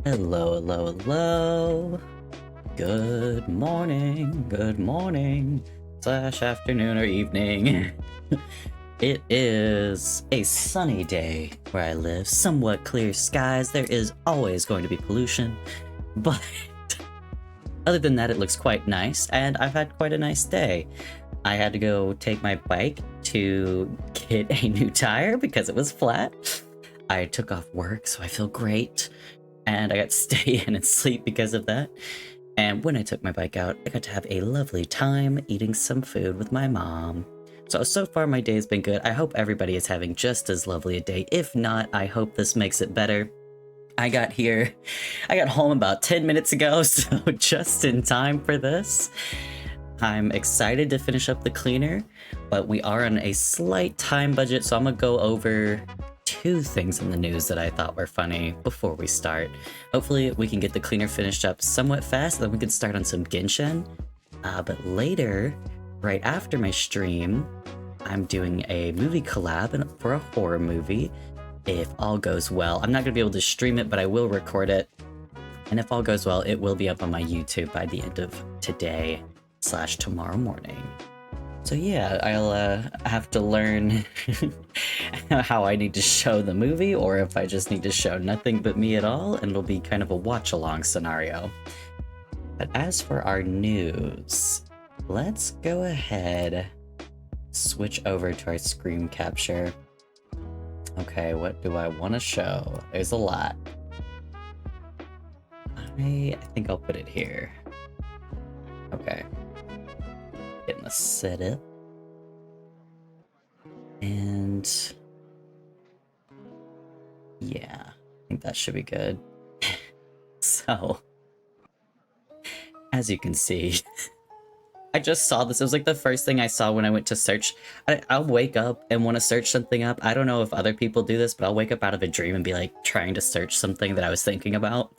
Hello, hello, hello. Good morning, slash afternoon or evening. It is a sunny day where I live, somewhat clear skies. There is always going to be pollution, but other than that, it looks quite nice, and I've had quite a nice day. I had to go take my bike to get a new tire because it was flat. I took off work, so I feel great. And I got to stay in and sleep because of that. And when I took my bike out, I got to have a lovely time eating some food with my mom. So far my day has been good. I hope everybody is having just as lovely a day. If not, I hope this makes it better. I got home about 10 minutes ago, so just in time for this. I'm excited to finish up the cleaner, but we are on a slight time budget, so I'm gonna go over two things in the news that I thought were funny before we start. Hopefully we can get the cleaner finished up somewhat fast, then we can start on some Genshin. But later, right after my stream, I'm doing a movie collab for a horror movie. If all goes well, I'm not gonna be able to stream it, but I will record it. And if all goes well, it will be up on my YouTube by the end of today / tomorrow morning. So yeah, I'll have to learn how I need to show the movie, or if I just need to show nothing but me at all, and it'll be kind of a watch-along scenario. But as for our news, let's go ahead, switch over to our screen capture. Okay, what do I want to show? There's a lot. I think I'll put it here. Okay. Getting the setup. And yeah, I think that should be good. So, as you can see, I just saw this. It was like the first thing I saw when I went to search. I'll wake up and want to search something up. I don't know if other people do this, but I'll wake up out of a dream and be like trying to search something that I was thinking about.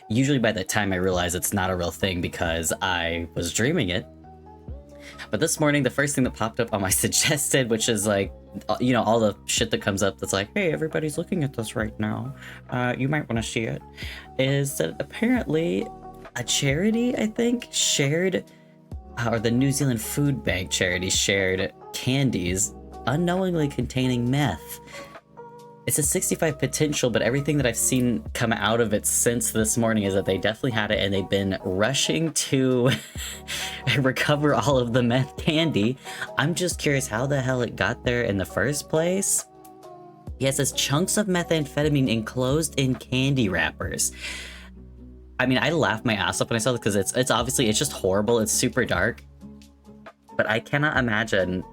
Usually by the time I realize it's not a real thing because I was dreaming it. But this morning, the first thing that popped up on my suggested, which is like, you know, all the shit that comes up that's like, hey, everybody's looking at this right now. You might want to see it. Is that apparently a charity, I think, shared, or the New Zealand Food Bank charity shared candies unknowingly containing meth. It's a 65 potential, but everything that I've seen come out of it since this morning is that they definitely had it, and they've been rushing to recover all of the meth candy. I'm just curious how the hell it got there in the first place. Yes, it says chunks of methamphetamine enclosed in candy wrappers. I mean, I laughed my ass off when I saw this because it's obviously, it's just horrible. It's super dark, but I cannot imagine.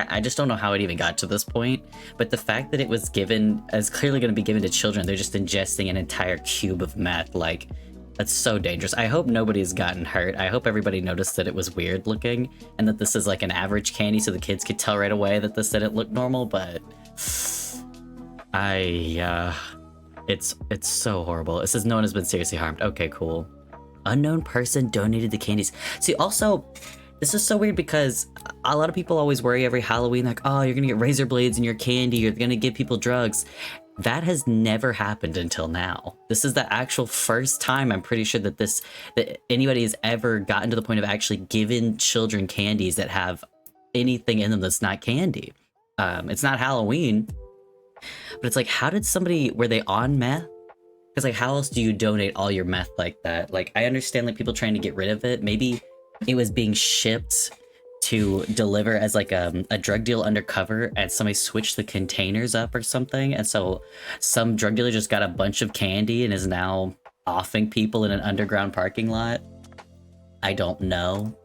I just don't know how it even got to this point, but the fact that it was given, as clearly going to be given to children, they're just ingesting an entire cube of meth, like, that's so dangerous. I hope nobody's gotten hurt. I hope everybody noticed that it was weird looking, and that this is like an average candy, so the kids could tell right away that this didn't look normal, but it's so horrible. It says no one has been seriously harmed. Okay, cool. Unknown person donated the candies. See, also, this is so weird because a lot of people always worry every Halloween, like, oh, you're gonna get razor blades in your candy, you're gonna give people drugs. That has never happened until now. This is the actual first time, I'm pretty sure, that anybody has ever gotten to the point of actually giving children candies that have anything in them that's not candy. It's not Halloween, but it's like, how did somebody, were they on meth? Because like, how else do you donate all your meth like that? Like, I understand like people trying to get rid of it. Maybe it was being shipped to deliver as like a drug deal undercover, and somebody switched the containers up or something, and so some drug dealer just got a bunch of candy and is now offing people in an underground parking lot. I don't know,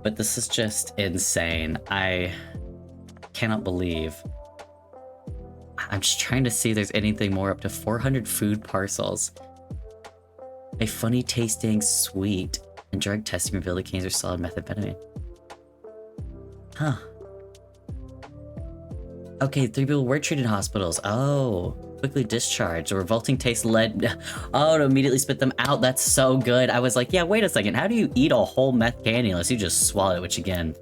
but this is just insane. I cannot believe. I'm just trying to see if there's anything more. Up to 400 food parcels. A funny tasting sweet. And drug testing revealed the candies are solid methamphetamine. Huh. Okay, 3 people were treated in hospitals. Oh, quickly discharged. A revolting taste led... Oh, to immediately spit them out. That's so good. I was like, yeah, wait a second. How do you eat a whole meth candy unless you just swallow it? Which, again,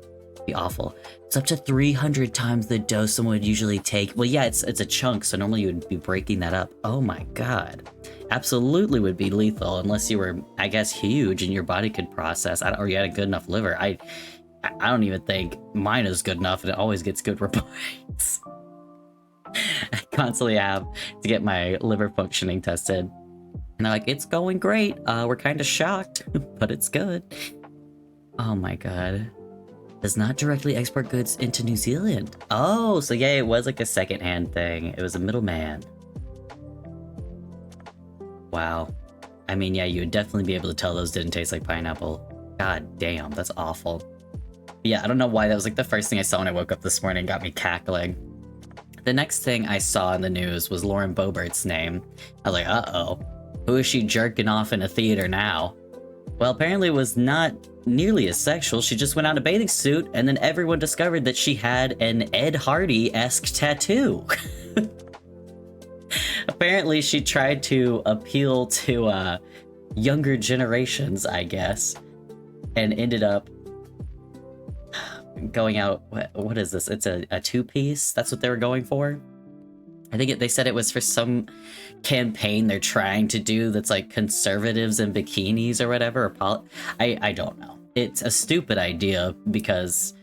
Be awful. It's up to 300 times the dose someone would usually take. Well, yeah, it's a chunk, so normally you would be breaking that up. Oh my god. Absolutely would be lethal unless you were, I guess, huge and your body could process, or you had a good enough liver. I don't even think mine is good enough, and it always gets good reports. I constantly have to get my liver functioning tested. And they're like, it's going great. We're kind of shocked, but it's good. Oh my god. Does not directly export goods into New Zealand. Oh, so yeah, it was like a secondhand thing. It was a middleman. Wow. I mean, yeah, you would definitely be able to tell those didn't taste like pineapple. God damn, that's awful. Yeah, I don't know why that was like the first thing I saw when I woke up this morning, got me cackling. The next thing I saw in the news was Lauren Boebert's name. I was like, uh-oh. Who is she jerking off in a theater now? Well, apparently it was not nearly as sexual. She just went out in a bathing suit, and then everyone discovered that she had an Ed Hardy-esque tattoo. Apparently she tried to appeal to younger generations, I guess, and ended up going out. What is this? It's a two-piece? That's what they were going for? I think they said it was for some campaign they're trying to do that's like conservatives in bikinis or whatever. I don't know. It's a stupid idea because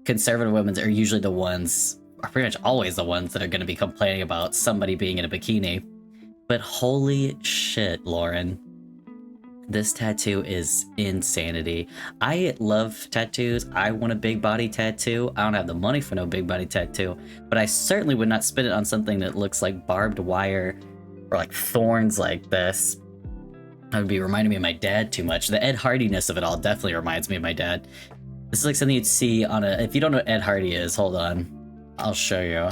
conservative women are usually the ones, are pretty much always the ones that are going to be complaining about somebody being in a bikini. But holy shit, Lauren. This tattoo is insanity. I love tattoos. I want a big body tattoo. I don't have the money for no big body tattoo, but I certainly would not spend it on something that looks like barbed wire or like thorns like this. That would be reminding me of my dad too much. The Ed Hardiness of it all definitely reminds me of my dad. This is like something you'd see on a... If you don't know what Ed Hardy is, hold on. I'll show you.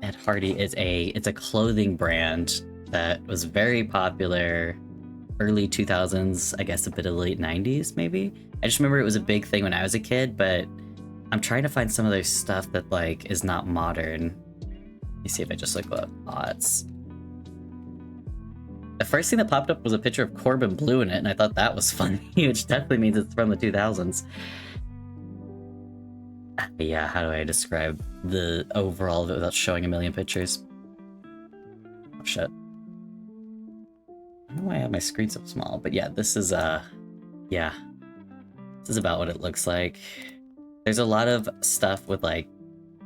Ed Hardy is it's a clothing brand that was very popular early 2000s, I guess a bit of the late 90s maybe. I just remember it was a big thing when I was a kid, but I'm trying to find some of their stuff that like is not modern. Let me see if I just look up odds. The first thing that popped up was a picture of Corbin Bleu in it, and I thought that was funny, which definitely means it's from the 2000s. Yeah, how do I describe the overall of it without showing a million pictures? Oh, shit. I don't know why I have my screen so small, but yeah, this is, yeah. This is about what it looks like. There's a lot of stuff with, like,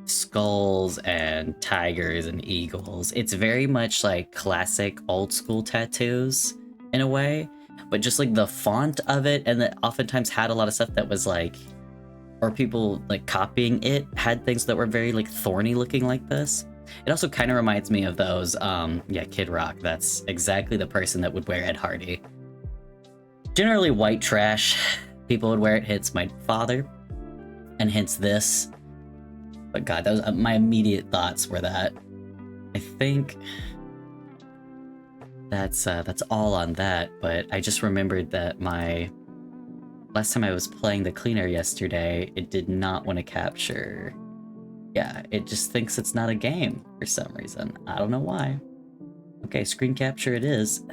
skulls and tigers and eagles. It's very much, like, classic old-school tattoos, in a way. But just, like, the font of it, and that oftentimes had a lot of stuff that was, like... or people like copying it had things that were very like thorny looking like this. It also kind of reminds me of those, yeah, Kid Rock. That's exactly the person that would wear Ed Hardy. Generally white trash. People would wear it, hence my father, and hence this. But God, that was my immediate thoughts were that. I think that's all on that, but I just remembered that last time I was playing the cleaner yesterday, it did not want to capture. Yeah, it just thinks it's not a game for some reason. I don't know why. Okay, screen capture it is.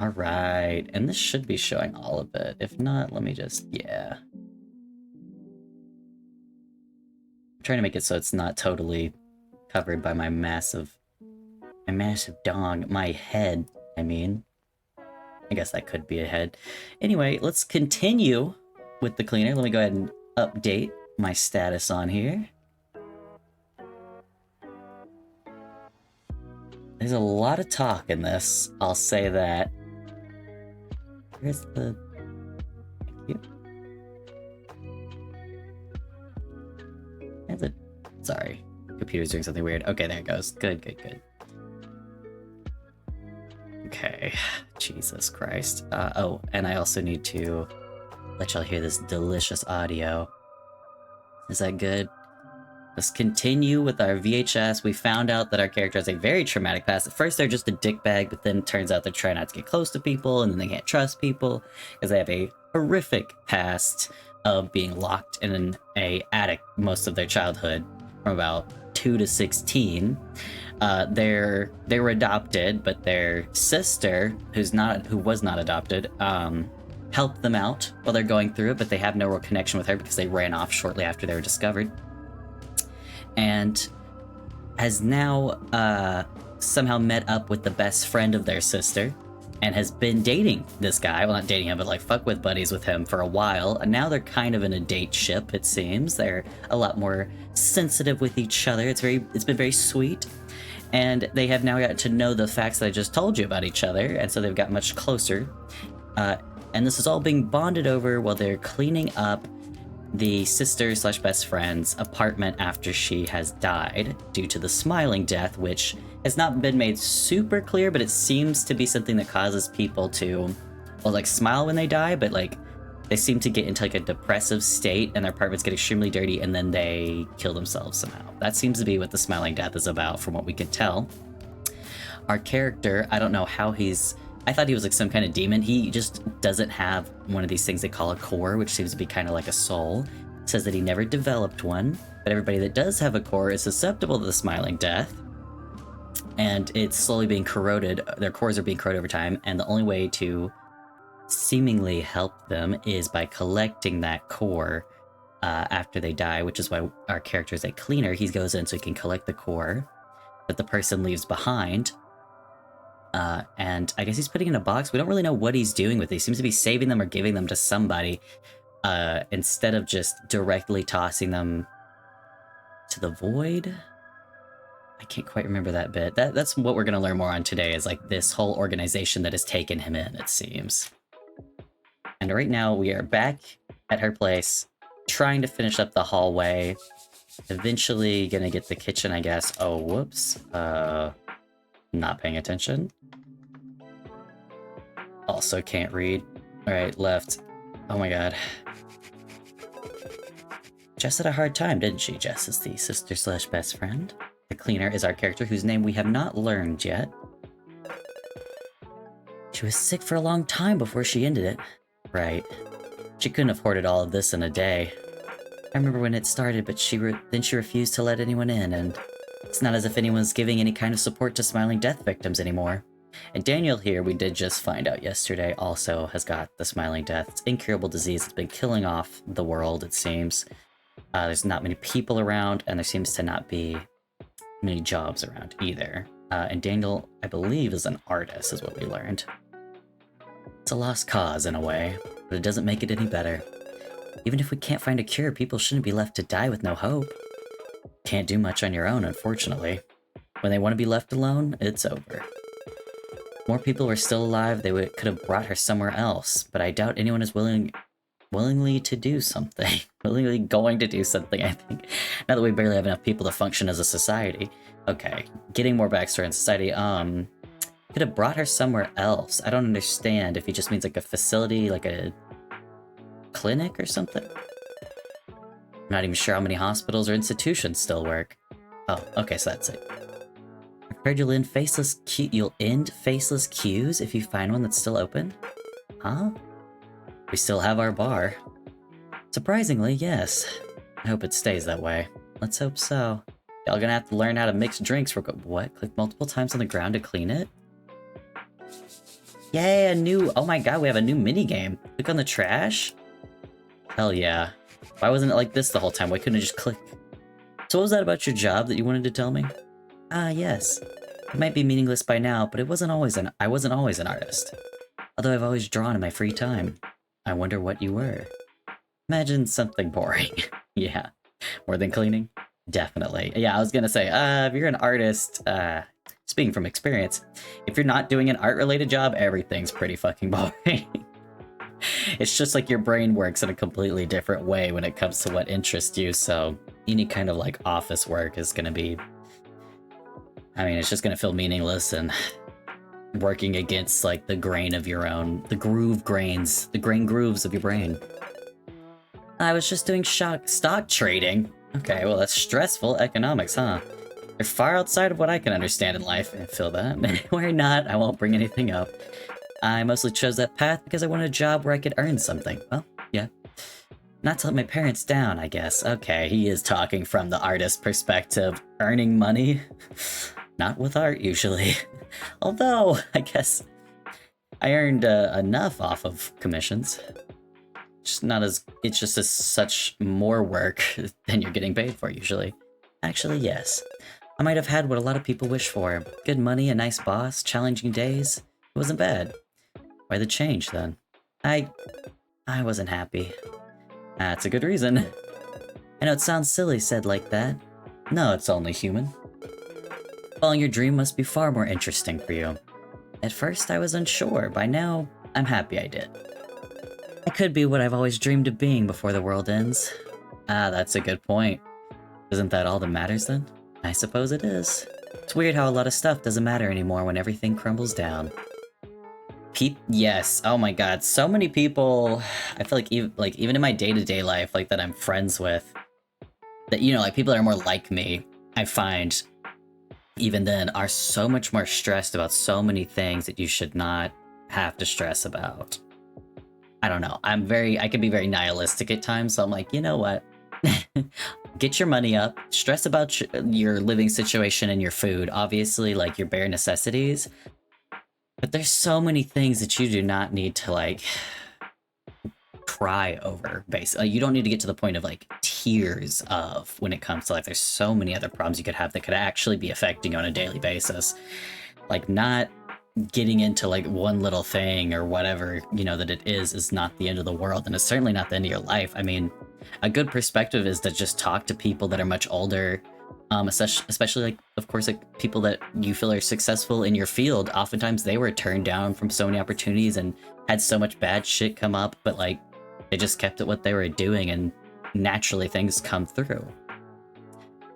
Alright, and this should be showing all of it. If not, let me just, yeah. I'm trying to make it so it's not totally covered by my massive dong, my head, I mean. I guess that could be a head. Anyway, let's continue with the cleaner. Let me go ahead and update my status on here. There's a lot of talk in this, I'll say that. Where's the... Thank you. There's a... Sorry. Computer's doing something weird. Okay, there it goes. Good, good, good. Okay, Jesus Christ. Oh, and I also need to let y'all hear this delicious audio. Is that good? Let's continue with our VHS. We found out that our character has a very traumatic past. At first, they're just a dickbag, but then it turns out they're trying not to get close to people, and then they can't trust people, because they have a horrific past of being locked in a attic most of their childhood, from about 2 to 16. They were adopted, but their sister, who was not adopted, helped them out while they're going through it, but they have no real connection with her because they ran off shortly after they were discovered. And has now somehow met up with the best friend of their sister and has been dating this guy. Well, not dating him, but like fuck with buddies with him for a while. And now they're kind of in a date ship, it seems. They're a lot more sensitive with each other. It's been very sweet. And they have now got to know the facts that I just told you about each other, and so they've got much closer. And this is all being bonded over while they're cleaning up the sister/best friend's apartment after she has died due to the smiling death, which has not been made super clear, but it seems to be something that causes people to, well, like smile when they die, but like they seem to get into like a depressive state and their apartments get extremely dirty and then they kill themselves somehow. That seems to be what the smiling death is about from what we can tell. Our character, I don't know how I thought he was like some kind of demon. He just doesn't have one of these things they call a core, which seems to be kind of like a soul. It says that he never developed one, but everybody that does have a core is susceptible to the smiling death. And it's slowly being corroded. Their cores are being corroded over time, and the only way to seemingly help them is by collecting that core after they die, which is why our character is a cleaner. He goes in so he can collect the core that the person leaves behind. And I guess he's putting in a box. We don't really know what he's doing with it. He seems to be saving them or giving them to somebody instead of just directly tossing them to the void. I can't quite remember that bit. That's what we're going to learn more on today, is like this whole organization that has taken him in, it seems. And right now we are back at her place, trying to finish up the hallway. Eventually gonna get the kitchen, I guess. Oh, whoops. Not paying attention. Also can't read. Alright, left. Oh my god. Jess had a hard time, didn't she? Jess is the sister/best friend. The cleaner is our character, whose name we have not learned yet. She was sick for a long time before she ended it. Right. She couldn't have hoarded all of this in a day. I remember when it started, but then she refused to let anyone in, and it's not as if anyone's giving any kind of support to smiling death victims anymore. And Daniel here, we did just find out yesterday, also has got the smiling death. It's an incurable disease. It's been killing off the world, it seems. There's not many people around, and there seems to not be many jobs around either. And Daniel, I believe, is an artist, is what we learned. It's a lost cause in a way, but it doesn't make it any better. Even if we can't find a cure, people shouldn't be left to die with no hope. Can't do much on your own, unfortunately. When they want to be left alone, it's over. If more people were still alive, they could have brought her somewhere else, but I doubt anyone is willingly to do something. Willingly going to do something, I think. Now that we barely have enough people to function as a society. Okay, getting more backstory in society, could have brought her somewhere else. I don't understand if he just means like a facility, like a clinic or something. I'm not even sure how many hospitals or institutions still work. Oh, okay, so that's it. I've heard you'll end faceless queues if you find one that's still open? Huh? We still have our bar. Surprisingly, yes. I hope it stays that way. Let's hope so. Y'all gonna have to learn how to mix drinks. What? Click multiple times on the ground to clean it? Yay, oh my god, we have a new minigame. Click on the trash? Hell yeah. Why wasn't it like this the whole time? Why couldn't I just click? So what was that about your job that you wanted to tell me? Ah, yes. It might be meaningless by now, but I wasn't always an artist. Although I've always drawn in my free time. I wonder what you were. Imagine something boring. Yeah. More than cleaning? Definitely. Yeah, I was gonna say, if you're an artist, speaking from experience, if you're not doing an art-related job, everything's pretty fucking boring. It's just like your brain works in a completely different way when it comes to what interests you, so any kind of like office work is gonna be... I mean, it's just gonna feel meaningless and working against like the grain of your own, the grain grooves of your brain. I was just doing stock trading. Okay, well that's stressful economics, huh? You're far outside of what I can understand in life. I feel that. Why not? I won't bring anything up. I mostly chose that path because I wanted a job where I could earn something. Well, yeah. Not to let my parents down, I guess. Okay, he is talking from the artist perspective. Earning money? Not with art, usually. Although, I guess I earned enough off of commissions. Just not as... It's just such more work than you're getting paid for, usually. Actually, yes. I might have had what a lot of people wish for. Good money, a nice boss, challenging days. It wasn't bad. Why the change, then? I wasn't happy. That's a good reason. I know it sounds silly said like that. No, it's only human. Following your dream must be far more interesting for you. At first, I was unsure. By now, I'm happy I did. I could be what I've always dreamed of being before the world ends. Ah, that's a good point. Isn't that all that matters then? I suppose it is. It's weird how a lot of stuff doesn't matter anymore when everything crumbles down. Yes, oh my god, so many people, I feel like even in my day-to-day life, like that I'm friends with, that, you know, like people that are more like me, I find, even then, are so much more stressed about so many things that you should not have to stress about. I don't know, I can be very nihilistic at times, so I'm like, you know what? Get your money up, stress about your living situation and your food, obviously, like your bare necessities. But there's so many things that you do not need to, like, cry over, basically. You don't need to get to the point of, like, tears of when it comes to, like, there's so many other problems you could have that could actually be affecting you on a daily basis. Like, not getting into, like, one little thing or whatever, you know, that it is not the end of the world, and it's certainly not the end of your life. I mean, a good perspective is to just talk to people that are much older, especially like, of course, like people that you feel are successful in your field. Oftentimes they were turned down from so many opportunities and had so much bad shit come up, but like they just kept at what they were doing and naturally things come through.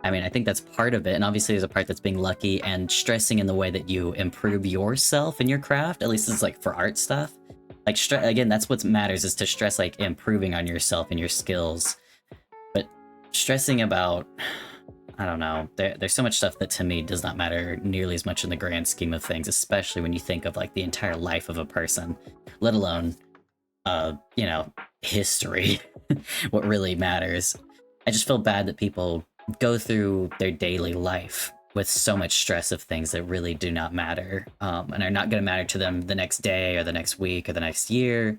I mean, I think that's part of it, and obviously there's a part that's being lucky and stressing in the way that you improve yourself in your craft, at least it's like for art stuff. Like, again, that's what matters, is to stress, like, improving on yourself and your skills. But stressing about, I don't know, there's so much stuff that to me does not matter nearly as much in the grand scheme of things, especially when you think of, like, the entire life of a person, let alone, you know, history, what really matters. I just feel bad that people go through their daily life with so much stress of things that really do not matter, and are not going to matter to them the next day or the next week or the next year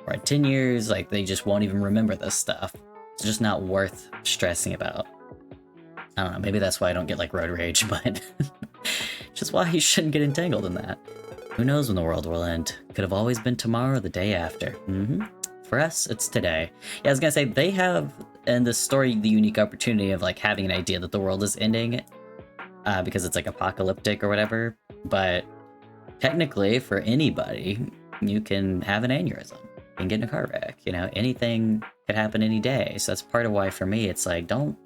or in 10 years. Like, they just won't even remember this stuff. It's just not worth stressing about. I don't know, maybe that's why I don't get like road rage, but just why you shouldn't get entangled in that. Who knows when the world will end? Could have always been tomorrow or the day after. For us, it's today. Yeah, I was gonna say, they have in this story the unique opportunity of like having an idea that the world is ending, because it's like apocalyptic or whatever, but technically for anybody, you can have an aneurysm, you can get in a car wreck, you know, anything could happen any day. So that's part of why for me it's like, don't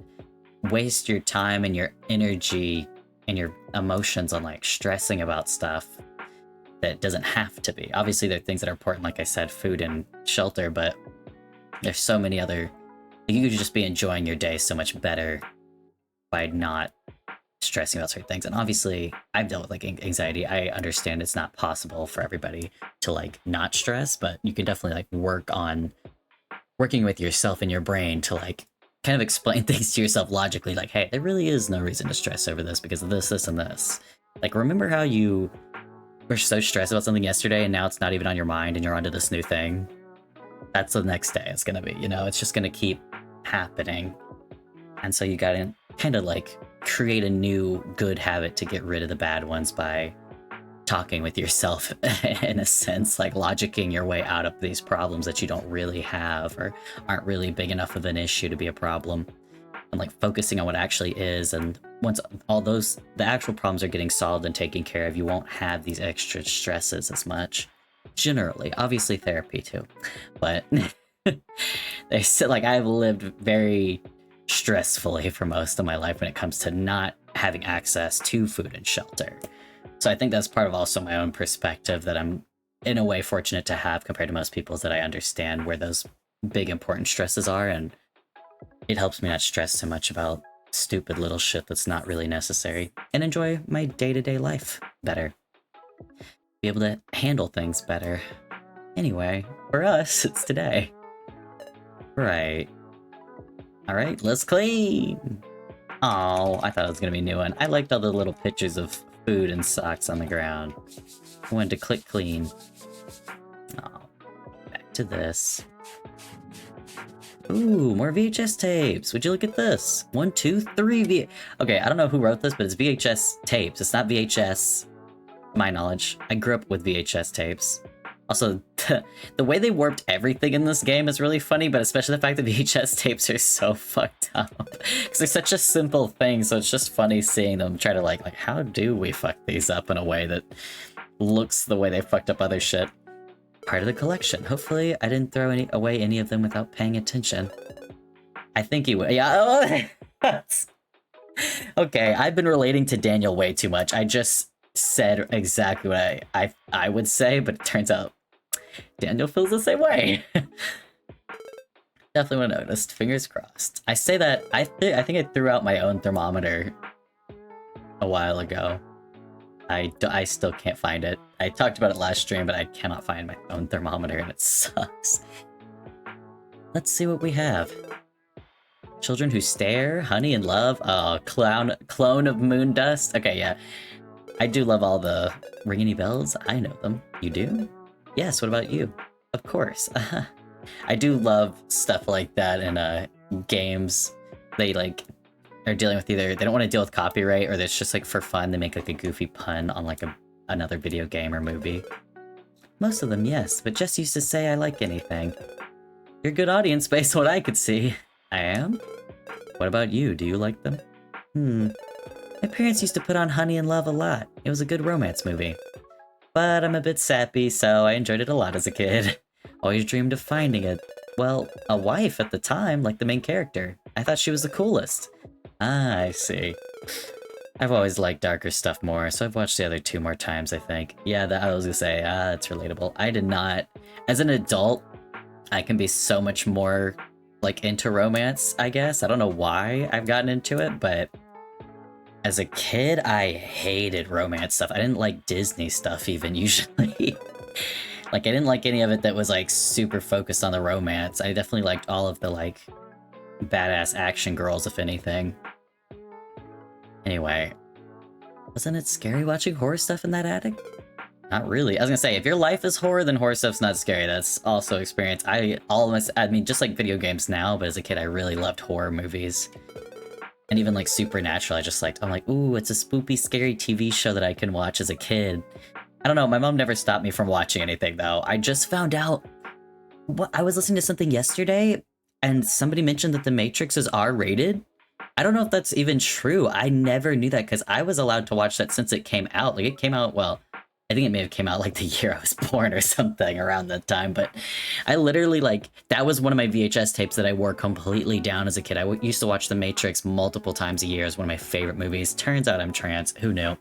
waste your time and your energy and your emotions on like stressing about stuff that doesn't have to be. Obviously there are things that are important, like I said, food and shelter, but there's so many other, you could just be enjoying your day so much better by not stressing about certain things. And obviously I've dealt with like anxiety. I understand it's not possible for everybody to like not stress, but you can definitely like working with yourself and your brain to like kind of explain things to yourself logically, like, hey, there really is no reason to stress over this because of this, this, and this. Like, remember how you were so stressed about something yesterday and now it's not even on your mind and you're onto this new thing? That's the next day it's gonna be, you know, it's just gonna keep happening. And so you gotta kind of like create a new good habit to get rid of the bad ones by talking with yourself in a sense, like logicking your way out of these problems that you don't really have or aren't really big enough of an issue to be a problem, and like focusing on what actually is. And once all those, the actual problems are getting solved and taken care of, you won't have these extra stresses as much. Generally, obviously therapy too, but they said like I've lived very stressfully for most of my life when it comes to not having access to food and shelter. So I think that's part of also my own perspective that I'm in a way fortunate to have compared to most people's, that I understand where those big important stresses are, and it helps me not stress so much about stupid little shit that's not really necessary and enjoy my day-to-day life better. Be able to handle things better. Anyway, for us, it's today. Right. Alright, let's clean! Oh, I thought it was gonna be a new one. I liked all the little pictures of food and socks on the ground. I wanted to click clean. Oh, back to this. Ooh, more VHS tapes. Would you look at this? 1, 2, 3 Okay, I don't know who wrote this, but it's VHS tapes. It's not VHS, my knowledge. I grew up with VHS tapes. Also, the way they warped everything in this game is really funny, but especially the fact that VHS tapes are so fucked up. Because they're such a simple thing, so it's just funny seeing them try to like, how do we fuck these up in a way that looks the way they fucked up other shit? Part of the collection. Hopefully, I didn't throw away any of them without paying attention. I think you would. Yeah. Okay, I've been relating to Daniel way too much. I just said exactly what I would say, but it turns out Daniel feels the same way. Definitely would have noticed. Fingers crossed. I say that, I think I threw out my own thermometer a while ago. I still can't find it. I talked about it last stream, but I cannot find my own thermometer, and it sucks. Let's see what we have. Children Who Stare, Honey and Love, Clone of Moon Dust. Okay, yeah. I do love all the Ring Any Bells. I know them. You do? Yes, what about you? Of course. I do love stuff like that in games. They like are dealing with either they don't want to deal with copyright, or it's just like for fun they make like a goofy pun on like another video game or movie. Most of them, yes, but Jess used to say I like anything. You're a good audience based on what I could see. I am? What about you? Do you like them? My parents used to put on Honey and Love a lot. It was a good romance movie. But I'm a bit sappy, so I enjoyed it a lot as a kid. Always dreamed of finding a wife at the time, like the main character. I thought she was the coolest. Ah, I see. I've always liked darker stuff more, so I've watched the other 2 more times, I think. Yeah, I was gonna say, that's relatable. I did not. As an adult, I can be so much more, like, into romance, I guess. I don't know why I've gotten into it, but as a kid, I hated romance stuff. I didn't like Disney stuff, even, usually. Like, I didn't like any of it that was, like, super focused on the romance. I definitely liked all of the, like, badass action girls, if anything. Anyway, wasn't it scary watching horror stuff in that attic? Not really. I was gonna say, if your life is horror, then horror stuff's not scary. That's also experience. I mean, just like video games now, but as a kid, I really loved horror movies. And even like Supernatural, I'm like, ooh, it's a spoopy, scary TV show that I can watch as a kid. I don't know, my mom never stopped me from watching anything though. I just found out, I was listening to something yesterday, and somebody mentioned that The Matrix is R-rated. I don't know if that's even true. I never knew that, because I was allowed to watch that since it came out. Like, it came out, well, I think it may have came out like the year I was born or something around that time, but I literally, like, that was one of my VHS tapes that I wore completely down as a kid. I used to watch The Matrix multiple times a year. It's one of my favorite movies. Turns out I'm trans. Who knew?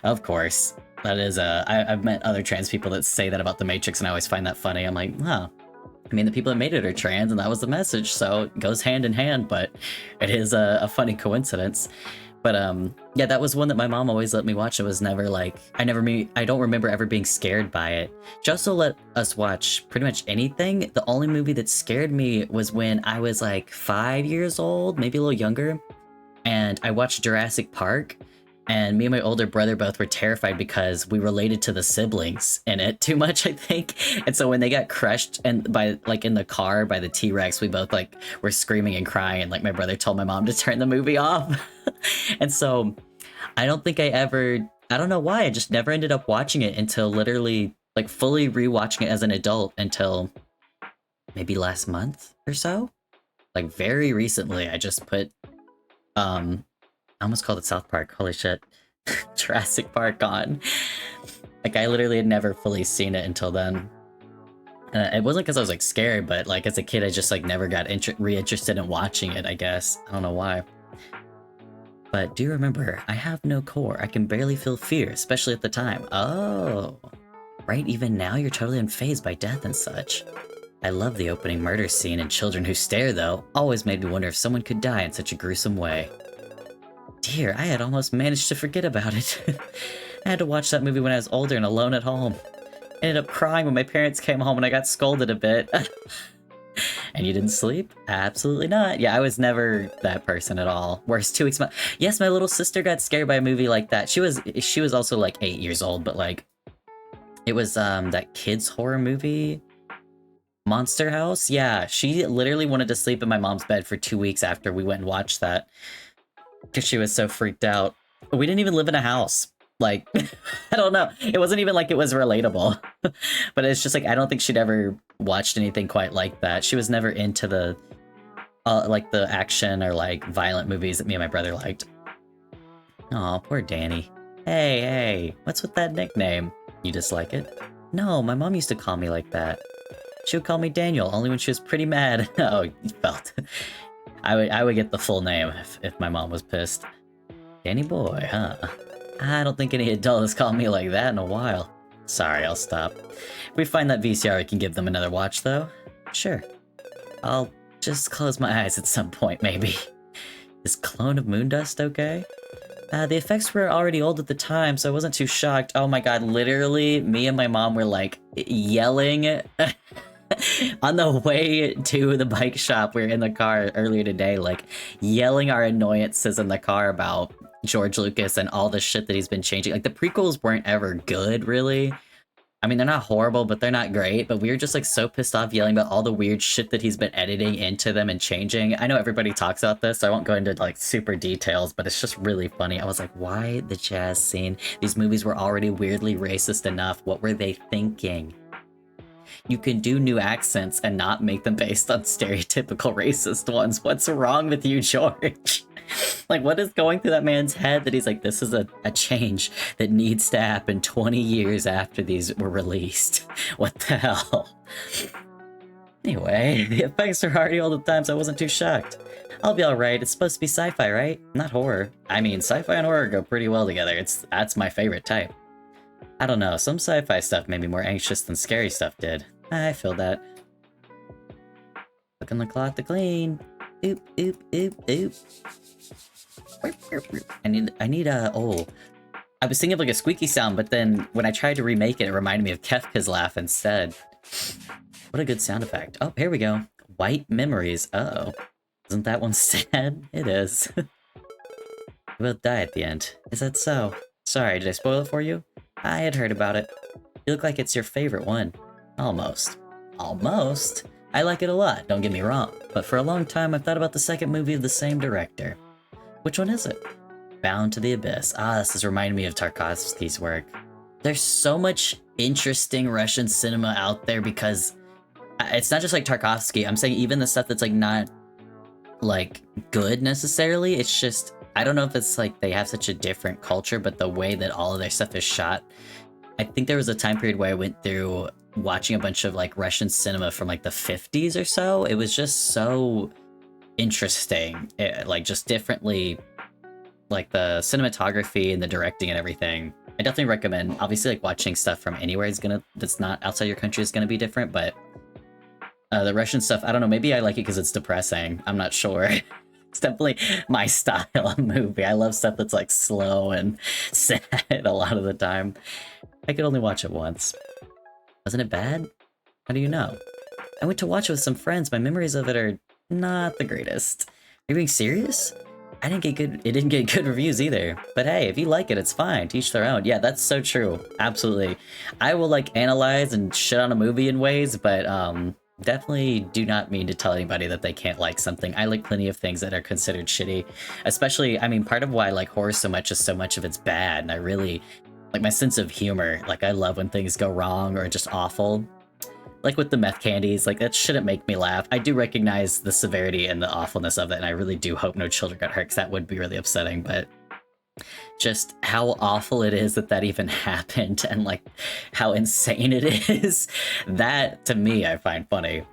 Of course. That is, I've met other trans people that say that about The Matrix, and I always find that funny. I'm like, huh. I mean, the people that made it are trans, and that was the message, so it goes hand in hand, but it is a funny coincidence. But, yeah, that was one that my mom always let me watch. It was never, like, I don't remember ever being scared by it. She also let us watch pretty much anything. The only movie that scared me was when I was, like, 5 years old, maybe a little younger, and I watched Jurassic Park. And me and my older brother both were terrified because we related to the siblings in it too much, I think. And so when they got crushed and by like in the car by the T-Rex, we both like were screaming and crying. And like my brother told my mom to turn the movie off. And so I don't think I don't know why. I just never ended up watching it until literally like fully rewatching it as an adult until maybe last month or so. Like very recently, I just put, I almost called it South Park, holy shit. Jurassic Park on. Like, I literally had never fully seen it until then. It wasn't because I was, like, scared, but, like, as a kid, I just, like, never got re-interested in watching it, I guess. I don't know why. But do remember, I have no core. I can barely feel fear, especially at the time. Oh. Right, even now, you're totally unfazed by death and such. I love the opening murder scene in Children Who Stare, though. Always made me wonder if someone could die in such a gruesome way. Dear, I had almost managed to forget about it. I had to watch that movie when I was older and alone at home. I ended up crying when my parents came home and I got scolded a bit. And you didn't sleep? Absolutely not. Yeah, I was never that person at all. Whereas 2 weeks. Yes, my little sister got scared by a movie like that. She was also like 8 years old, but like it was that kids horror movie, Monster House. Yeah, she literally wanted to sleep in my mom's bed for 2 weeks after we went and watched that because she was so freaked out. We didn't even live in a house. Like, I don't know. It wasn't even like it was relatable. But it's just like, I don't think she'd ever watched anything quite like that. She was never into the, like the action or like violent movies that me and my brother liked. Aw, poor Danny. Hey, what's with that nickname? You dislike it? No, my mom used to call me like that. She would call me Daniel, only when she was pretty mad. Oh, you felt. I would get the full name if my mom was pissed. Danny boy, huh? I don't think any adult has called me like that in a while. Sorry, I'll stop. If we find that VCR, we can give them another watch, though. Sure. I'll just close my eyes at some point, maybe. Is Clone of Moondust okay? The effects were already old at the time, so I wasn't too shocked. Oh my god, literally, me and my mom were, like, yelling on the way to the bike shop. We were in the car earlier today, like, yelling our annoyances in the car about George Lucas and all the shit that he's been changing. Like, the prequels weren't ever good, really. I mean, they're not horrible, but they're not great. But we were just, like, so pissed off yelling about all the weird shit that he's been editing into them and changing. I know everybody talks about this, so I won't go into, like, super details, but it's just really funny. I was like, why the jazz scene? These movies were already weirdly racist enough. What were they thinking? You can do new accents and not make them based on stereotypical racist ones. What's wrong with you, George? Like, what is going through that man's head that he's like, this is a change that needs to happen 20 years after these were released? What the hell? Anyway, the effects are already old at times, so I wasn't too shocked. I'll be alright, it's supposed to be sci-fi, right? Not horror. I mean, sci-fi and horror go pretty well together. That's my favorite type. I don't know, some sci-fi stuff made me more anxious than scary stuff did. I feel that. Looking the cloth to clean. Oop, oop, oop, oop. I need a, oh. I was thinking of like a squeaky sound, but then when I tried to remake it, it reminded me of Kefka's laugh instead. What a good sound effect. Oh, here we go. White memories. Uh-oh. Isn't that one sad? It is. You will die at the end. Is that so? Sorry, did I spoil it for you? I had heard about it. You look like it's your favorite one. Almost. Almost? I like it a lot, don't get me wrong, but for a long time I've thought about the second movie of the same director. Which one is it? Bound to the Abyss. Ah, this is reminding me of Tarkovsky's work. There's so much interesting Russian cinema out there because it's not just like Tarkovsky. I'm saying even the stuff that's like not like good necessarily. It's just, I don't know if it's like they have such a different culture, but the way that all of their stuff is shot. I think there was a time period where I went through watching a bunch of like Russian cinema from like the 50s or so. It was just so interesting, like just differently, like the cinematography and the directing and everything. I definitely recommend, obviously like watching stuff from anywhere that's not outside your country is gonna be different, but the Russian stuff, I don't know, maybe I like it because it's depressing. I'm not sure. It's definitely my style of movie. I love stuff that's like slow and sad a lot of the time. I could only watch it once. Wasn't it bad? How do you know? I went to watch it with some friends. My memories of it are not the greatest. Are you being serious? It didn't get good reviews either. But hey, if you like it, it's fine. To each their own. Yeah, that's so true. Absolutely. I will like analyze and shit on a movie in ways, but definitely do not mean to tell anybody that they can't like something. I like plenty of things that are considered shitty. Especially, I mean, part of why I like horror so much is so much of it's bad, and I really like my sense of humor. Like, I love when things go wrong or just awful. Like with the meth candies, like that shouldn't make me laugh. I do recognize the severity and the awfulness of it, and I really do hope no children got hurt, because that would be really upsetting, but just how awful it is that that even happened, and like how insane it is, that to me I find funny.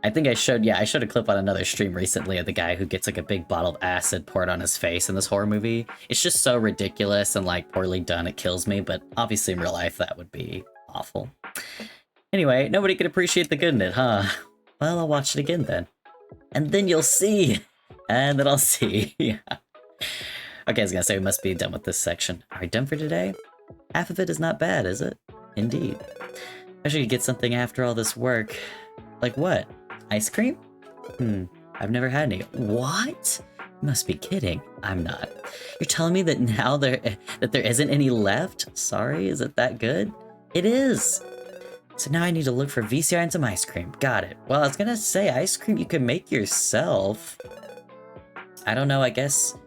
I think I showed a clip on another stream recently of the guy who gets like a big bottle of acid poured on his face in this horror movie. It's just so ridiculous and like poorly done, it kills me, but obviously in real life that would be awful. Anyway, nobody could appreciate the good in it, huh? Well, I'll watch it again then. And then you'll see! And then I'll see. Yeah. Okay, I was gonna say we must be done with this section. Are we done for today? Half of it is not bad, is it? Indeed. I should get something after all this work. Like what? Ice cream? I've never had any. What? You must be kidding. I'm not. You're telling me that now there isn't any left? Sorry, is it that good? It is! So now I need to look for VCR and some ice cream. Got it. Well, I was gonna say, ice cream you can make yourself. I don't know, I guess...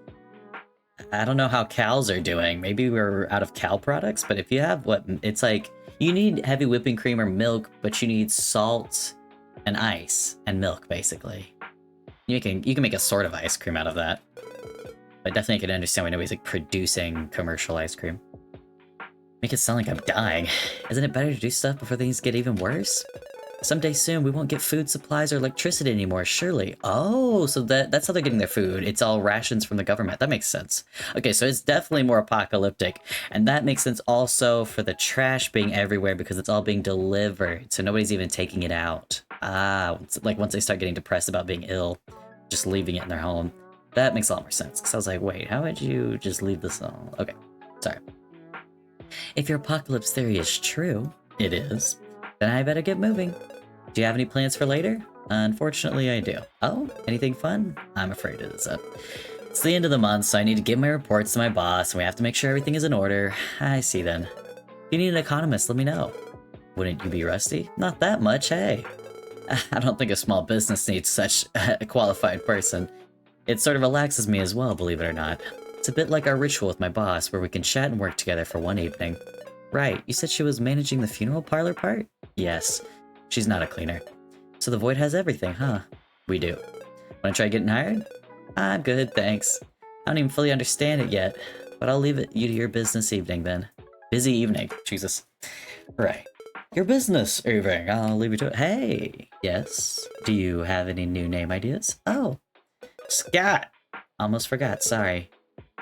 I don't know how cows are doing. Maybe we're out of cow products, but if you have what... It's like, you need heavy whipping cream or milk, but you need salt and ice and milk, basically. You can make a sort of ice cream out of that. But definitely I can understand why nobody's like producing commercial ice cream. Make it sound like I'm dying. Isn't it better to do stuff before things get even worse? Someday soon we won't get food supplies or electricity anymore, surely. Oh, so that's how they're getting their food. It's all rations from the government. That makes sense. Okay, so it's definitely more apocalyptic. And that makes sense also for the trash being everywhere because it's all being delivered. So nobody's even taking it out. Ah, like once they start getting depressed about being ill, just leaving it in their home. That makes a lot more sense. Because I was like, wait, how would you just leave this all? Okay, sorry. If your apocalypse theory is true, it is, then I better get moving. Do you have any plans for later? Unfortunately, I do. Oh, anything fun? I'm afraid it isn't. It's the end of the month, so I need to give my reports to my boss, and we have to make sure everything is in order. I see then. If you need an economist, let me know. Wouldn't you be rusty? Not that much, hey. I don't think a small business needs such a qualified person. It sort of relaxes me as well, believe it or not. It's a bit like our ritual with my boss, where we can chat and work together for one evening. Right, you said she was managing the funeral parlor part? Yes. She's not a cleaner. So the Void has everything, huh? We do. Wanna try getting hired? I'm good, thanks. I don't even fully understand it yet, but I'll leave you to your business evening then. Busy evening, Jesus. Right. Your business evening, I'll leave you to it. Hey! Yes? Do you have any new name ideas? Oh! Scott! Almost forgot, sorry.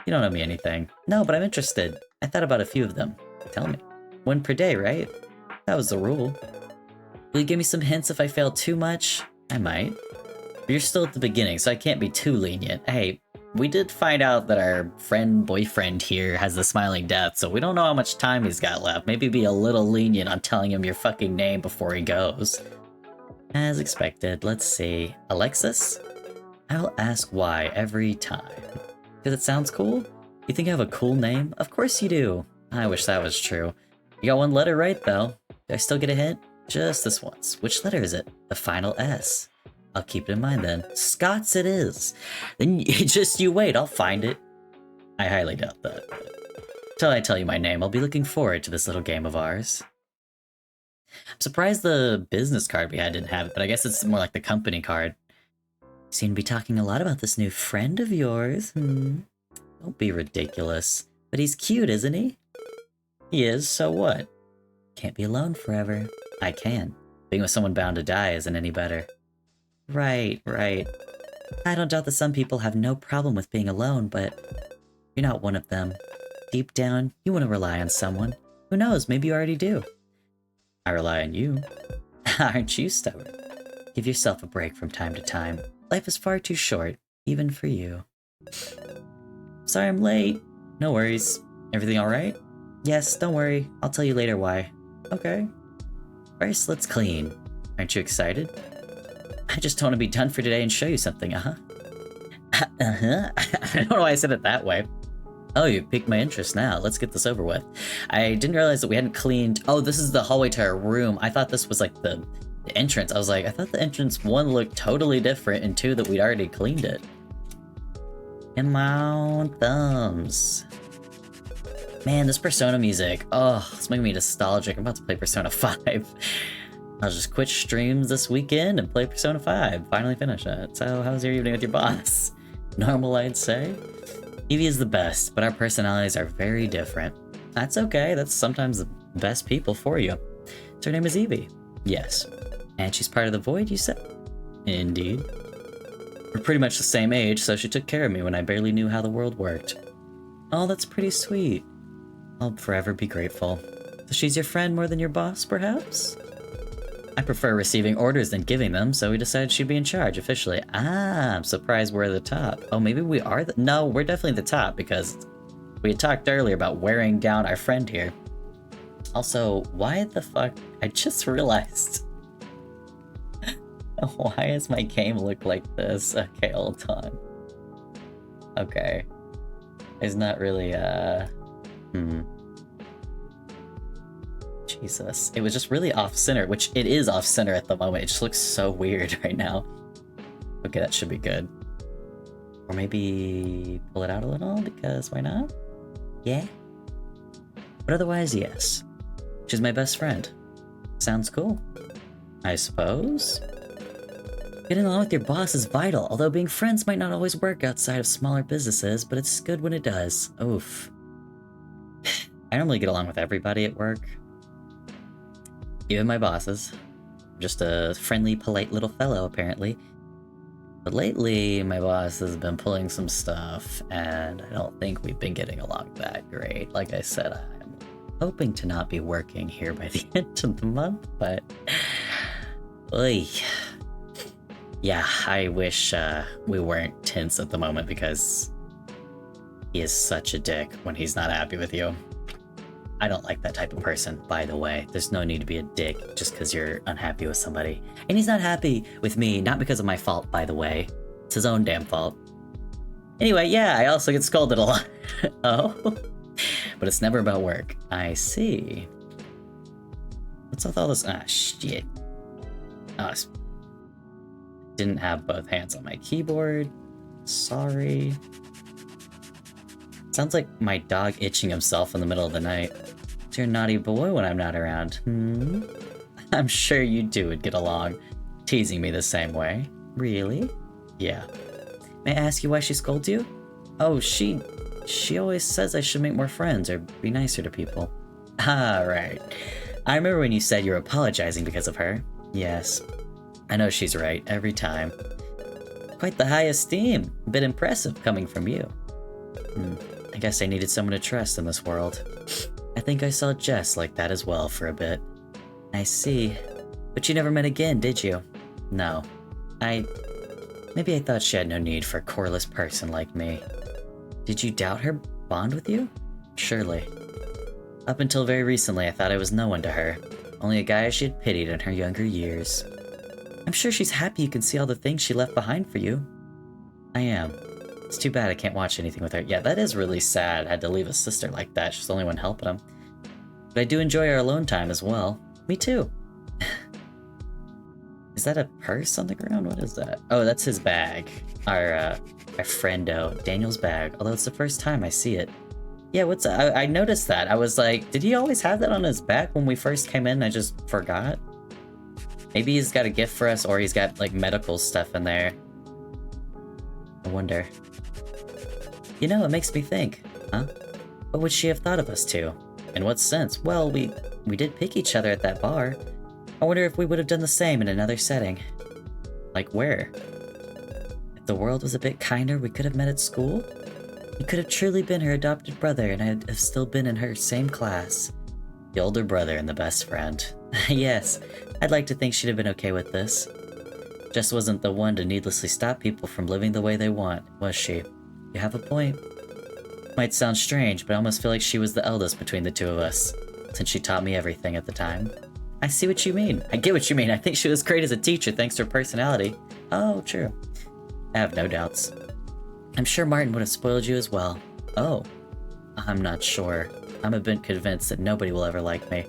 You don't owe me anything. No, but I'm interested. I thought about a few of them. Tell me. 1 per day, right? That was the rule. Will you give me some hints if I fail too much? I might. But you're still at the beginning, so I can't be too lenient. Hey, we did find out that our boyfriend here has the smiling death, so we don't know how much time he's got left. Maybe be a little lenient on telling him your fucking name before he goes. As expected, let's see. Alexis? I'll ask why every time. Because it sounds cool? You think I have a cool name? Of course you do. I wish that was true. You got 1 letter right, though. Do I still get a hint? Just this once. Which letter is it? The final S. I'll keep it in mind then. Scots it is. Then just you wait, I'll find it. I highly doubt that. Till I tell you my name, I'll be looking forward to this little game of ours. I'm surprised the business card we had didn't have it, but I guess it's more like the company card. You seem to be talking a lot about this new friend of yours. Don't be ridiculous. But he's cute, isn't he? He is, so what? Can't be alone forever. I can. Being with someone bound to die isn't any better. Right. I don't doubt that some people have no problem with being alone, but you're not one of them. Deep down, you want to rely on someone. Who knows, maybe you already do. I rely on you. Aren't you stubborn? Give yourself a break from time to time. Life is far too short, even for you. Sorry I'm late. No worries. Everything alright? Yes, don't worry. I'll tell you later why. Okay. Bracelet's clean. Aren't you excited? I just want to be done for today and show you something, I don't know why I said it that way. Oh, you piqued my interest now. Let's get this over with. I didn't realize that we hadn't cleaned... Oh, this is the hallway to our room. I thought this was like the entrance. I was like, I thought the entrance 1 looked totally different and 2 that we'd already cleaned it. Come on, thumbs. Man, this Persona music. Oh, it's making me nostalgic. I'm about to play Persona 5. I'll just quit streams this weekend and play Persona 5. Finally finish it. So, how's your evening with your boss? Normal, I'd say. Evie is the best, but our personalities are very different. That's okay. That's sometimes the best people for you. So her name is Evie. Yes. And she's part of the Void, you said? Indeed. We're pretty much the same age, so she took care of me when I barely knew how the world worked. Oh, that's pretty sweet. I'll forever be grateful. So she's your friend more than your boss, perhaps? I prefer receiving orders than giving them, so we decided she'd be in charge officially. Ah, I'm surprised we're the top. Oh, maybe we are the... No, we're definitely the top, because we had talked earlier about wearing down our friend here. Also, why the fuck... I just realized... Why does my game look like this? Okay, hold on. Okay. It's not really, Jesus. It was just really off-center, which it is off-center at the moment. It just looks so weird right now. Okay, that should be good. Or maybe pull it out a little, because why not? Yeah? But otherwise, yes. She's my best friend. Sounds cool. I suppose? Getting along with your boss is vital, although being friends might not always work outside of smaller businesses, but it's good when it does. Oof. I normally get along with everybody at work. Even my bosses. I'm just a friendly, polite little fellow, apparently. But lately, my boss has been pulling some stuff, and I don't think we've been getting along that great. Like I said, I'm hoping to not be working here by the end of the month, but... Oy. Yeah, I wish we weren't tense at the moment, because he is such a dick when he's not happy with you. I don't like that type of person, by the way. There's no need to be a dick just because you're unhappy with somebody. And he's not happy with me, not because of my fault, by the way. It's his own damn fault. Anyway, yeah, I also get scolded a lot. Oh? But it's never about work. I see. What's with all this? Ah, shit. Oh, didn't have both hands on my keyboard. Sorry. Sounds like my dog itching himself in the middle of the night. You're a naughty boy when I'm not around, I'm sure you two would get along, teasing me the same way. Really? Yeah. May I ask you why she scolds you? Oh, she always says I should make more friends or be nicer to people. Ah, right. I remember when you said you were apologizing because of her. Yes. I know she's right, every time. Quite the high esteem. A bit impressive coming from you. I guess I needed someone to trust in this world. I think I saw Jess like that as well for a bit. I see. But you never met again, did you? No. Maybe I thought she had no need for a coreless person like me. Did you doubt her bond with you? Surely. Up until very recently, I thought I was no one to her. Only a guy she had pitied in her younger years. I'm sure she's happy you can see all the things she left behind for you. I am. It's too bad I can't watch anything with her. Yeah, that is really sad. I had to leave a sister like that. She's the only one helping him. But I do enjoy our alone time as well. Me too. Is that a purse on the ground? What is that? Oh, that's his bag. Our friendo, Daniel's bag. Although it's the first time I see it. Yeah, I noticed that. I was like, did he always have that on his back when we first came in? I just forgot. Maybe he's got a gift for us, or he's got like medical stuff in there. I wonder. You know, it makes me think, huh? What would she have thought of us two? In what sense? Well, we did pick each other at that bar. I wonder if we would have done the same in another setting. Like where? If the world was a bit kinder, we could have met at school? You could have truly been her adopted brother, and I'd have still been in her same class. The older brother and the best friend. Yes, I'd like to think she'd have been okay with this. Jess wasn't the one to needlessly stop people from living the way they want, was she? You have a point. Might sound strange, but I almost feel like she was the eldest between the two of us, since she taught me everything at the time. I see what you mean. I get what you mean. I think she was great as a teacher thanks to her personality. Oh, true. I have no doubts. I'm sure Martin would have spoiled you as well. Oh. I'm not sure. I'm a bit convinced that nobody will ever like me.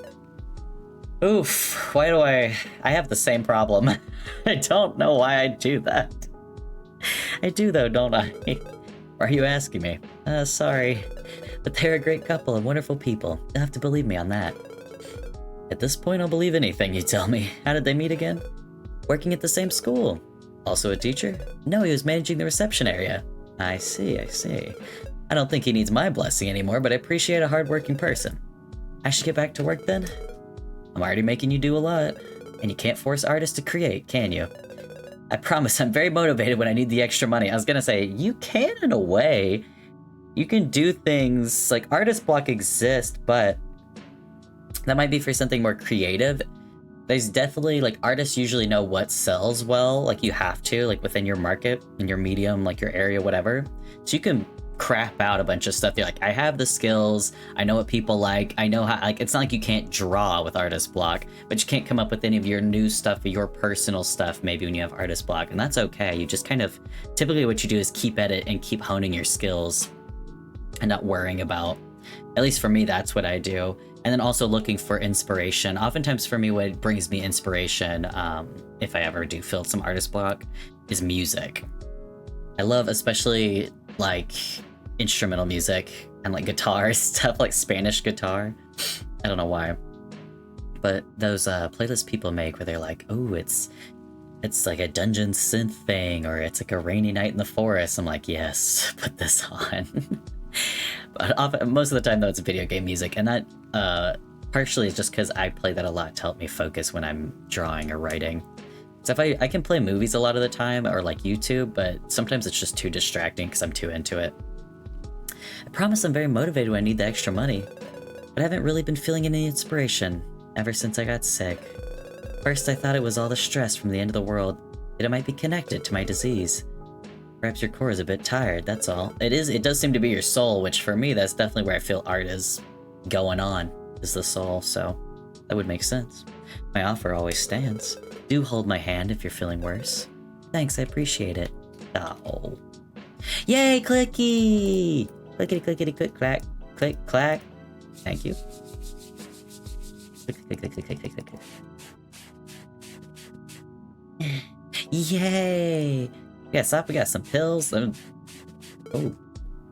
Oof. Why do I have the same problem. I don't know why I do that. I do though, don't I? Why are you asking me? Sorry. But they're a great couple and wonderful people. You'll have to believe me on that. At this point, I'll believe anything you tell me. How did they meet again? Working at the same school. Also a teacher? No, he was managing the reception area. I see. I don't think he needs my blessing anymore, but I appreciate a hardworking person. I should get back to work then? I'm already making you do a lot. And you can't force artists to create, can you? I promise I'm very motivated when I need the extra money. I was gonna say, you can in a way. You can do things, like artist block exists, but that might be for something more creative. There's definitely, like, artists usually know what sells well, like you have to, like within your market, in your medium, like your area, whatever. So you can crap out a bunch of stuff. You're like, I have the skills, I know what people like, I know how, like, it's not like you can't draw with artist block, but you can't come up with any of your new stuff, your personal stuff, maybe when you have artist block, and that's okay. You just kind of, typically what you do is keep at it and keep honing your skills and not worrying about, at least for me, that's what I do. And then also looking for inspiration. Oftentimes for me, what brings me inspiration, if I ever do feel some artist block, is music. I love especially like instrumental music and like guitar stuff, like Spanish guitar. I don't know why, but those playlists people make where they're like, oh, it's like a dungeon synth thing, or it's like a rainy night in the forest. I'm like, yes, put this on. But often, most of the time though, it's video game music, and that partially is just because I play that a lot to help me focus when I'm drawing or writing. So if I can play movies a lot of the time, or like YouTube, but sometimes it's just too distracting because I'm too into it. I promise I'm very motivated when I need the extra money, but I haven't really been feeling any inspiration ever since I got sick. First I thought it was all the stress from the end of the world, yet it might be connected to my disease. Perhaps your core is a bit tired, that's all. It does seem to be your soul, which for me, that's definitely where I feel art is going on, is the soul, so that would make sense. My offer always stands. Do hold my hand if you're feeling worse. Thanks, I appreciate it. Oh. Yay, clicky! Clickety clickety click clack. Click clack. Thank you. Click click click click click click click. Yay! We got some pills. Oh,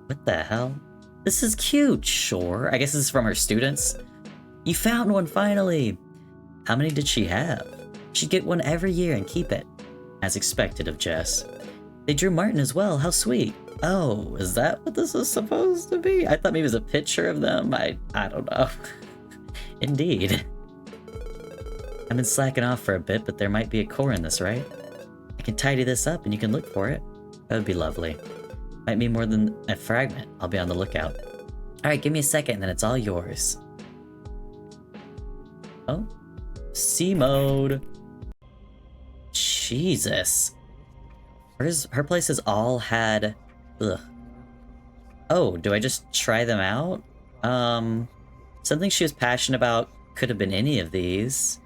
what the hell? This is cute, sure. I guess this is from her students. You found one finally! How many did she have? She'd get one every year and keep it. As expected of Jess. They drew Martin as well, how sweet. Oh, is that what this is supposed to be? I thought maybe it was a picture of them. I don't know. Indeed. I've been slacking off for a bit, but there might be a core in this, right? I can tidy this up and you can look for it. That would be lovely. Might be more than a fragment. I'll be on the lookout. Alright, give me a second and then it's all yours. Oh. C mode. Jesus. Her place has all had... Ugh. Oh, do I just try them out? Something she was passionate about could have been any of these.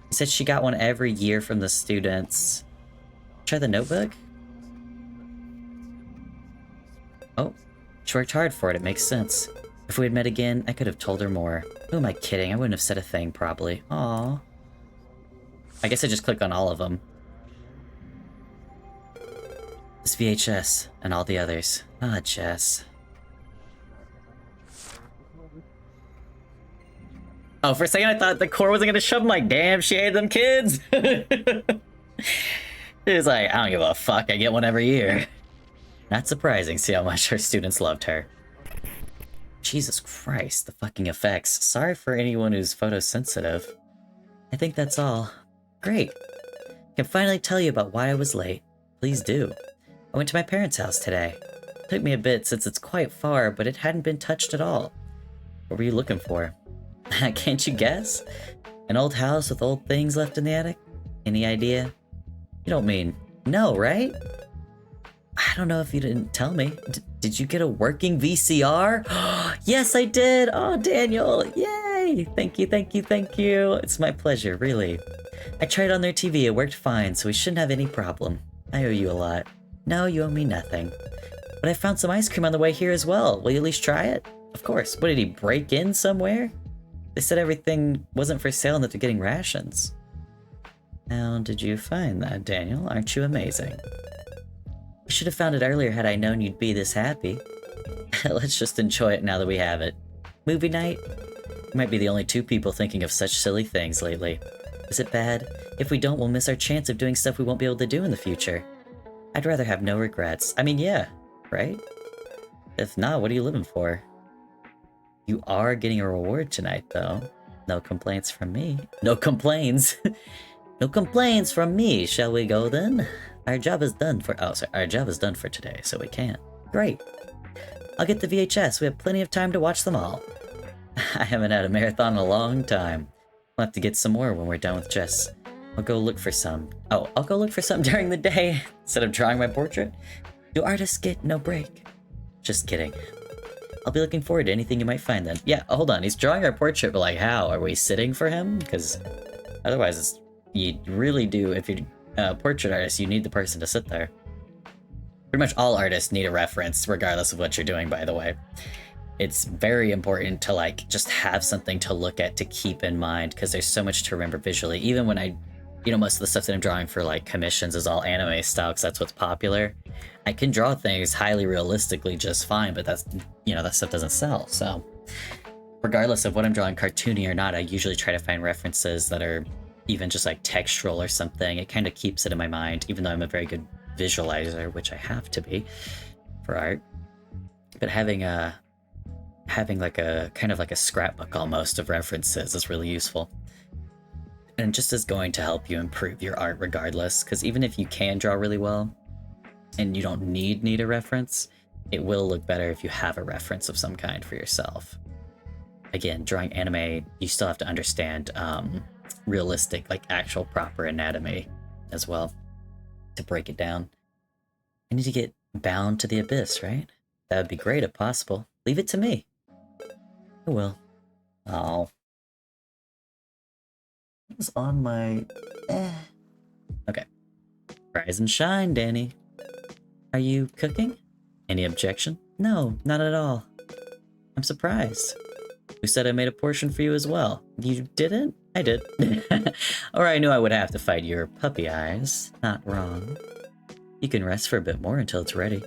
She said she got one every year from the students. Try the notebook? Oh, she worked hard for it, it makes sense. If we had met again, I could have told her more. Who am I kidding? I wouldn't have said a thing, probably. Aww. I guess I just click on all of them. This VHS, and all the others. Ah, Jess. Oh, for a second I thought the core wasn't gonna shove. I'm like, damn, she hated them kids! She was like, I don't give a fuck, I get one every year. Not surprising, see how much her students loved her. Jesus Christ, the fucking effects. Sorry for anyone who's photosensitive. I think that's all. Great. I can finally tell you about why I was late. Please do. I went to my parents' house today. It took me a bit since it's quite far, but it hadn't been touched at all. What were you looking for? Can't you guess? An old house with old things left in the attic? Any idea? You don't mean no, right? I don't know if you didn't tell me. Did you get a working VCR? Yes, I did! Oh, Daniel! Yay! Thank you, thank you, thank you! It's my pleasure, really. I tried on their TV, it worked fine, so we shouldn't have any problem. I owe you a lot. No, you owe me nothing. But I found some ice cream on the way here as well. Will you at least try it? Of course. What, did he break in somewhere? They said everything wasn't for sale and that they're getting rations. How did you find that, Daniel? Aren't you amazing? I should have found it earlier had I known you'd be this happy. Let's just enjoy it now that we have it. Movie night? We might be the only two people thinking of such silly things lately. Is it bad? If we don't, we'll miss our chance of doing stuff we won't be able to do in the future. I'd rather have no regrets. I mean, yeah, right? If not, what are you living for? You are getting a reward tonight, though. No complaints from me. No complaints! No complaints from me, shall we go then? Our job is done for- oh, sorry, our job is done for today, so we can't. Great. I'll get the VHS, we have plenty of time to watch them all. I haven't had a marathon in a long time. We'll have to get some more when we're done with Jess. I'll go look for some. Oh, I'll go look for some during the day, instead of drawing my portrait. Do artists get no break? Just kidding. I'll be looking forward to anything you might find then. Yeah, hold on. He's drawing our portrait, but like how? Are we sitting for him? Because otherwise, you really do, if you're a portrait artist, you need the person to sit there. Pretty much all artists need a reference, regardless of what you're doing, by the way. It's very important to like just have something to look at to keep in mind, because there's so much to remember visually. Even when most of the stuff that I'm drawing for like commissions is all anime style, because that's what's popular. I can draw things highly realistically just fine, but that's, that stuff doesn't sell. So regardless of what I'm drawing, cartoony or not, I usually try to find references that are even just like textural or something. It kind of keeps it in my mind, even though I'm a very good visualizer, which I have to be for art. But having like a kind of like a scrapbook almost of references is really useful. And just is going to help you improve your art regardless, because even if you can draw really well and you don't need a reference, it will look better if you have a reference of some kind for yourself. Again, drawing anime, you still have to understand realistic, like actual proper anatomy as well to break it down. I need to get bound to the abyss, right? That would be great if possible. Leave it to me. I will. Oh. It's on my... Okay. Rise and shine, Danny. Are you cooking? Any objection? No, not at all. I'm surprised. Who said I made a portion for you as well? You didn't? I did. Or I knew I would have to fight your puppy eyes. Not wrong. You can rest for a bit more until it's ready.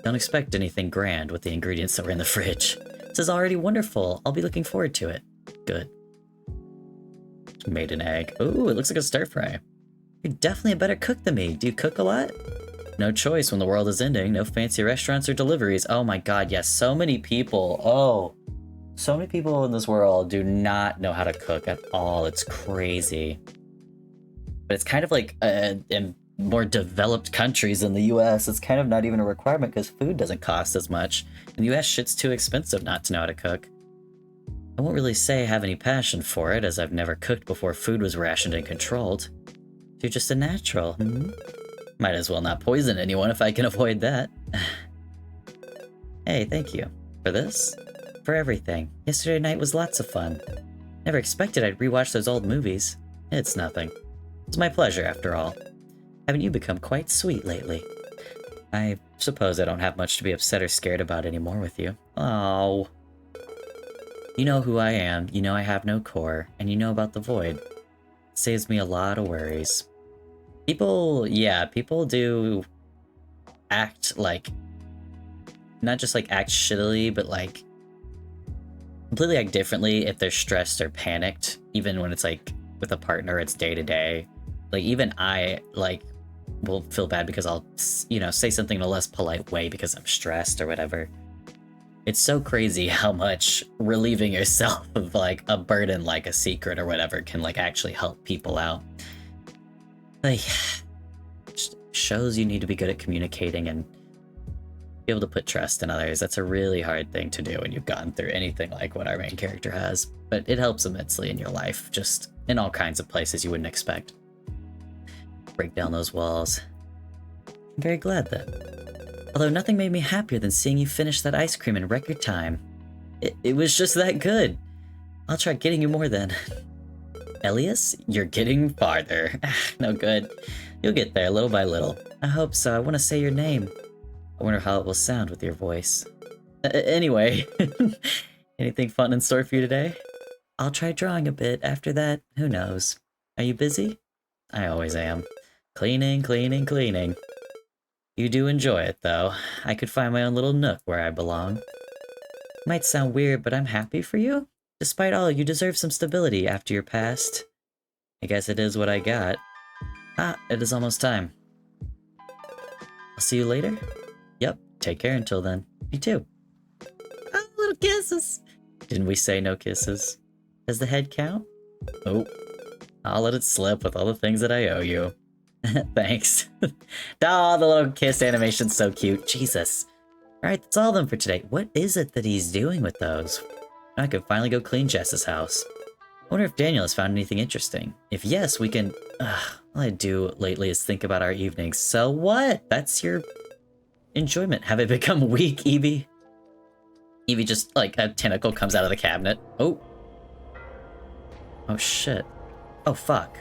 Don't expect anything grand with the ingredients that were in the fridge. This is already wonderful. I'll be looking forward to it. Good. Made an egg. Ooh, it looks like a stir fry. You're definitely a better cook than me. Do you cook a lot? No choice when the world is ending. No fancy restaurants or deliveries. Oh my god, yes. So many people. So many people in this world do not know how to cook at all. It's crazy. But it's kind of like in more developed countries in the US, it's kind of not even a requirement because food doesn't cost as much. In the US, shit's too expensive not to know how to cook. I won't really say I have any passion for it, as I've never cooked before food was rationed and controlled. You're just a natural, Might as well not poison anyone if I can avoid that. Hey, thank you. For this? For everything. Yesterday night was lots of fun. Never expected I'd rewatch those old movies. It's nothing. It's my pleasure, after all. Haven't you become quite sweet lately? I suppose I don't have much to be upset or scared about anymore with you. Oh. You know who I am, you know I have no core, and you know about the void. It saves me a lot of worries. People do act like, not just like act shittily, but like completely act differently if they're stressed or panicked, even when it's like with a partner, it's day to day. Like even I like will feel bad because I'll, say something in a less polite way because I'm stressed or whatever. It's so crazy how much relieving yourself of like a burden, like a secret or whatever, can like actually help people out. Like, just shows you need to be good at communicating and be able to put trust in others. That's a really hard thing to do when you've gone through anything like what our main character has, but it helps immensely in your life, just in all kinds of places you wouldn't expect. Break down those walls. I'm very glad then. Although nothing made me happier than seeing you finish that ice cream in record time. It was just that good. I'll try getting you more then. Elias, you're getting farther. No good. You'll get there little by little. I hope so. I want to say your name. I wonder how it will sound with your voice. Anyway, anything fun in store for you today? I'll try drawing a bit. After that, who knows? Are you busy? I always am. Cleaning, cleaning, cleaning. You do enjoy it, though. I could find my own little nook where I belong. Might sound weird, but I'm happy for you. Despite all, you deserve some stability after your past. I guess it is what I got. It is almost time. I'll see you later? Yep, take care until then. You too. Oh, little kisses! Didn't we say no kisses? Does the head count? Oh, I'll let it slip with all the things that I owe you. Thanks. Oh, the little kiss animation's so cute. Jesus. Alright, that's all of them for today. What is it that he's doing with those? I could finally go clean Jess's house. I wonder if Daniel has found anything interesting. If yes, we can... all I do lately is think about our evenings. So what? That's your enjoyment. Have I become weak, Evie? Evie just, like, a tentacle comes out of the cabinet. Oh. Oh, shit. Oh, fuck.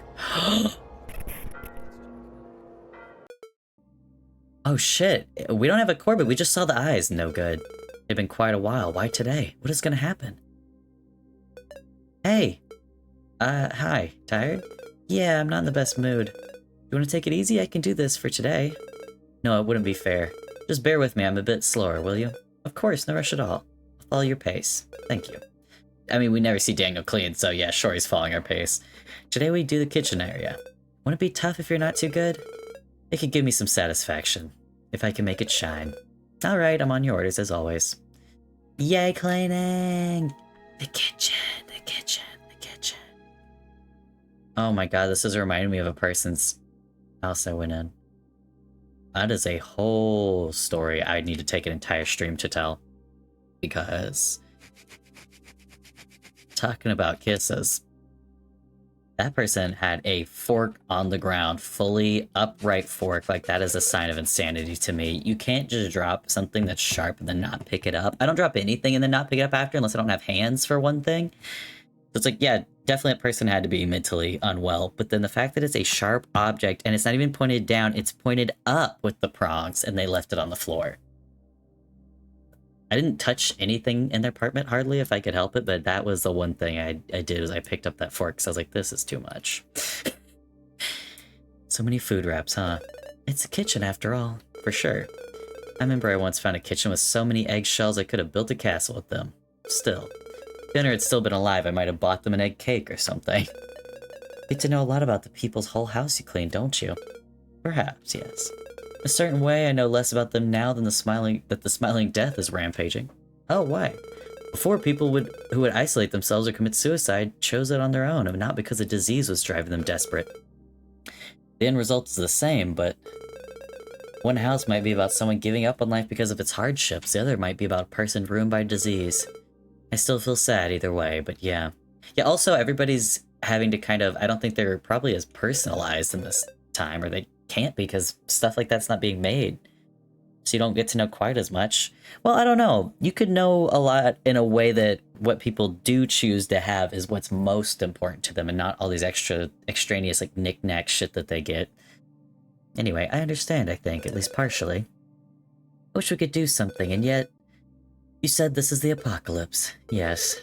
Oh, shit. We don't have a core, but we just saw the eyes. No good. It's been quite a while. Why today? What is gonna happen? Hey. Hi. Tired? Yeah, I'm not in the best mood. You wanna take it easy? I can do this for today. No, it wouldn't be fair. Just bear with me, I'm a bit slower, will you? Of course, no rush at all. I'll follow your pace. Thank you. I mean, we never see Daniel clean, so yeah, sure, he's following our pace. Today we do the kitchen area. Wouldn't it be tough if you're not too good? It could give me some satisfaction, if I can make it shine. Alright, I'm on your orders as always. Yay, cleaning! The kitchen, the kitchen, the kitchen. Oh my god, this is reminding me of a person's house I went in. That is a whole story I'd need to take an entire stream to tell. Because... talking about kisses. That person had a fork on the ground, fully upright fork. Like, that is a sign of insanity to me. You can't just drop something that's sharp and then not pick it up. I don't drop anything and then not pick it up after unless I don't have hands, for one thing. So it's like, yeah, definitely a person had to be mentally unwell. But then the fact that it's a sharp object and it's not even pointed down, it's pointed up with the prongs and they left it on the floor. I didn't touch anything in their apartment, hardly, if I could help it, but that was the one thing I did, was I picked up that fork, because I was like, this is too much. So many food wraps, huh? It's a kitchen, after all, for sure. I remember I once found a kitchen with so many eggshells I could have built a castle with them. Still. If dinner had still been alive, I might have bought them an egg cake or something. Get to know a lot about the people's whole house you clean, don't you? Perhaps, yes. A certain way, I know less about them now than the smiling death is rampaging. Oh, why? Before, people who would isolate themselves or commit suicide chose it on their own, and not because a disease was driving them desperate. The end result is the same, but one house might be about someone giving up on life because of its hardships. The other might be about a person ruined by disease. I still feel sad either way, but yeah. Yeah, also, everybody's having to kind of... I don't think they're probably as personalized in this time, or they can't, because stuff like that's not being made. So you don't get to know quite as much. Well, I don't know. You could know a lot in a way that what people do choose to have is what's most important to them and not all these extraneous, like, knick-knack shit that they get. Anyway, I understand, I think, at least partially. I wish we could do something, and yet... You said this is the apocalypse. Yes.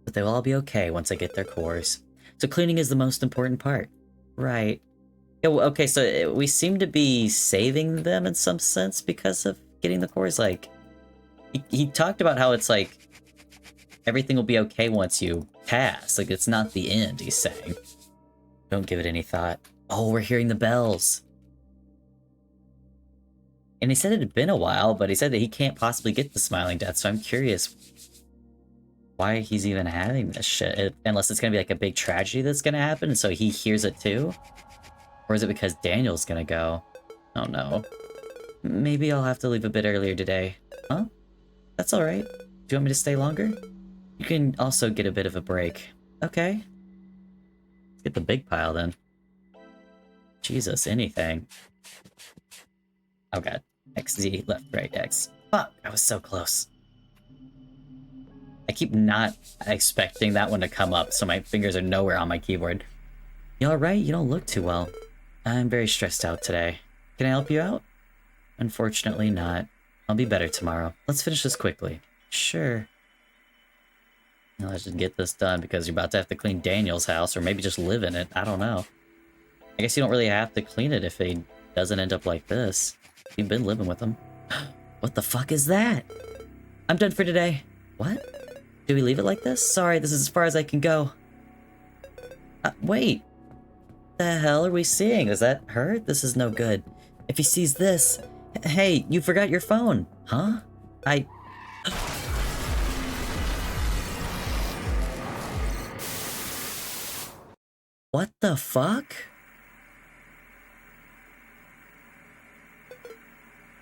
But they will all be okay once I get their cores. So cleaning is the most important part. Right. Yeah, well, okay, so we seem to be saving them in some sense because of getting the cores. Like, he talked about how it's like, everything will be okay once you pass. Like, it's not the end, he's saying. Don't give it any thought. Oh, we're hearing the bells. And he said it had been a while, but he said that he can't possibly get the smiling death, so I'm curious why he's even having this shit. Unless it's gonna be like a big tragedy that's gonna happen, and so he hears it too? Or is it because Daniel's gonna go? Oh no. Maybe I'll have to leave a bit earlier today. Huh? That's alright. Do you want me to stay longer? You can also get a bit of a break. Okay. Let's get the big pile then. Jesus, anything. Oh god. X, Z, left, right, X. Fuck, I was so close. I keep not expecting that one to come up, so my fingers are nowhere on my keyboard. You alright? You don't look too well. I'm very stressed out today. Can I help you out? Unfortunately not. I'll be better tomorrow. Let's finish this quickly. Sure. Now let's just get this done, because you're about to have to clean Daniel's house, or maybe just live in it. I don't know. I guess you don't really have to clean it if he doesn't end up like this. You've been living with him. What the fuck is that? I'm done for today. What? Do we leave it like this? Sorry, this is as far as I can go. Wait. The hell are we seeing? Is that her? This is no good. If he sees this... Hey, you forgot your phone. Huh? What the fuck?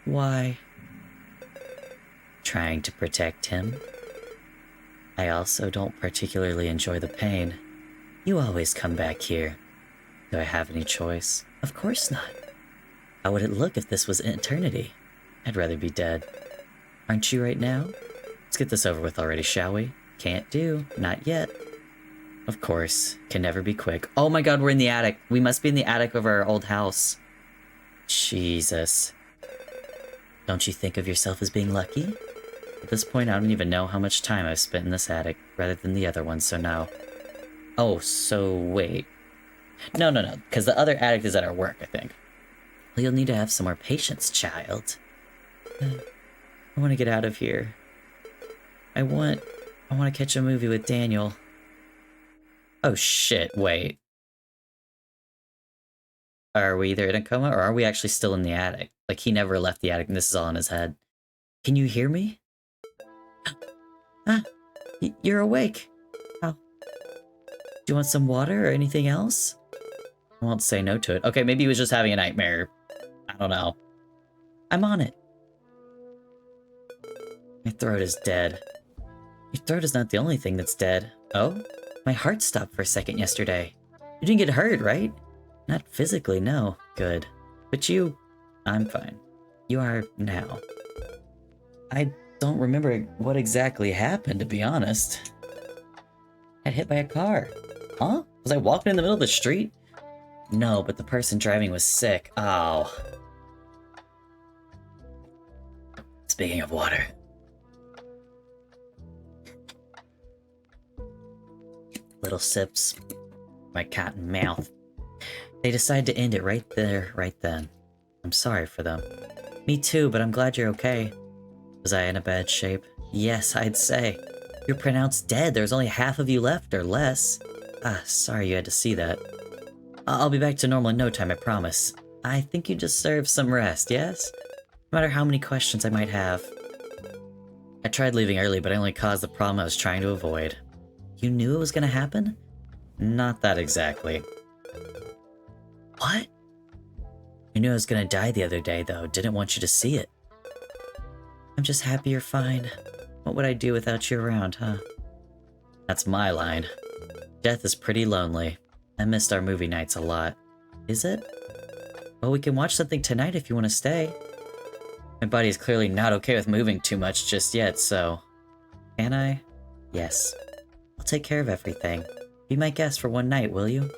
Why? Trying to protect him. I also don't particularly enjoy the pain. You always come back here. Do I have any choice? Of course not. How would it look if this was eternity? I'd rather be dead. Aren't you right now? Let's get this over with already, shall we? Can't do. Not yet. Of course. Can never be quick. Oh my god, we're in the attic. We must be in the attic of our old house. Jesus. Don't you think of yourself as being lucky? At this point, I don't even know how much time I've spent in this attic, rather than the other one, so no. Oh, so wait. No, because the other attic is at our work, I think. Well, you'll need to have some more patience, child. I want to get out of here. I want to catch a movie with Daniel. Oh shit, wait. Are we either in a coma, or are we actually still in the attic? Like, he never left the attic and this is all in his head. Can you hear me? Ah, you're awake. How? Do you want some water or anything else? I won't say no to it. Okay, maybe he was just having a nightmare. I don't know. I'm on it. My throat is dead. Your throat is not the only thing that's dead. Oh? My heart stopped for a second yesterday. You didn't get hurt, right? Not physically, no. Good. But you... I'm fine. You are now. I don't remember what exactly happened, to be honest. I got hit by a car. Huh? Was I walking in the middle of the street? No, but the person driving was sick. Oh. Speaking of water. Little sips. My cotton mouth. They decided to end it right there, right then. I'm sorry for them. Me too, but I'm glad you're okay. Was I in a bad shape? Yes, I'd say. You're pronounced dead. There's only half of you left, or less. Ah, sorry you had to see that. I'll be back to normal in no time, I promise. I think you deserve some rest, yes? No matter how many questions I might have. I tried leaving early, but I only caused the problem I was trying to avoid. You knew it was gonna happen? Not that exactly. What? You knew I was gonna die the other day, though. Didn't want you to see it. I'm just happy you're fine. What would I do without you around, huh? That's my line. Death is pretty lonely. I missed our movie nights a lot. Is it? Well, we can watch something tonight if you want to stay. My body is clearly not okay with moving too much just yet, so... Can I? Yes. I'll take care of everything. Be my guest for one night, will you?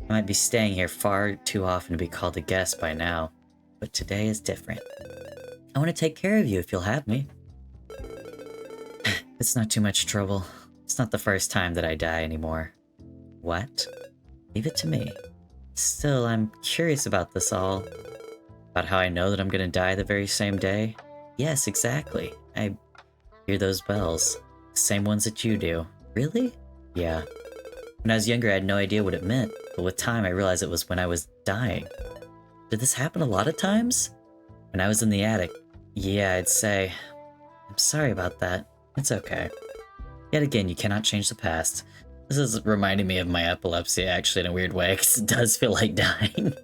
I might be staying here far too often to be called a guest by now, but today is different. I want to take care of you if you'll have me. It's not too much trouble. It's not the first time that I die anymore. What? Leave it to me. Still, I'm curious about this all. About how I know that I'm gonna die the very same day? Yes, exactly. I hear those bells. The same ones that you do. Really? Yeah. When I was younger, I had no idea what it meant, but with time I realized it was when I was dying. Did this happen a lot of times? When I was in the attic, yeah, I'd say. I'm sorry about that. It's okay. Yet again, you cannot change the past. This is reminding me of my epilepsy, actually, in a weird way, because it does feel like dying.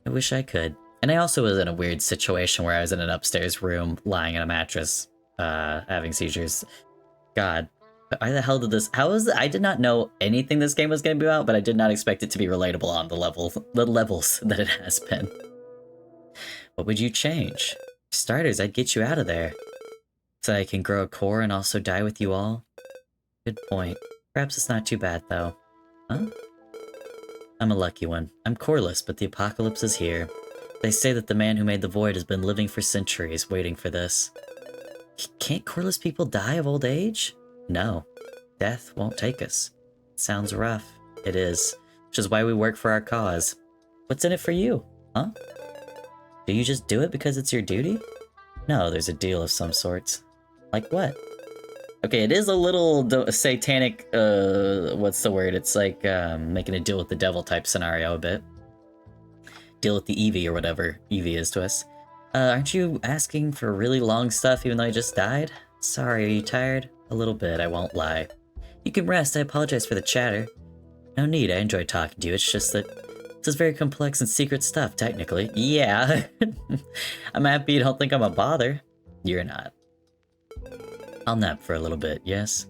I wish I could. And I also was in a weird situation where I was in an upstairs room, lying on a mattress, having seizures. God. Why the hell did this... I did not know anything this game was going to be about, but I did not expect it to be relatable on the levels that it has been. What would you change? For starters, I'd get you out of there. So I can grow a core and also die with you all? Good point. Perhaps it's not too bad, though. Huh? I'm a lucky one. I'm coreless, but the apocalypse is here. They say that the man who made the void has been living for centuries, waiting for this. Can't coreless people die of old age? No. Death won't take us. It sounds rough. It is. Which is why we work for our cause. What's in it for you? Huh? Do you just do it because it's your duty? No, there's a deal of some sorts. Like what? Okay, it is a little satanic, what's the word? It's like, making a deal with the devil type scenario a bit. Deal with the Eevee or whatever Eevee is to us. Aren't you asking for really long stuff even though I just died? Sorry, are you tired? A little bit, I won't lie. You can rest, I apologize for the chatter. No need, I enjoy talking to you, it's just that this is very complex and secret stuff, technically. Yeah. I'm happy you don't think I'm a bother. You're not. I'll nap for a little bit, yes?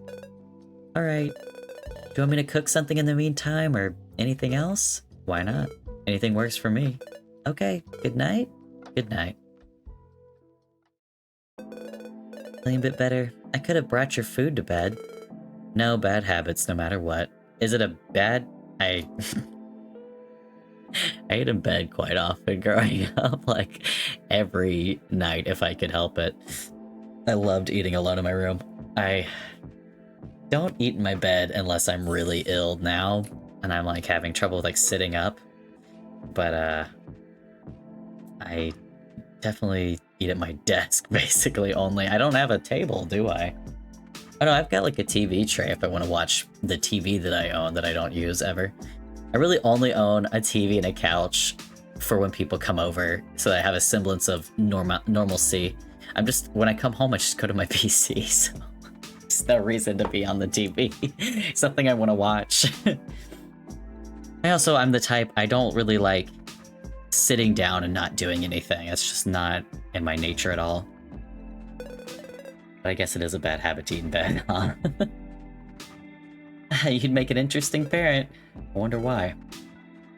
Alright. Do you want me to cook something in the meantime, or anything else? Why not? Anything works for me. Okay, good night. Good night. Feeling a bit better? I could have brought your food to bed. No bad habits, no matter what. Is it a bad... I ate in bed quite often growing up, like every night if I could help it. I loved eating alone in my room. I don't eat in my bed unless I'm really ill now, and I'm like having trouble with like sitting up. But I definitely eat at my desk basically only. I don't have a table, do I? Oh no, I've got like a TV tray if I want to watch the TV that I own that I don't use ever. I really only own a TV and a couch for when people come over, so that I have a semblance of normalcy. When I come home, I just go to my PC, so there's no reason to be on the TV. Something I want to watch. I'm the type, I don't really like sitting down and not doing anything. That's just not in my nature at all. But I guess it is a bad habit to eat in bed, huh? You'd make an interesting parent. I wonder why.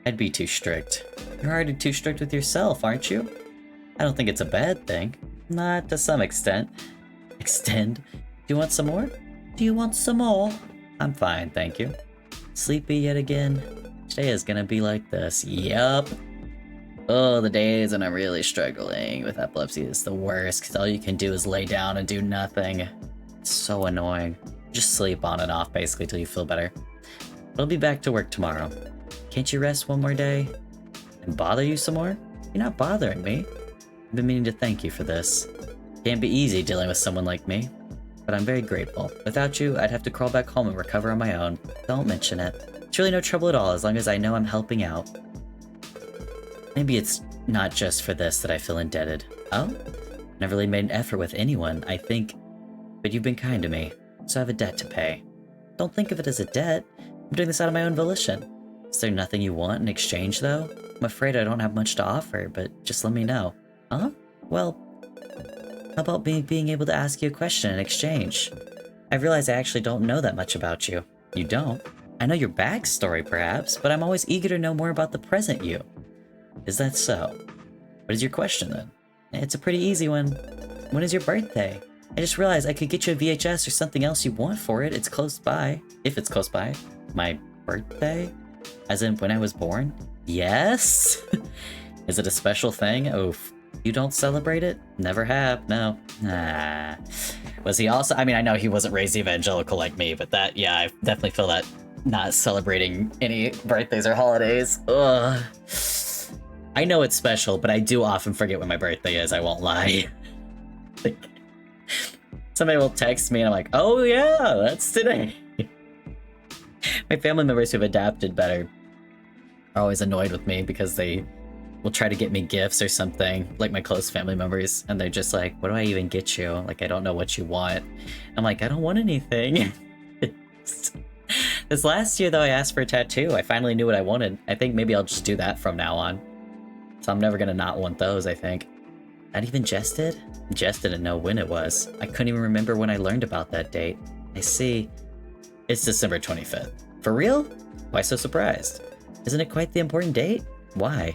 I'd be too strict. You're already too strict with yourself, aren't you? I don't think it's a bad thing. Not to some extent. Extend? Do you want some more? Do you want some more? I'm fine, thank you. Sleepy yet again? Today is gonna be like this. Yup. Oh, the days when I'm really struggling with epilepsy is the worst, because all you can do is lay down and do nothing. It's so annoying. Just sleep on and off, basically, till you feel better. But I'll be back to work tomorrow. Can't you rest one more day? And bother you some more? You're not bothering me. I've been meaning to thank you for this. Can't be easy dealing with someone like me, but I'm very grateful. Without you, I'd have to crawl back home and recover on my own. Don't mention it. It's really no trouble at all, as long as I know I'm helping out. Maybe it's not just for this that I feel indebted. Oh? Never really made an effort with anyone, I think. But you've been kind to me, so I have a debt to pay. Don't think of it as a debt. I'm doing this out of my own volition. Is there nothing you want in exchange, though? I'm afraid I don't have much to offer, but just let me know. Huh? Well, how about me being able to ask you a question in exchange? I realize I actually don't know that much about you. You don't? I know your backstory, perhaps, but I'm always eager to know more about the present you. Is that so? What is your question, then? It's a pretty easy one. When is your birthday? I just realized I could get you a VHS or something else you want for it. It's close by. If it's close by. My birthday? As in when I was born? Yes? Is it a special thing? Oof. You don't celebrate it? Never have, no. Nah. Was he also... I mean, I know he wasn't raised evangelical like me, but that, yeah, I definitely feel that not celebrating any birthdays or holidays. Ugh. I know it's special, but I do often forget when my birthday is, I won't lie. Like, somebody will text me and I'm like, oh yeah, that's today. My family members who've adapted better are always annoyed with me because they will try to get me gifts or something, like my close family members, and they're just like, what do I even get you? Like, I don't know what you want. I'm like, I don't want anything. This last year, though, I asked for a tattoo. I finally knew what I wanted. I think maybe I'll just do that from now on. So I'm never gonna not want those, I think. Not even Jess did? Jess didn't know when it was. I couldn't even remember when I learned about that date. I see. It's December 25th. For real? Why so surprised? Isn't it quite the important date? Why?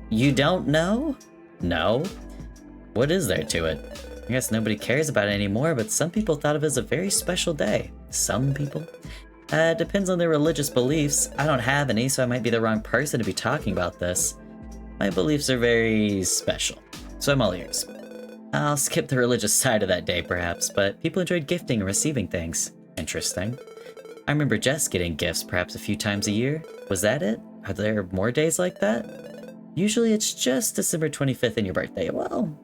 You don't know? No? What is there to it? I guess nobody cares about it anymore, but some people thought of it as a very special day. Some people? Depends on their religious beliefs. I don't have any, so I might be the wrong person to be talking about this. My beliefs are very special, so I'm all ears. I'll skip the religious side of that day, perhaps, but people enjoyed gifting and receiving things. Interesting. I remember Jess getting gifts perhaps a few times a year. Was that it? Are there more days like that? Usually it's just December 25th and your birthday. Well,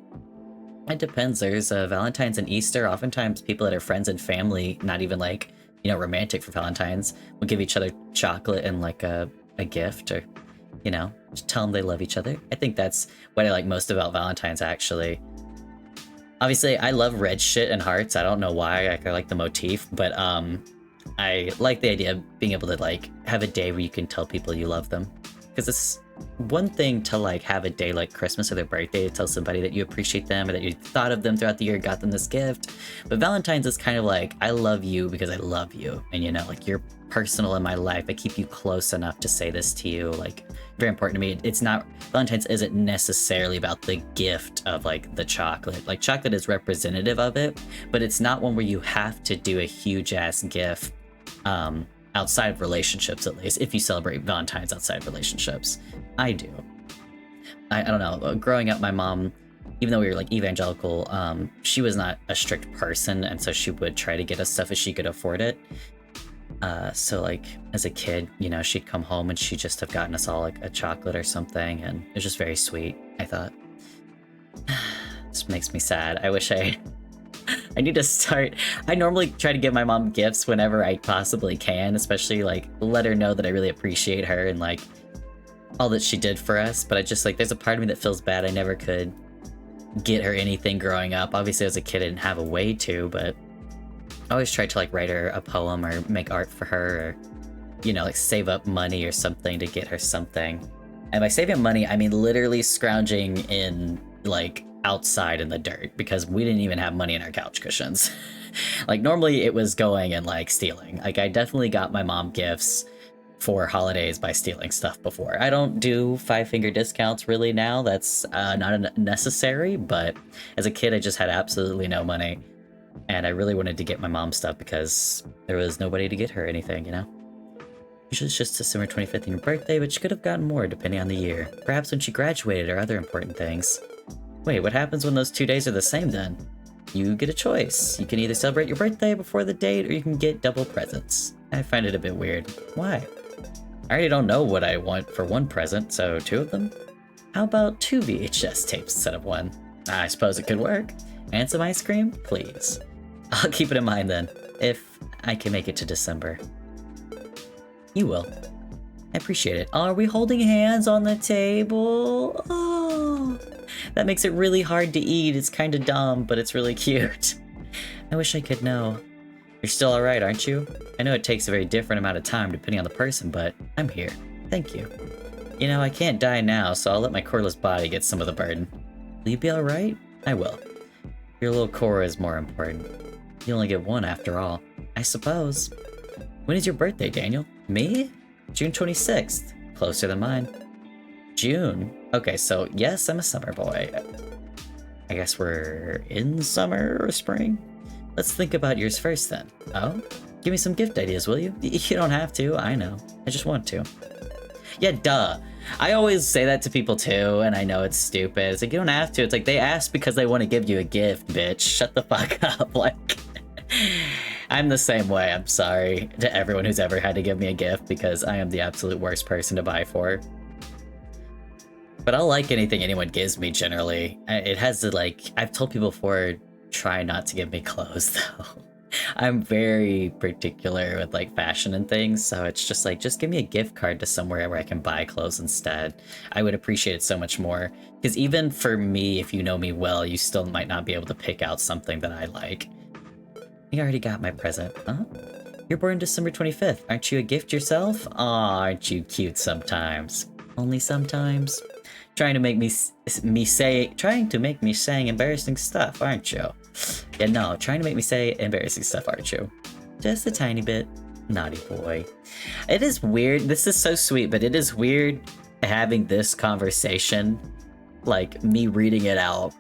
it depends. There's Valentine's and Easter. Oftentimes people that are friends and family, not even like, you know, romantic for Valentine's, will give each other chocolate and like a gift, or, you know, just tell them they love each other. I think that's what I like most about Valentine's, actually. Obviously, I love red shit and hearts. I don't know why. I like the motif, but I like the idea of being able to like have a day where you can tell people you love them, because one thing to like have a day like Christmas or their birthday to tell somebody that you appreciate them or that you thought of them throughout the year, got them this gift. But Valentine's is kind of like, I love you because I love you. And you know, like you're personal in my life. I keep you close enough to say this to you. Like very important to me. It's not, Valentine's isn't necessarily about the gift of like the chocolate. Like chocolate is representative of it, but it's not one where you have to do a huge ass gift outside of relationships, at least, if you celebrate Valentine's outside of relationships. I do. I don't know. Growing up, my mom, even though we were like evangelical, she was not a strict person, and so she would try to get us stuff as she could afford it. So like as a kid, you know, she'd come home and she'd just have gotten us all like a chocolate or something, and it was just very sweet. I thought, this makes me sad. I wish I need to start. I normally try to give my mom gifts whenever I possibly can, especially like let her know that I really appreciate her and like all that she did for us. But I just like, there's a part of me that feels bad I never could get her anything growing up. Obviously as a kid I didn't have a way to, but I always tried to like write her a poem or make art for her, or you know, like save up money or something to get her something. And by saving up money, I mean literally scrounging in like outside in the dirt, because we didn't even have money in our couch cushions. Like normally it was going and like stealing. Like I definitely got my mom gifts for holidays by stealing stuff before. I don't do 5-finger discounts really now. That's not necessary, but as a kid I just had absolutely no money, and I really wanted to get my mom stuff because there was nobody to get her anything, you know? Usually it's just December 25th and your birthday, but she could have gotten more depending on the year. Perhaps when she graduated or other important things. Wait, what happens when those 2 days are the same then? You get a choice. You can either celebrate your birthday before the date, or you can get double presents. I find it a bit weird. Why? I already don't know what I want for one present, so 2 of them? How about 2 VHS tapes instead of 1? I suppose it could work. And some ice cream? Please. I'll keep it in mind then, if I can make it to December. You will. I appreciate it. Are we holding hands on the table? Oh, that makes it really hard to eat. It's kind of dumb, but it's really cute. I wish I could know. You're still alright, aren't you? I know it takes a very different amount of time depending on the person, but I'm here. Thank you. You know, I can't die now, so I'll let my coreless body get some of the burden. Will you be alright? I will. Your little core is more important. You only get one after all. I suppose. When is your birthday, Daniel? Me? June 26th. Closer than mine. June? Okay, so yes, I'm a summer boy. I guess we're in summer or spring? Let's think about yours first then. Oh? Give me some gift ideas, will you? You don't have to, I know. I just want to. Yeah, duh. I always say that to people too, and I know it's stupid. It's like, you don't have to. It's like, they asked because they want to give you a gift, bitch. Shut the fuck up. Like, I'm the same way. I'm sorry to everyone who's ever had to give me a gift, because I am the absolute worst person to buy for. But I'll like anything anyone gives me, generally. It has to, like, I've told people before, try not to give me clothes, though. I'm very particular with, like, fashion and things, so it's just like, just give me a gift card to somewhere where I can buy clothes instead. I would appreciate it so much more. Because even for me, if you know me well, you still might not be able to pick out something that I like. You already got my present, huh? You're born December 25th. Aren't you a gift yourself? Aw, aren't you cute sometimes? Only sometimes? Trying to make me saying embarrassing stuff, aren't you? Yeah, no, trying to make me say embarrassing stuff, aren't you? Just a tiny bit. Naughty boy. It is weird. This is so sweet, but it is weird having this conversation, like me reading it out.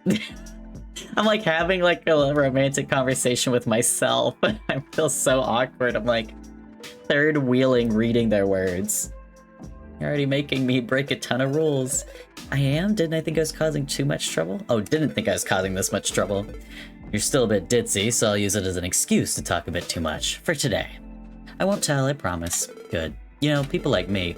I'm like having like a romantic conversation with myself. I feel so awkward. I'm like third wheeling reading their words. You're already making me break a ton of rules. I am? Didn't I think I was causing too much trouble? Oh, didn't think I was causing this much trouble. You're still a bit ditzy, so I'll use it as an excuse to talk a bit too much. For today. I won't tell, I promise. Good. You know, people like me,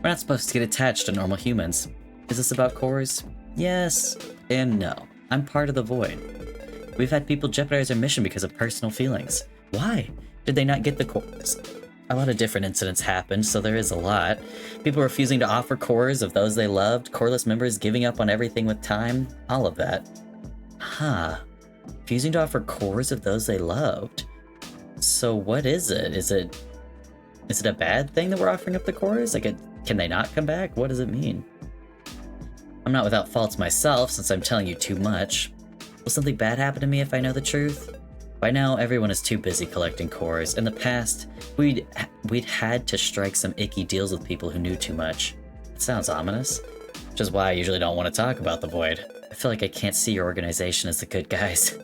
we're not supposed to get attached to normal humans. Is this about cores? Yes and no. I'm part of the void. We've had people jeopardize their mission because of personal feelings. Why? Did they not get the cores? A lot of different incidents happened, so there is a lot. People refusing to offer cores of those they loved, coreless members giving up on everything with time, all of that. Huh. Refusing to offer cores of those they loved. So what is it? Is it a bad thing that we're offering up the cores? Like, can they not come back? What does it mean? I'm not without faults myself, since I'm telling you too much. Will something bad happen to me if I know the truth? By now, everyone is too busy collecting cores. In the past, we'd had to strike some icky deals with people who knew too much. It sounds ominous, which is why I usually don't want to talk about the Void. I feel like I can't see your organization as the good guys.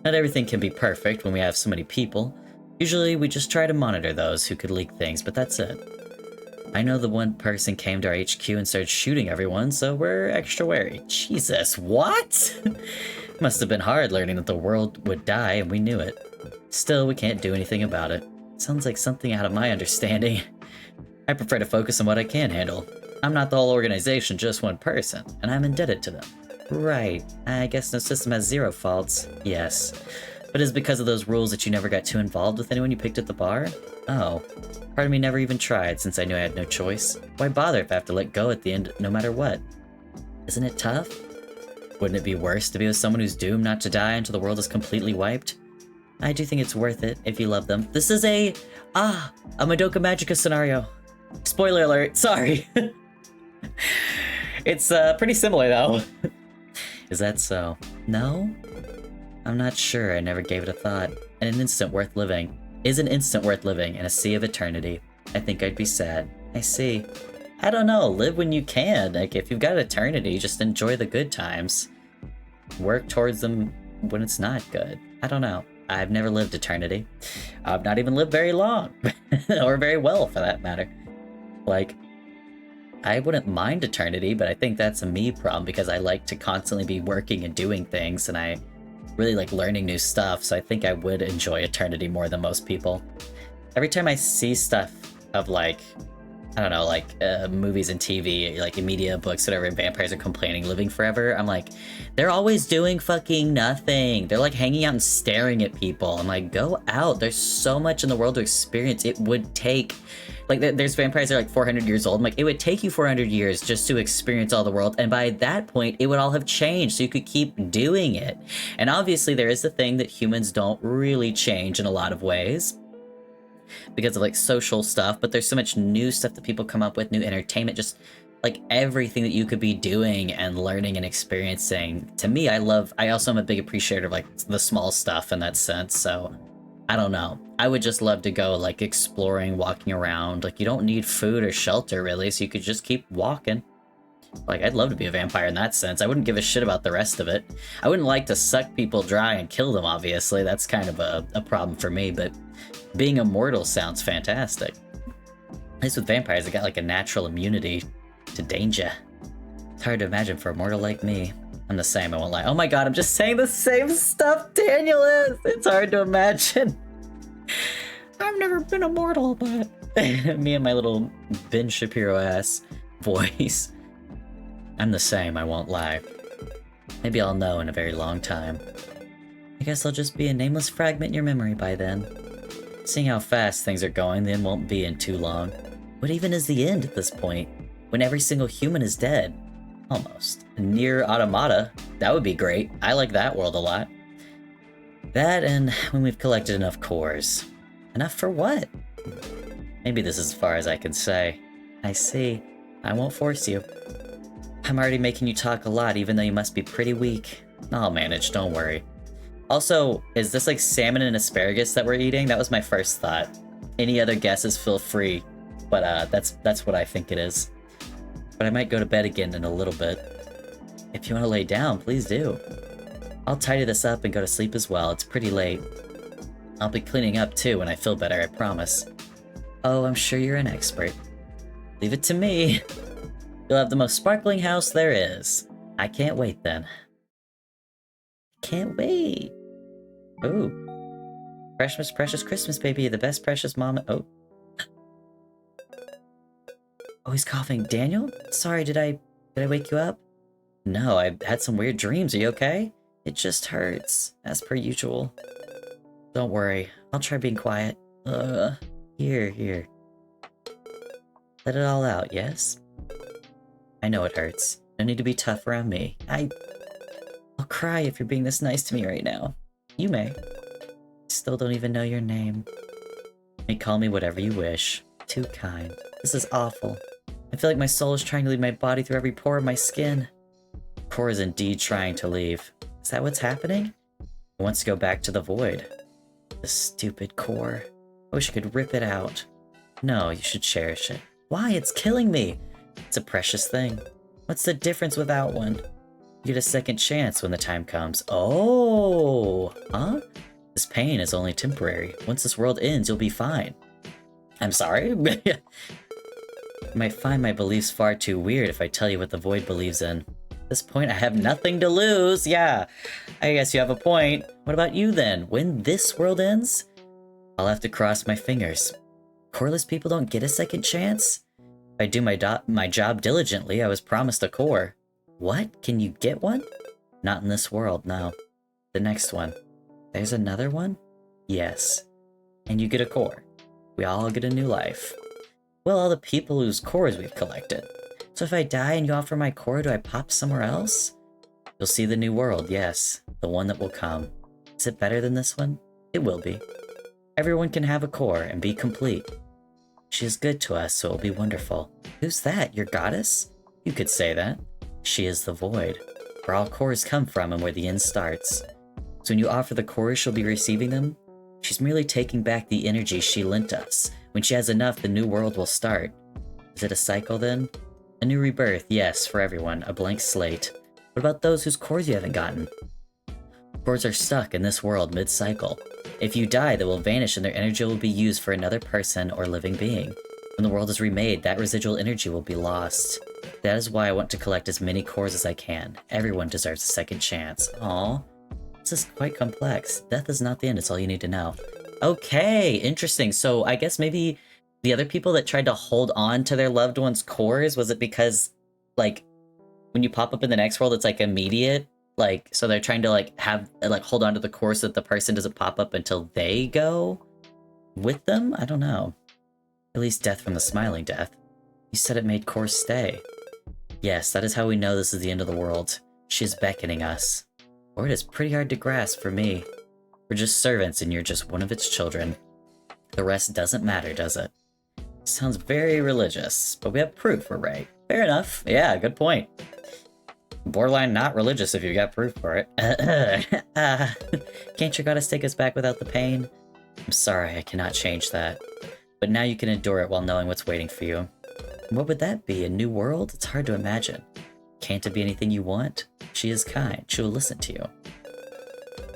Not everything can be perfect when we have so many people. Usually, we just try to monitor those who could leak things, but that's it. I know the one person came to our HQ and started shooting everyone, so we're extra wary. Jesus, what? Must have been hard learning that the world would die and we knew it. Still, we can't do anything about it. Sounds like something out of my understanding. I prefer to focus on what I can handle. I'm not the whole organization, just one person, and I'm indebted to them. Right, I guess no system has zero faults. Yes. But it's because of those rules that you never got too involved with anyone you picked at the bar? Oh. Part of me never even tried since I knew I had no choice. Why bother if I have to let go at the end no matter what? Isn't it tough? Wouldn't it be worse to be with someone who's doomed not to die until the world is completely wiped? I do think it's worth it if you love them. This is a Madoka Magica scenario. Spoiler alert, sorry. It's pretty similar though. Is that so? No? I'm not sure, I never gave it a thought. An instant worth living is an instant worth living in a sea of eternity. I think I'd be sad. I see. I don't know, live when you can. Like, if you've got eternity, just enjoy the good times. Work towards them when it's not good. I don't know. I've never lived eternity. I've not even lived very long. Or very well, for that matter. Like, I wouldn't mind eternity, but I think that's a me problem because I like to constantly be working and doing things, and I really like learning new stuff, so I think I would enjoy eternity more than most people. Every time I see stuff of like, I don't know, like movies and TV, like in media, books, whatever, and vampires are complaining, living forever, I'm like, they're always doing fucking nothing. They're like hanging out and staring at people. I'm like, go out. There's so much in the world to experience. It would take, like, there's vampires that are like 400 years old. I'm like, it would take you 400 years just to experience all the world. And by that point, it would all have changed. So you could keep doing it. And obviously there is the thing that humans don't really change in a lot of ways because of like social stuff, but there's so much new stuff that people come up with, new entertainment, just like everything that you could be doing and learning and experiencing. To me, I also am a big appreciator of like the small stuff in that sense. So I don't know. I would just love to go like exploring, walking around. Like, you don't need food or shelter really, so you could just keep walking. Like, I'd love to be a vampire in that sense. I wouldn't give a shit about the rest of it. I wouldn't like to suck people dry and kill them, obviously. That's kind of a problem for me, but being immortal sounds fantastic. At least with vampires, I got like a natural immunity to danger. It's hard to imagine for a mortal like me. I'm the same, I won't lie. Oh my god, I'm just saying the same stuff Daniel is! It's hard to imagine. I've never been immortal, but... me and my little Ben Shapiro-ass voice. I'm the same, I won't lie. Maybe I'll know in a very long time. I guess I'll just be a nameless fragment in your memory by then. Seeing how fast things are going, the end won't be in too long. What even is the end at this point? When every single human is dead? Almost. Near Automata, that would be great. I like that world a lot. That, and when we've collected enough cores. Enough for what? Maybe this is as far as I can say. I see. I won't force you. I'm already making you talk a lot, even though you must be pretty weak. I'll manage, don't worry. Also, is this like salmon and asparagus that we're eating? That was my first thought. Any other guesses, feel free. But that's what I think it is. But I might go to bed again in a little bit. If you want to lay down, please do. I'll tidy this up and go to sleep as well. It's pretty late. I'll be cleaning up too when I feel better, I promise. Oh, I'm sure you're an expert. Leave it to me. You'll have the most sparkling house there is. I can't wait then. Can't wait. Ooh. Precious, precious Christmas baby, the best precious mama. Oh. Oh, he's coughing. Daniel? Sorry, did I wake you up? No, I had some weird dreams. Are you okay? It just hurts, as per usual. Don't worry, I'll try being quiet. Here. Let it all out, yes? I know it hurts. No need to be tough around me. I'll cry if you're being this nice to me right now. You may. Still don't even know your name. You may call me whatever you wish. Too kind. This is awful. I feel like my soul is trying to leave my body through every pore of my skin. core is indeed trying to leave. Is that what's happening? It wants to go back to the void. The stupid core. I wish I could rip it out. No, you should cherish it. Why? It's killing me! It's a precious thing. What's the difference without one? You get a second chance when the time comes. Oh! Huh? This pain is only temporary. Once this world ends, you'll be fine. I'm sorry? You might find my beliefs far too weird if I tell you what the void believes in. At this point, I have nothing to lose. Yeah, I guess you have a point. What about you then? When this world ends, I'll have to cross my fingers. Coreless people don't get a second chance? If I do my job diligently, I was promised a core. What? Can you get one? Not in this world, no. The next one. There's another one? Yes. And you get a core. We all get a new life. Well, all the people whose cores we've collected. So if I die and you offer my core, do I pop somewhere else? You'll see the new world, yes. The one that will come. Is it better than this one? It will be. Everyone can have a core and be complete. She is good to us, so it'll be wonderful. Who's that? Your goddess? You could say that. She is the void, where all cores come from and where the end starts. So when you offer the cores, she'll be receiving them. She's merely taking back the energy she lent us. When she has enough, the new world will start. Is it a cycle then? A new rebirth, yes, for everyone, a blank slate. What about those whose cores you haven't gotten? Cores are stuck in this world mid-cycle. If you die, they will vanish and their energy will be used for another person or living being. When the world is remade, that residual energy will be lost. That is why I want to collect as many cores as I can. Everyone deserves a second chance. Aww. This is quite complex. Death is not the end, it's all you need to know. Okay, interesting. So I guess maybe the other people that tried to hold on to their loved ones' cores, was it because, like, when you pop up in the next world, it's like immediate? Like, so they're trying to hold on to the core so that the person doesn't pop up until they go with them? I don't know. At least death from the smiling death. You said it made cores stay. Yes, that is how we know this is the end of the world. She is beckoning us. Or it is pretty hard to grasp for me. We're just servants and you're just one of its children. The rest doesn't matter, does it? Sounds very religious, but we have proof we're right. Fair enough. Yeah, good point. Borderline not religious if you got proof for it. Can't your goddess take us back without the pain? I'm sorry, I cannot change that. But now you can endure it while knowing what's waiting for you. And what would that be? A new world? It's hard to imagine. Can't it be anything you want? She is kind. She will listen to you.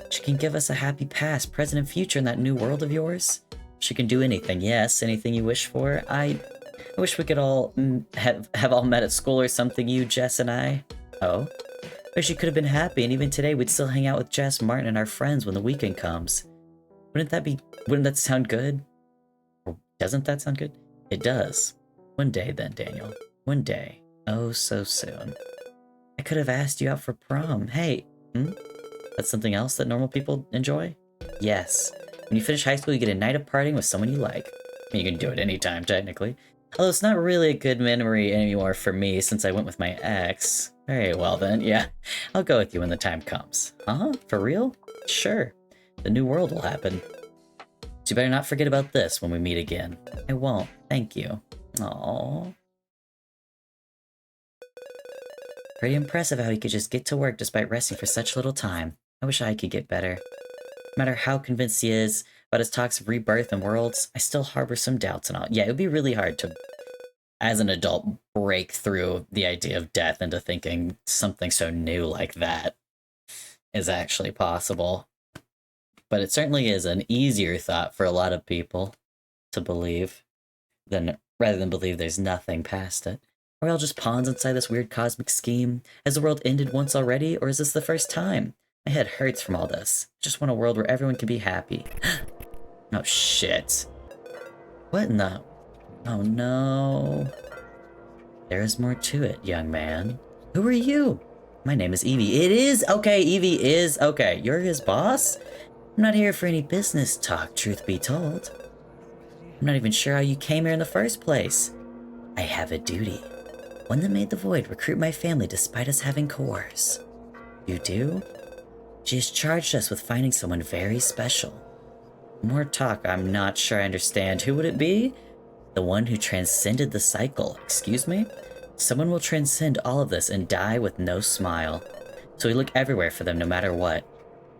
She can give us a happy past, present, and future in that new world of yours. She can do anything, yes, anything you wish for. I wish we could all have all met at school or something, you, Jess, and I. Oh? Wish you could have been happy, and even today we'd still hang out with Jess, Martin, and our friends when the weekend comes. Wouldn't that sound good? Or doesn't that sound good? It does. One day then, Daniel. One day. Oh, so soon. I could have asked you out for prom. Hey, That's something else that normal people enjoy? Yes. When you finish high school, you get a night of partying with someone you like. I mean, you can do it anytime, technically. Although it's not really a good memory anymore for me since I went with my ex. Very well then, yeah. I'll go with you when the time comes. Huh? For real? Sure. The new world will happen. So you better not forget about this when we meet again. I won't. Thank you. Aww. Pretty impressive how he could just get to work despite resting for such little time. I wish I could get better. No matter how convinced he is about his talks of rebirth and worlds, I still harbor some doubts and all. Yeah, it would be really hard to, as an adult, break through the idea of death into thinking something so new like that is actually possible. But it certainly is an easier thought for a lot of people to believe rather than believe there's nothing past it. Are we all just pawns inside this weird cosmic scheme? Has the world ended once already, or is this the first time? My head hurts from all this. I just want a world where everyone can be happy. Oh shit. What in the... Oh no. There is more to it, young man. Who are you? My name is Evie. It is? Okay, Evie is... Okay, you're his boss? I'm not here for any business talk, truth be told. I'm not even sure how you came here in the first place. I have a duty. One that made the void recruit my family despite us having cores. You do? She has charged us with finding someone very special. More talk, I'm not sure I understand. Who would it be? The one who transcended the cycle. Excuse me? Someone will transcend all of this and die with no smile. so we look everywhere for them no matter what.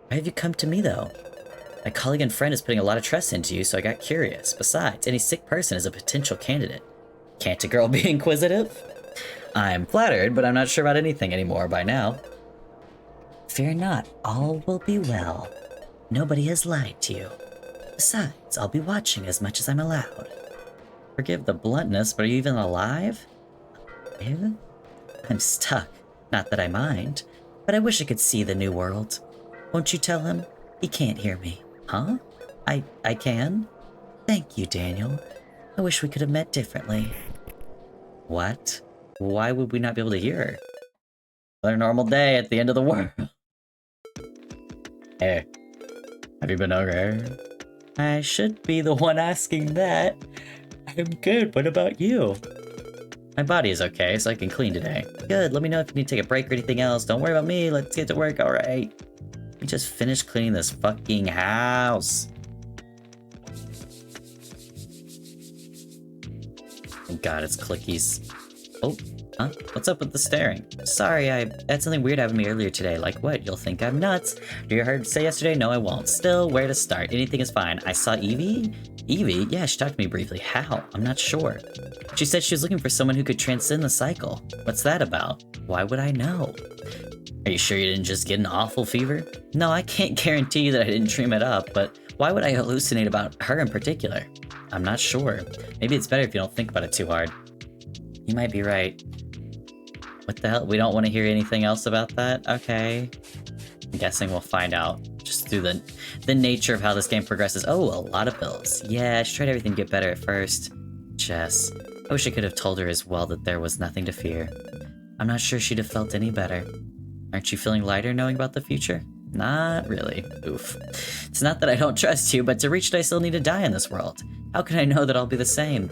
Why have you come to me, though? My colleague and friend is putting a lot of trust into you, so I got curious. Besides, any sick person is a potential candidate. Can't a girl be inquisitive? I'm flattered, but I'm not sure about anything anymore by now. Fear not, all will be well. Nobody has lied to you. Besides, I'll be watching as much as I'm allowed. Forgive the bluntness, but are you even alive? Alive? I'm stuck. Not that I mind, but I wish I could see the new world. Won't you tell him? He can't hear me. Huh? I can? Thank you, Daniel. I wish we could have met differently. What? Why would we not be able to hear her? Another normal day at the end of the world. Hey, have you been okay? I should be the one asking that. I'm good, what about you? My body is okay, so I can clean today. Good, let me know if you need to take a break or anything else. Don't worry about me, let's get to work, alright? We just finished cleaning this fucking house. Oh god, it's clickies. Oh, huh? What's up with the staring? Sorry, I had something weird happen to me earlier today. Like what? You'll think I'm nuts. Do you heard say yesterday? No, I won't. Still, where to start? Anything is fine. I saw Evie? Evie? Yeah, she talked to me briefly. How? I'm not sure. She said she was looking for someone who could transcend the cycle. What's that about? Why would I know? Are you sure you didn't just get an awful fever? No, I can't guarantee you that I didn't dream it up, but why would I hallucinate about her in particular? I'm not sure. Maybe it's better if you don't think about it too hard. You might be right. What the hell? We don't want to hear anything else about that? Okay. I'm guessing we'll find out just through the nature of how this game progresses. Oh, a lot of pills. Yeah, she tried everything to get better at first. Jess. I wish I could have told her as well that there was nothing to fear. I'm not sure she'd have felt any better. Aren't you feeling lighter knowing about the future? Not really. Oof. It's not that I don't trust you, but to reach it I still need to die in this world. How can I know that I'll be the same?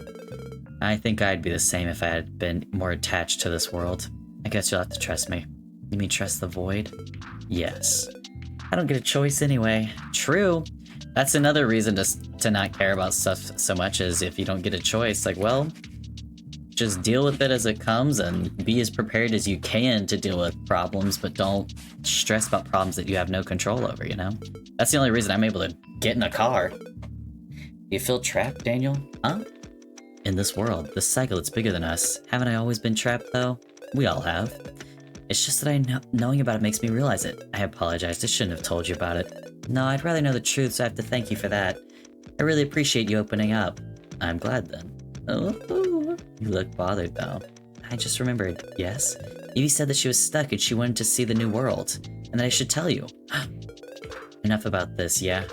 I think I'd be the same if I had been more attached to this world. I guess you'll have to trust me. You mean trust the void? Yes. I don't get a choice anyway. True. That's another reason to not care about stuff so much, is if you don't get a choice, like, well, just deal with it as it comes and be as prepared as you can to deal with problems, but don't stress about problems that you have no control over, you know? That's the only reason I'm able to get in a car. You feel trapped, Daniel? Huh? In this world, this cycle, it's bigger than us. Haven't I always been trapped, though? We all have. It's just that knowing about it makes me realize it. I apologize, I shouldn't have told you about it. No, I'd rather know the truth, so I have to thank you for that. I really appreciate you opening up. I'm glad then. Oh, you look bothered, though. I just remembered, yes? Evie said that she was stuck and she wanted to see the new world, and that I should tell you. Enough about this, yeah?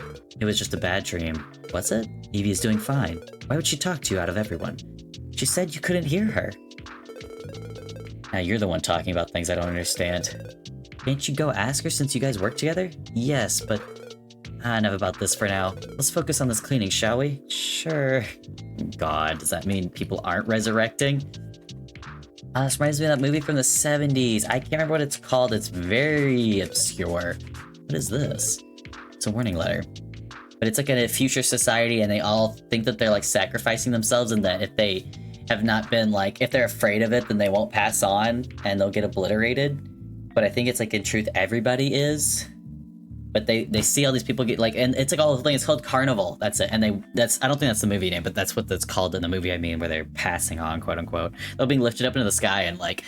It was just a bad dream. Was it? Evie is doing fine. Why would she talk to you out of everyone? She said you couldn't hear her. Now you're the one talking about things I don't understand. Can't you go ask her since you guys work together? Yes, but... enough about this for now. Let's focus on this cleaning, shall we? Sure. God, does that mean people aren't resurrecting? This reminds me of that movie from the 70s. I can't remember what it's called. It's very obscure. What is this? It's a warning letter. But it's like in a future society and they all think that they're like sacrificing themselves, and that if they have not been like, if they're afraid of it, then they won't pass on and they'll get obliterated. But I think it's like in truth everybody is. But they see all these people get like, and it's like all the thing. It's called Carnival. That's it. And I don't think that's the movie name, but that's what that's called in the movie. I mean, where they're passing on, quote unquote. They're being lifted up into the sky and like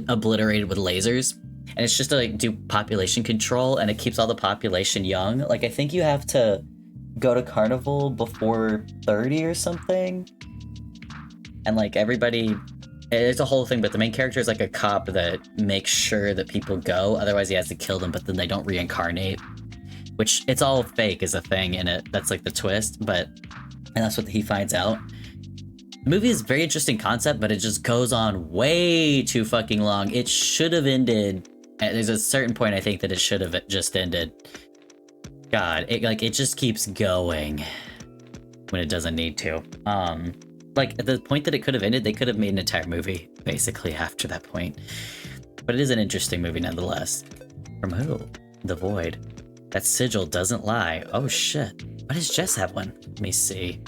obliterated with lasers. And it's just to like do population control, and it keeps all the population young. Like I think you have to go to Carnival before 30 or something. And like everybody, it's a whole thing, but the main character is like a cop that makes sure that people go, otherwise he has to kill them, but then they don't reincarnate. Which, it's all fake is a thing in it, that's like the twist, and that's what he finds out. The movie is a very interesting concept, but it just goes on way too fucking long. It should have ended, there's a certain point I think that it should have just ended. God, it just keeps going when it doesn't need to. Like, at the point that it could have ended, they could have made an entire movie, basically, after that point. But it is an interesting movie, nonetheless. From who? The Void. That sigil doesn't lie. Oh, shit. Why does Jess have one? Let me see.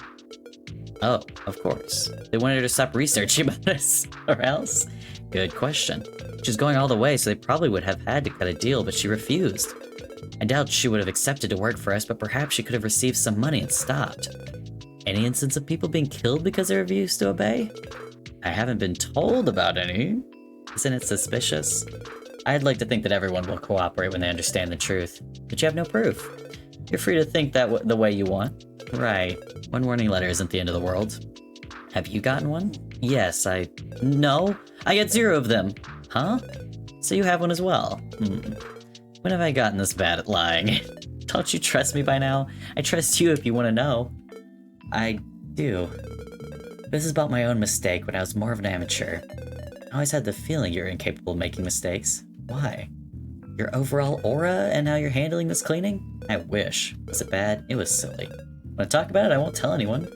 Oh, of course. They wanted her to stop researching about us, or else? Good question. She's going all the way, so they probably would have had to cut a deal, but she refused. I doubt she would have accepted to work for us, but perhaps she could have received some money and stopped. Any instance of people being killed because they refused to obey? I haven't been told about any. Isn't it suspicious? I'd like to think that everyone will cooperate when they understand the truth, but you have no proof. You're free to think that the way you want. Right. One warning letter isn't the end of the world. Have you gotten one? Yes, No, I get 0 of them. Huh? So you have one as well. When have I gotten this bad at lying? Don't you trust me by now? I trust you if you want to know. I do. This is about my own mistake when I was more of an amateur. I always had the feeling you're incapable of making mistakes. Why? Your overall aura and how you're handling this cleaning? I wish. Was it bad? It was silly. When I talk about it, I won't tell anyone.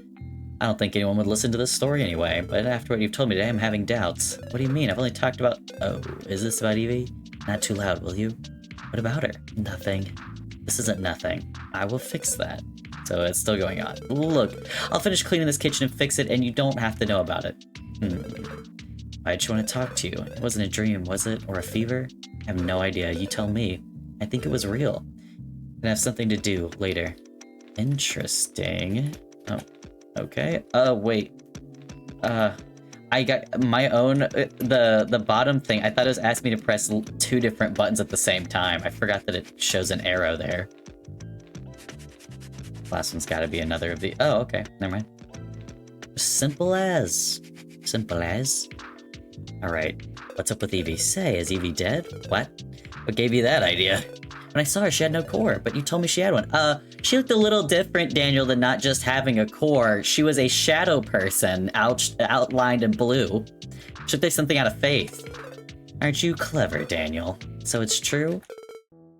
I don't think anyone would listen to this story anyway, but after what you've told me today, I'm having doubts. What do you mean? I've only talked about... Oh, is this about Evie? Not too loud, will you? What about her? Nothing. This isn't nothing. I will fix that. So it's still going on. Look, I'll finish cleaning this kitchen and fix it, and you don't have to know about it. Why'd you want to talk to you? It wasn't a dream, was it? Or a fever? I have no idea. You tell me. I think it was real. Gonna have something to do later. Interesting. Oh, okay. Wait. I got my own, the bottom thing. I thought it was asking me to press 2 different buttons at the same time. I forgot that it shows an arrow there. Last one's gotta be another of the, oh, okay. Never mind. Simple as. Simple as. Alright. What's up with Evie? Say, is Evie dead? What? What gave you that idea? When I saw her, she had no core, but you told me she had one. She looked a little different, Daniel, than not just having a core. She was a shadow person, outlined in blue. Should there's something out of faith. Aren't you clever, Daniel? So it's true?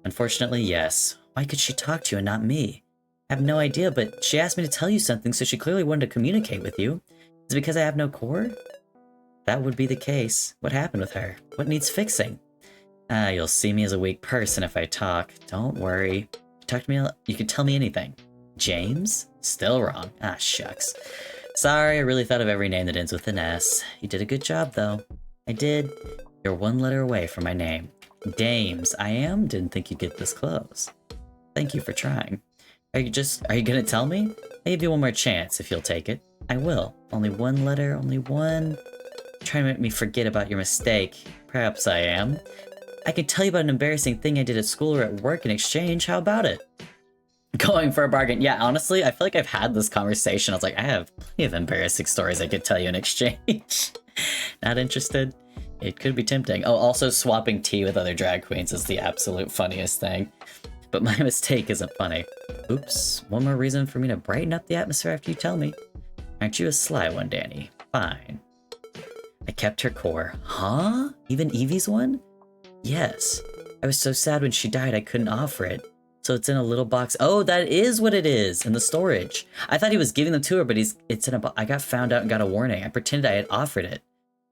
Unfortunately, yes. Why could she talk to you and not me? I have no idea, but she asked me to tell you something, so she clearly wanted to communicate with you. Is it because I have no core? That would be the case. What happened with her? What needs fixing? You'll see me as a weak person if I talk. Don't worry. Talk to me. You can tell me anything. James? Still wrong. Ah, shucks. Sorry, I really thought of every name that ends with an S. You did a good job, though. I did. You're 1 letter away from my name. Dames, I am? Didn't think you'd get this close. Thank you for trying. Are you gonna tell me? I'll give you one more chance if you'll take it. I will. Only 1 letter, only 1. Trying to make me forget about your mistake. Perhaps I am. I can tell you about an embarrassing thing I did at school or at work in exchange. How about it? Going for a bargain. Yeah, honestly, I feel like I've had this conversation. I was like, I have plenty of embarrassing stories I could tell you in exchange. Not interested? It could be tempting. Oh, also swapping tea with other drag queens is the absolute funniest thing. But my mistake isn't funny. Oops, one more reason for me to brighten up the atmosphere after you tell me. Aren't you a sly one, Danny? Fine. I kept her core. Huh? Even Evie's one? Yes. I was so sad when she died I couldn't offer it. So it's in a little box. Oh, that is what it is, in the storage. I thought he was giving them to her, but it's in a box. I got found out and got a warning. I pretended I had offered it.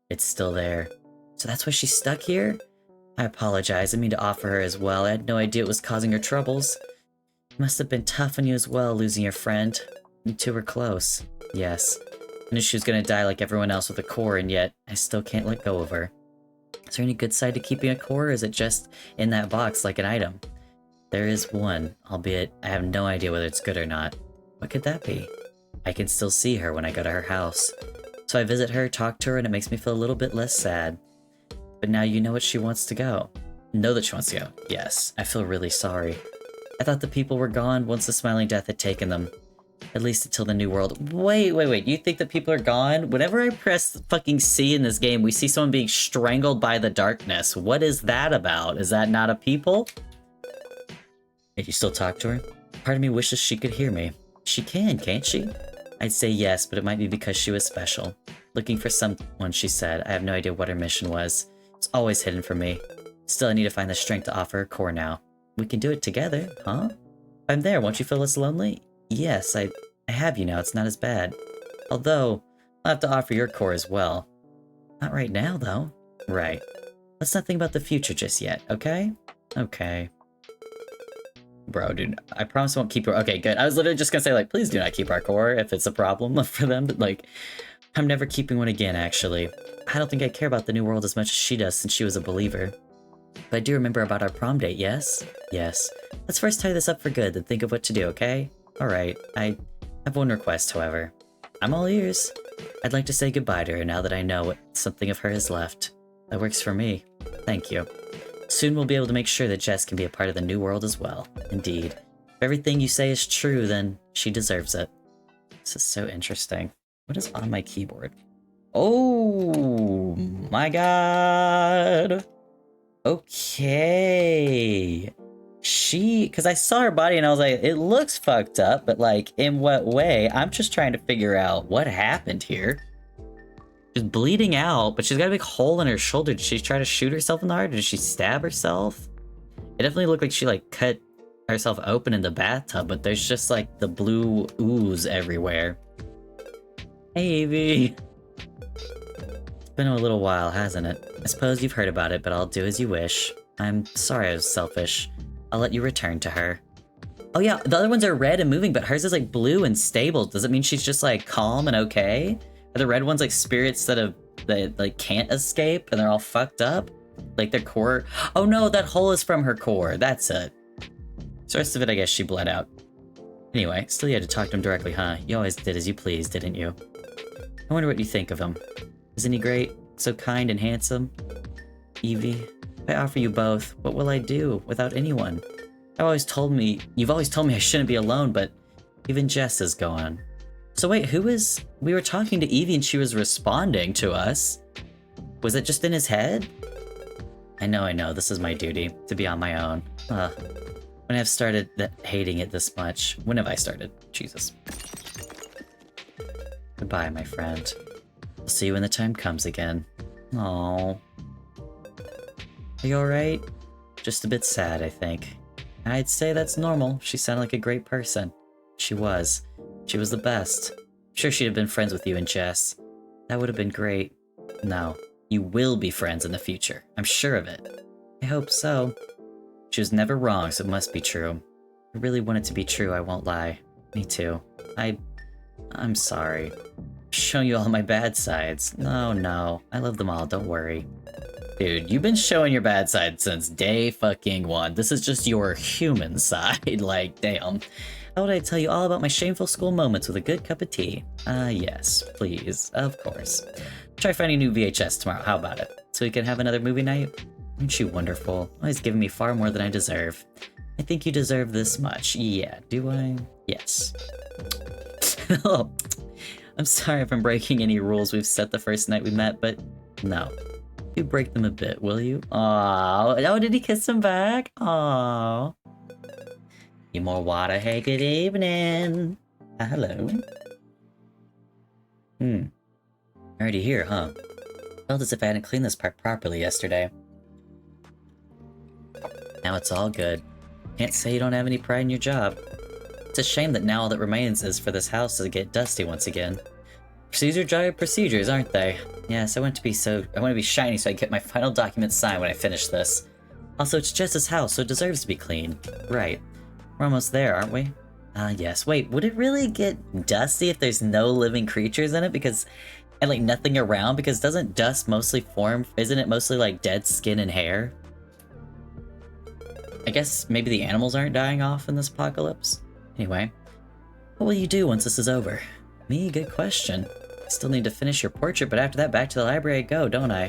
It's still there. So that's why she's stuck here? I apologize. I mean to offer her as well. I had no idea it was causing her troubles. It must have been tough on you as well, losing your friend. You two were close. Yes. I knew she was gonna die like everyone else with a core, and yet I still can't let go of her. Is there any good side to keeping a core, or is it just in that box like an item? There is one, albeit I have no idea whether it's good or not. What could that be? I can still see her when I go to her house. So I visit her, talk to her, and it makes me feel a little bit less sad. But now you know what she wants to go. Know that she wants to go. Yes, I feel really sorry. I thought the people were gone once the Smiling Death had taken them. At least until the new world. Wait. You think that people are gone? Whenever I press fucking C in this game, we see someone being strangled by the darkness. What is that about? Is that not a people? Did you still talk to her? Part of me wishes she could hear me. She can, can't she? I'd say yes, but it might be because she was special. Looking for someone, she said. I have no idea what her mission was. It's always hidden from me. Still, I need to find the strength to offer her core now. We can do it together, huh? If I'm there, won't you feel less lonely? Yes, I have you now. It's not as bad. Although, I'll have to offer your core as well. Not right now, though. Right. Let's not think about the future just yet, okay? Okay. Bro, dude, I promise I won't keep your... Okay, good. I was literally just gonna say, like, please do not keep our core if it's a problem for them, but, like, I'm never keeping one again, actually. I don't think I care about the new world as much as she does since she was a believer. But I do remember about our prom date, yes? Yes. Let's first tie this up for good, then think of what to do, okay? Alright, I have one request, however. I'm all ears. I'd like to say goodbye to her now that I know what something of her is left. That works for me. Thank you. Soon we'll be able to make sure that Jess can be a part of the new world as well. Indeed. If everything you say is true, then she deserves it. This is so interesting. What is on my keyboard? Oh my god! Okay. Because I saw her body and I was like, it looks fucked up, but like, in what way? I'm just trying to figure out what happened here. She's bleeding out, but she's got a big hole in her shoulder. Did she try to shoot herself in the heart? Or did she stab herself? It definitely looked like she like cut herself open in the bathtub, but there's just like the blue ooze everywhere. Hey, Evie. It's been a little while, hasn't it? I suppose you've heard about it, but I'll do as you wish. I'm sorry I was selfish. I'll let you return to her. Oh yeah, the other ones are red and moving, but hers is like blue and stable. Does it mean she's just like calm and okay? Are the red ones like spirits that like can't escape and they're all fucked up? Like their core? Oh no, that hole is from her core. That's it. So the rest of it, I guess she bled out. Anyway, still you had to talk to him directly, huh? You always did as you pleased, didn't you? I wonder what you think of him. Isn't he great? So kind and handsome? Evie, if I offer you both, what will I do without anyone? You've always told me I shouldn't be alone, but even Jess is gone. So wait, we were talking to Evie and she was responding to us. Was it just in his head? I know, this is my duty, to be on my own. When I've started hating it this much, when have I started? Jesus. Goodbye, my friend. I'll see you when the time comes again. Aww. Are you alright? Just a bit sad, I think. I'd say that's normal. She sounded like a great person. She was. She was the best. I'm sure she'd have been friends with you and Jess. That would have been great. No, you will be friends in the future. I'm sure of it. I hope so. She was never wrong, so it must be true. I really want it to be true, I won't lie. Me too. I'm sorry. I'm showing you all my bad sides. No, I love them all, don't worry. Dude, you've been showing your bad side since day fucking one. This is just your human side, like, damn. How would I tell you all about my shameful school moments with a good cup of tea? Yes, please, of course. Try finding a new VHS tomorrow, how about it? So we can have another movie night? Aren't you wonderful? Always giving me far more than I deserve. I think you deserve this much. Yeah, do I? Yes. Oh, I'm sorry if I'm breaking any rules we've set the first night we met, but no. You break them a bit, will you? Aww. Oh, did he kiss him back? Aww. Need more water? Hey, good evening. Hello. Already here, huh? Felt as if I hadn't cleaned this part properly yesterday. Now it's all good. Can't say you don't have any pride in your job. It's a shame that now all that remains is for this house to get dusty once again. Procedures drive procedures, aren't they? Yes, I want to be shiny so I can get my final document signed when I finish this. Also, it's Jess's house, so it deserves to be clean. Right. We're almost there, aren't we? Yes. Wait, would it really get dusty if there's no living creatures in it? And like nothing around? Because doesn't dust mostly form, isn't it mostly like dead skin and hair? I guess maybe the animals aren't dying off in this apocalypse? Anyway, what will you do once this is over? Me? Good question. I still need to finish your portrait, but after that, back to the library I go, don't I?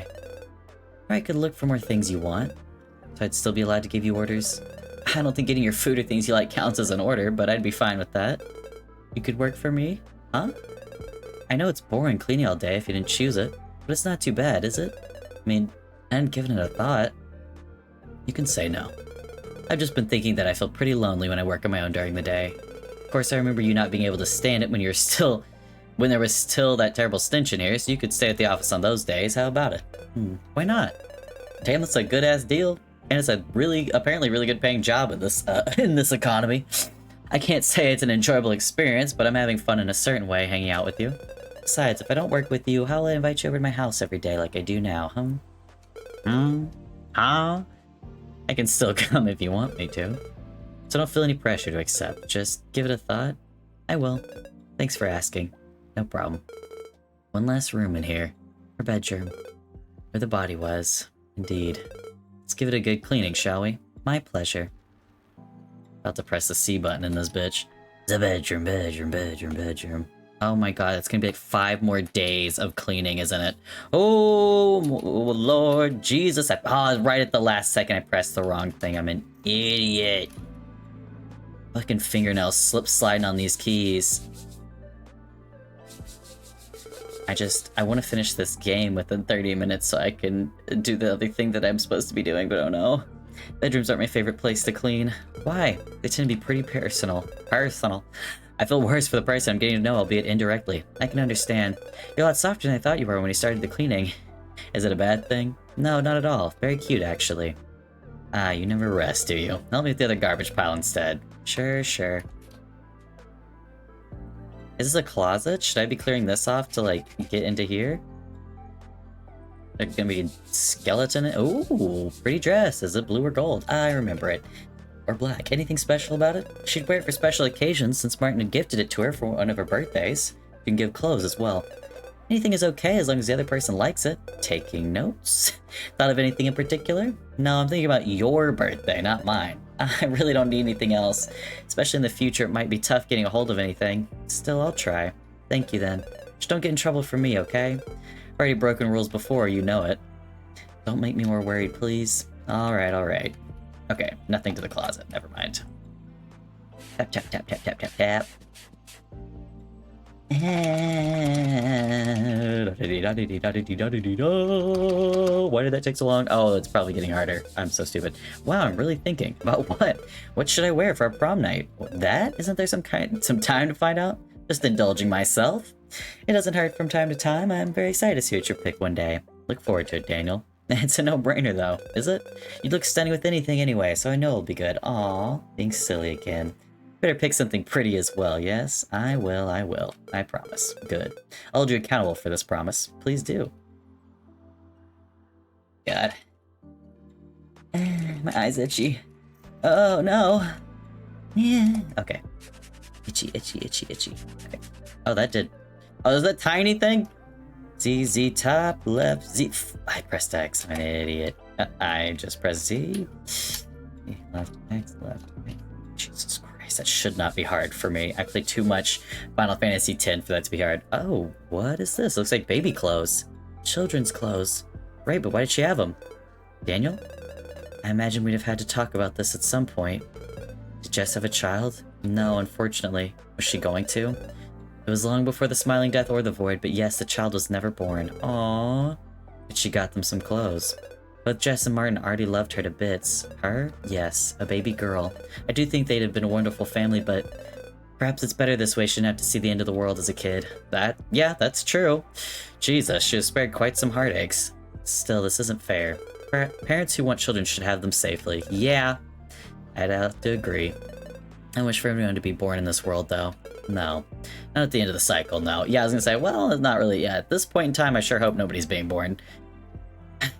Or I could look for more things you want. So I'd still be allowed to give you orders. I don't think getting your food or things you like counts as an order, but I'd be fine with that. You could work for me? Huh? I know it's boring cleaning all day if you didn't choose it, but it's not too bad, is it? I mean, I hadn't given it a thought. You can say no. I've just been thinking that I feel pretty lonely when I work on my own during the day. Of course, I remember you not being able to stand it when there was still that terrible stench in here, so you could stay at the office on those days. How about it? Why not? Damn, that's a good-ass deal. And it's a apparently really good paying job in this economy. I can't say it's an enjoyable experience, but I'm having fun in a certain way hanging out with you. Besides, if I don't work with you, how will I invite you over to my house every day like I do now, Huh? I can still come if you want me to. so don't feel any pressure to accept. Just give it a thought. I will. Thanks for asking. No problem. One last room in here. Her bedroom. Where the body was. Indeed. Let's give it a good cleaning, shall we? My pleasure. About to press the C button in this bitch. The bedroom, bedroom, bedroom, bedroom. Oh my god, it's gonna be like 5 more days of cleaning, isn't it? Oh, Lord Jesus. Right at the last second I pressed the wrong thing. I'm an idiot. Fucking fingernails slip sliding on these keys. I want to finish this game within 30 minutes so I can do the other thing that I'm supposed to be doing, but oh no. Bedrooms aren't my favorite place to clean. Why? They tend to be pretty personal. I feel worse for the person I'm getting to know, albeit indirectly. I can understand. You're a lot softer than I thought you were when you started the cleaning. Is it a bad thing? No, not at all. Very cute, actually. Ah, you never rest, do you? Help me with the other garbage pile instead. Sure, sure. Is this a closet? Should I be clearing this off to, like, get into here? There's gonna be a skeleton. Ooh, pretty dress. Is it blue or gold? I remember it. Or black. Anything special about it? She'd wear it for special occasions since Martin had gifted it to her for one of her birthdays. You can give clothes as well. Anything is okay as long as the other person likes it. Taking notes? Thought of anything in particular? No, I'm thinking about your birthday, not mine. I really don't need anything else. Especially in the future, it might be tough getting a hold of anything. Still, I'll try. Thank you then. Just don't get in trouble for me, okay? I've already broken rules before, you know it. Don't make me more worried, please. Alright, alright. Okay, nothing to the closet, never mind. Tap, tap, tap, tap, tap, tap, tap. Why did that take so long? Oh, it's probably getting harder. I'm so stupid. Wow, I'm really thinking about what? What should I wear for our prom night? That? Isn't there some time to find out? Just indulging myself. It doesn't hurt from time to time. I'm very excited to see what your pick one day. Look forward to it, Daniel. It's a no-brainer though, is it? You'd look stunning with anything anyway, so I know it'll be good. Aw, being silly again. Better pick something pretty as well, yes? I will. I promise. Good. I'll hold you accountable for this promise. Please do. God. My eye's itchy. Oh, no. Yeah. Okay. Itchy, itchy, itchy, itchy. Okay. Oh, that did... Oh, is that tiny thing? Z, top, left, Z... I pressed X, I'm an idiot. I just pressed Z. Left, X, left, X. Jesus Christ, that should not be hard for me. I played too much Final Fantasy X for that to be hard. Oh, what is this? Looks like baby clothes. Children's clothes. Right, but why did she have them? Daniel? I imagine we'd have had to talk about this at some point. Did Jess have a child? No, unfortunately. Was she going to? It was long before the Smiling Death or the Void, but yes, the child was never born. Aww. But she got them some clothes. Both Jess and Martin already loved her to bits. Her? Yes, a baby girl. I do think they'd have been a wonderful family, but perhaps it's better this way she didn't have to see the end of the world as a kid. Yeah, that's true. Jesus, she was spared quite some heartaches. Still, this isn't fair. Parents who want children should have them safely. Yeah, I'd have to agree. I wish for everyone to be born in this world, though. No. Not at the end of the cycle, no. Yeah, I was gonna say, well, not really. Yeah, at this point in time, I sure hope nobody's being born.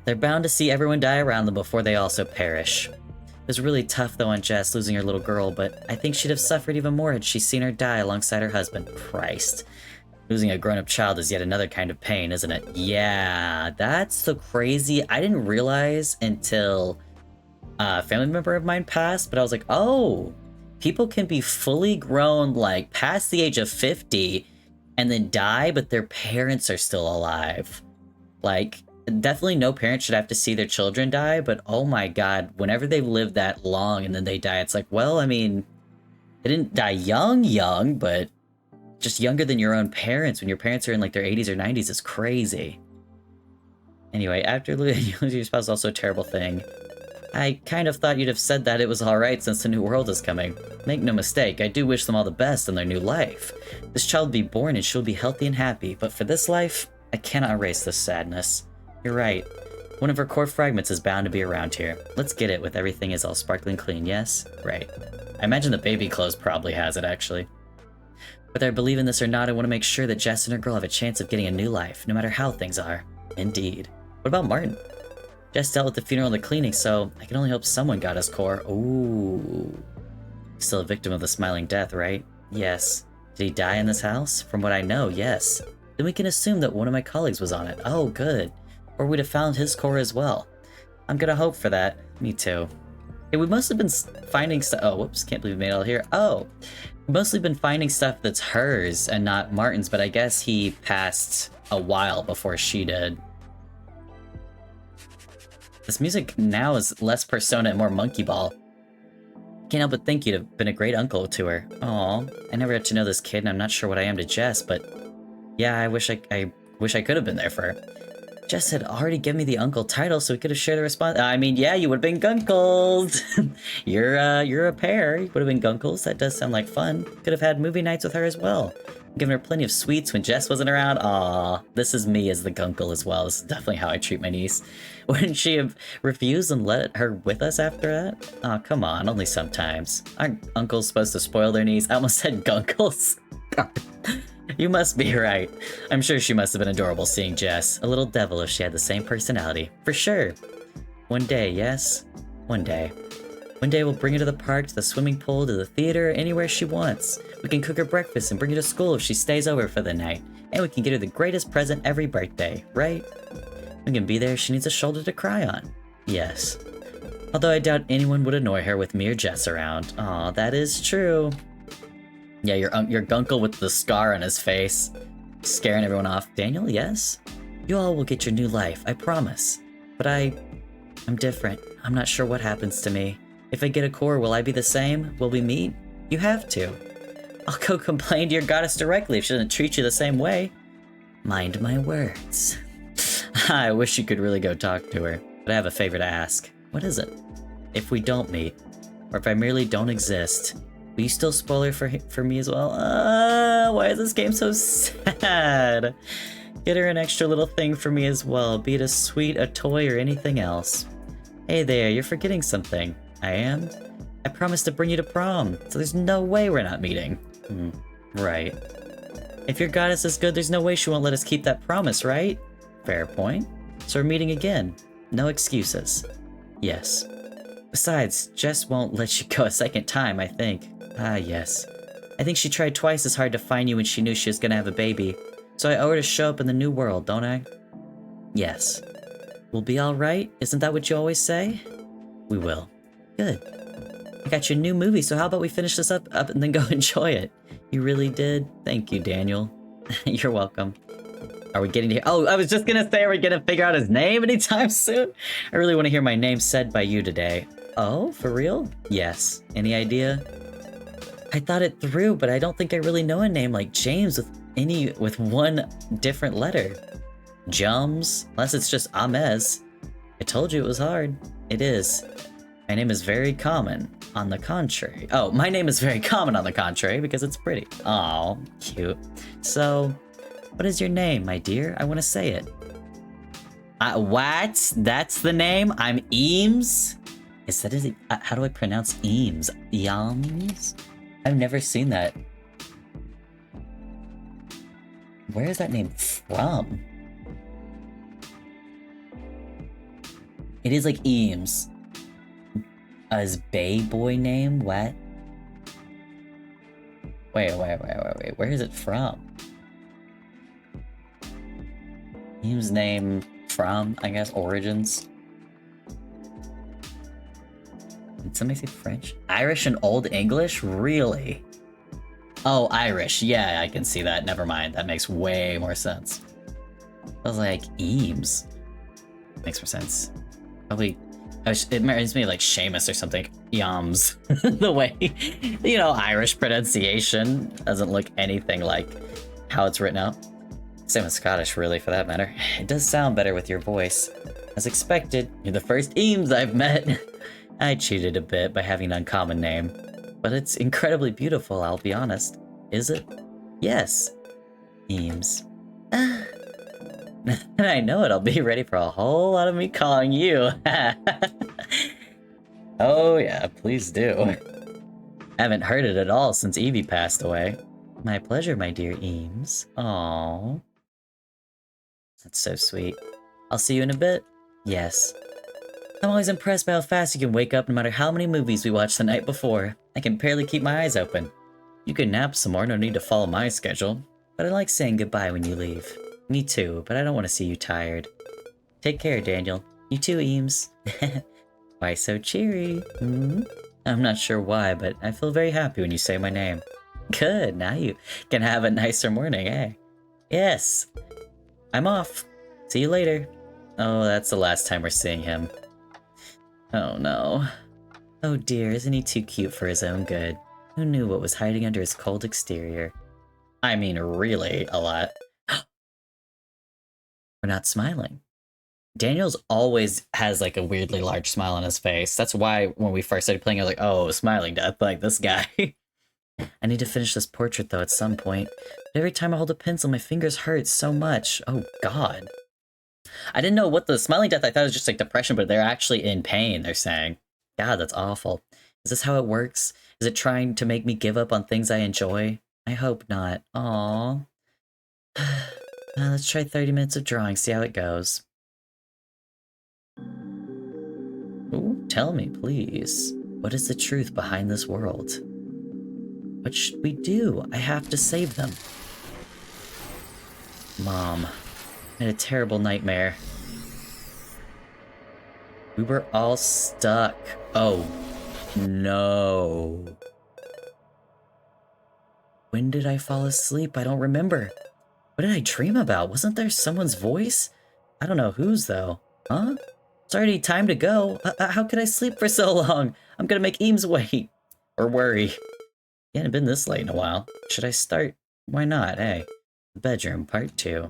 They're bound to see everyone die around them before they also perish. It was really tough, though, on Jess losing her little girl, but I think she'd have suffered even more had she seen her die alongside her husband. Christ. Losing a grown-up child is yet another kind of pain, isn't it? Yeah, that's so crazy. I didn't realize until a family member of mine passed, but I was like, oh, people can be fully grown, like, past the age of 50 and then die, but their parents are still alive. Like, definitely no parent should have to see their children die, but oh my god, whenever they've lived that long and then they die, it's like, well, I mean, they didn't die young, but just younger than your own parents when your parents are in like their 80s or 90s is crazy. Anyway, after losing your spouse is also a terrible thing. I kind of thought you'd have said that it was alright since the new world is coming. Make no mistake, I do wish them all the best in their new life. This child will be born and she'll be healthy and happy, but for this life, I cannot erase this sadness. You're right. One of her core fragments is bound to be around here. Let's get it with everything is all sparkling clean, yes? Right. I imagine the baby clothes probably has it, actually. Whether I believe in this or not, I want to make sure that Jess and her girl have a chance of getting a new life, no matter how things are. Indeed. What about Martin? Jess dealt with the funeral and the cleaning, so I can only hope someone got his core. Ooh. Still a victim of the smiling death, right? Yes. Did he die in this house? From what I know, yes. Then we can assume that one of my colleagues was on it. Oh, good. Or we'd have found his core as well. I'm gonna hope for that. Me too. Hey, we must have been finding stuff. Oh, whoops, can't believe we made it all here. Oh, we've mostly been finding stuff that's hers and not Martin's, but I guess he passed a while before she did. This music now is less Persona and more Monkey Ball. Can't help but think you'd have been a great uncle to her. Aw, I never got to know this kid, and I'm not sure what I am to Jess, but yeah, I wish I could have been there for her. Jess had already given me the uncle title, so we could have shared the response. I mean, yeah, you would have been gunkles. You're a pair. You would have been gunkles. That does sound like fun. Could have had movie nights with her as well. Given her plenty of sweets when Jess wasn't around. Aw, this is me as the gunkle as well. This is definitely how I treat my niece. Wouldn't she have refused and let her with us after that? Aw, come on, only sometimes. Aren't uncles supposed to spoil their niece? I almost said gunkles. God. You must be right. I'm sure she must have been adorable seeing Jess. A little devil if she had the same personality. For sure. One day, yes? One day. One day we'll bring her to the park, to the swimming pool, to the theater, anywhere she wants. We can cook her breakfast and bring her to school if she stays over for the night. And we can get her the greatest present every birthday, right? We can be there if she needs a shoulder to cry on. Yes. Although I doubt anyone would annoy her with me or Jess around. Aw, that is true. Yeah, your gunkle with the scar on his face. Scaring everyone off. Daniel, yes? You all will get your new life, I promise. But I'm different. I'm not sure what happens to me. If I get a core, will I be the same? Will we meet? You have to. I'll go complain to your goddess directly if she doesn't treat you the same way. Mind my words. I wish you could really go talk to her, but I have a favor to ask. What is it? If we don't meet, or if I merely don't exist, will you still spoil her for me as well? Why is this game so sad? Get her an extra little thing for me as well, be it a sweet, a toy, or anything else. Hey there, you're forgetting something. I am? I promised to bring you to prom, so there's no way we're not meeting. Right. If your goddess is good, there's no way she won't let us keep that promise, right? Fair point. So we're meeting again. No excuses. Yes. Besides, Jess won't let you go a second time, I think. Ah, yes. I think she tried twice as hard to find you when she knew she was gonna have a baby. So I owe her to show up in the new world, don't I? Yes. We'll be alright? Isn't that what you always say? We will. Good. I got you a new movie, so how about we finish this up and then go enjoy it? You really did? Thank you, Daniel. You're welcome. Are we getting to... Oh, I was just gonna say, are we gonna figure out his name anytime soon? I really want to hear my name said by you today. Oh, for real? Yes. Any idea? I thought it through, but I don't think I really know a name like James with one different letter. Jums? Unless it's just Amez. I told you it was hard. It is. My name is very common, on the contrary. Oh, my name is very common on the contrary, because it's pretty. Aw, cute. So, what is your name, my dear? I want to say it. What? That's the name? I'm Eames? How do I pronounce Eames? Eames? I've never seen that. Where is that name from? It is like Eames. His Bay Boy name? What? Wait. Where is it from? Eames' name from, I guess, origins. Did somebody say French? Irish and Old English? Really? Oh, Irish. Yeah, I can see that. Never mind. That makes way more sense. I was like, Eames. Makes more sense. Probably... It reminds me of like Seamus or something. Yams. The way, Irish pronunciation doesn't look anything like how it's written out. Same with Scottish, really, for that matter. It does sound better with your voice. As expected, you're the first Eames I've met. I cheated a bit by having an uncommon name. But it's incredibly beautiful, I'll be honest. Is it? Yes. Eames. I know it. I'll be ready for a whole lot of me calling you. Oh yeah, please do. Haven't heard it at all since Evie passed away. My pleasure, my dear Eames. Aww. That's so sweet. I'll see you in a bit. Yes. I'm always impressed by how fast you can wake up no matter how many movies we watched the night before. I can barely keep my eyes open. You can nap some more, no need to follow my schedule. But I like saying goodbye when you leave. Me too, but I don't want to see you tired. Take care, Daniel. You too, Eames. Why so cheery? Hmm? I'm not sure why, but I feel very happy when you say my name. Good, now you can have a nicer morning, eh? Yes. I'm off. See you later. Oh, that's the last time we're seeing him. Oh no. Oh dear, isn't he too cute for his own good? Who knew what was hiding under his cold exterior? I mean, really, a lot. We're not smiling. Daniel's always has like a weirdly large smile on his face. That's why when we first started playing, I was like, oh, smiling death, like this guy. I need to finish this portrait though at some point. But every time I hold a pencil, my fingers hurt so much. Oh god. I didn't know what the smiling death, I thought it was just like depression, but they're actually in pain, they're saying. God, that's awful. Is this how it works? Is it trying to make me give up on things I enjoy? I hope not. Aww. Let's try 30 minutes of drawing, see how it goes. Ooh, tell me, please. What is the truth behind this world? What should we do? I have to save them. Mom, I had a terrible nightmare. We were all stuck. Oh, no. When did I fall asleep? I don't remember. What did I dream about? Wasn't there someone's voice? I don't know whose, though. Huh? It's already time to go. How could I sleep for so long? I'm gonna make Eames wait. Or worry. He hadn't been this late in a while. Should I start? Why not, hey? Bedroom, part 2.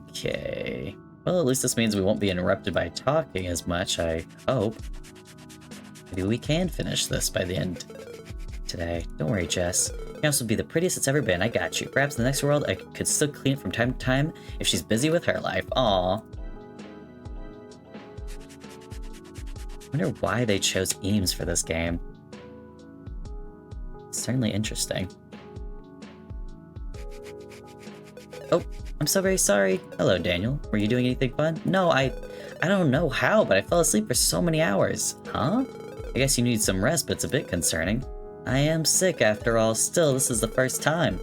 Okay. Well, at least this means we won't be interrupted by talking as much, I hope. Maybe we can finish this by the end today. Don't worry, Jess. Your house will be the prettiest it's ever been, I got you. Perhaps in the next world I could still clean it from time to time if she's busy with her life. Aww. I wonder why they chose Eames for this game. It's certainly interesting. Oh, I'm so very sorry. Hello, Daniel. Were you doing anything fun? No, I don't know how, but I fell asleep for so many hours. Huh? I guess you need some rest, but it's a bit concerning. I am sick after all. Still, this is the first time.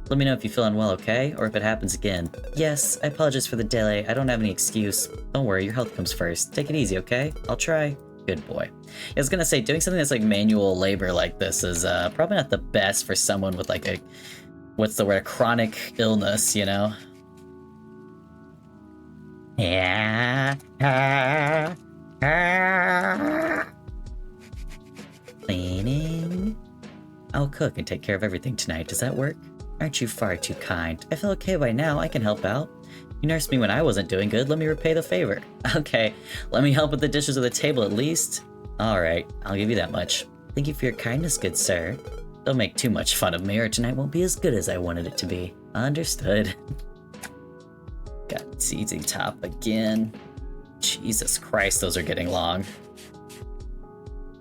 Let me know if you feel unwell, okay? Or if it happens again. Yes, I apologize for the delay. I don't have any excuse. Don't worry, your health comes first. Take it easy, okay? I'll try. Good boy. I was gonna say, doing something that's like manual labor like this is probably not the best for someone with like a, what's the word, a chronic illness, you know? Yeah. Cleaning. I'll cook and take care of everything tonight. Does that work? Aren't you far too kind? I feel okay by now. I can help out. You nursed me when I wasn't doing good. Let me repay the favor. Okay, let me help with the dishes at the table at least. Alright, I'll give you that much. Thank you for your kindness, good sir. Don't make too much fun of me or tonight won't be as good as I wanted it to be. Understood. Got ZZ Top again. Jesus Christ, those are getting long.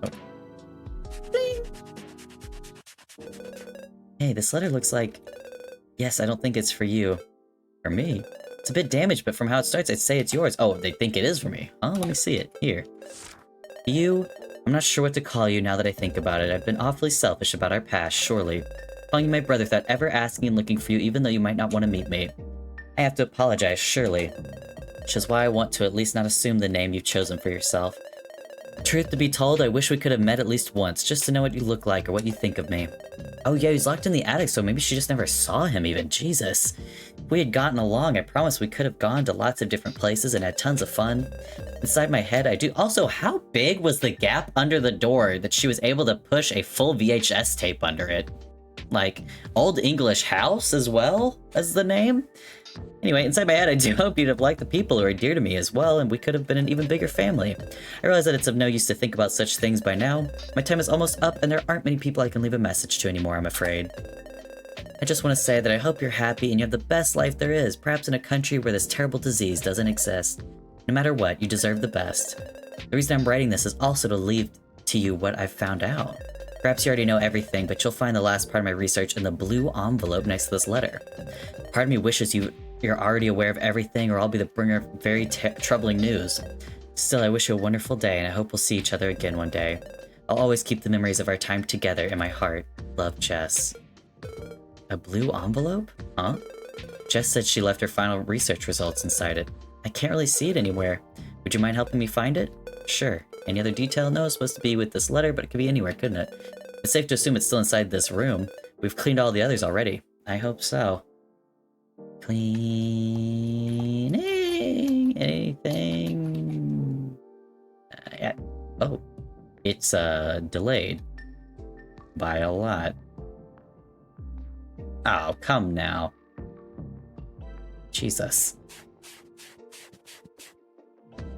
Oh. Hey, this letter looks like... Yes, I don't think it's for you. For me? It's a bit damaged, but from how it starts, I'd say it's yours. Oh, they think it is for me. Oh, let me see it. Here. You... I'm not sure what to call you now that I think about it. I've been awfully selfish about our past, surely. Calling you my brother without ever asking and looking for you, even though you might not want to meet me. I have to apologize, surely. Which is why I want to at least not assume the name you've chosen for yourself. Truth to be told, I wish we could have met at least once, just to know what you look like or what you think of me. Oh yeah, he's locked in the attic, so maybe she just never saw him even. Jesus. If we had gotten along, I promise we could have gone to lots of different places and had tons of fun. Inside my head, I do. Also, how big was the gap under the door that she was able to push a full VHS tape under it? Like, Old English House as well as the name? Anyway, inside my head, I do hope you'd have liked the people who are dear to me as well, and we could have been an even bigger family. I realize that it's of no use to think about such things by now. My time is almost up, and there aren't many people I can leave a message to anymore, I'm afraid. I just want to say that I hope you're happy and you have the best life there is, perhaps in a country where this terrible disease doesn't exist. No matter what, you deserve the best. The reason I'm writing this is also to leave to you what I've found out. Perhaps you already know everything, but you'll find the last part of my research in the blue envelope next to this letter. Part of me wishes you're already aware of everything, or I'll be the bringer of very troubling news. Still, I wish you a wonderful day, and I hope we'll see each other again one day. I'll always keep the memories of our time together in my heart. Love, Jess. A blue envelope? Huh? Jess said she left her final research results inside it. I can't really see it anywhere. Would you mind helping me find it? Sure. Any other detail? No, it's supposed to be with this letter, but it could be anywhere, couldn't it? It's safe to assume it's still inside this room. We've cleaned all the others already. I hope so. Cleaning anything? Yeah. Oh, it's delayed by a lot. Oh, come now. Jesus.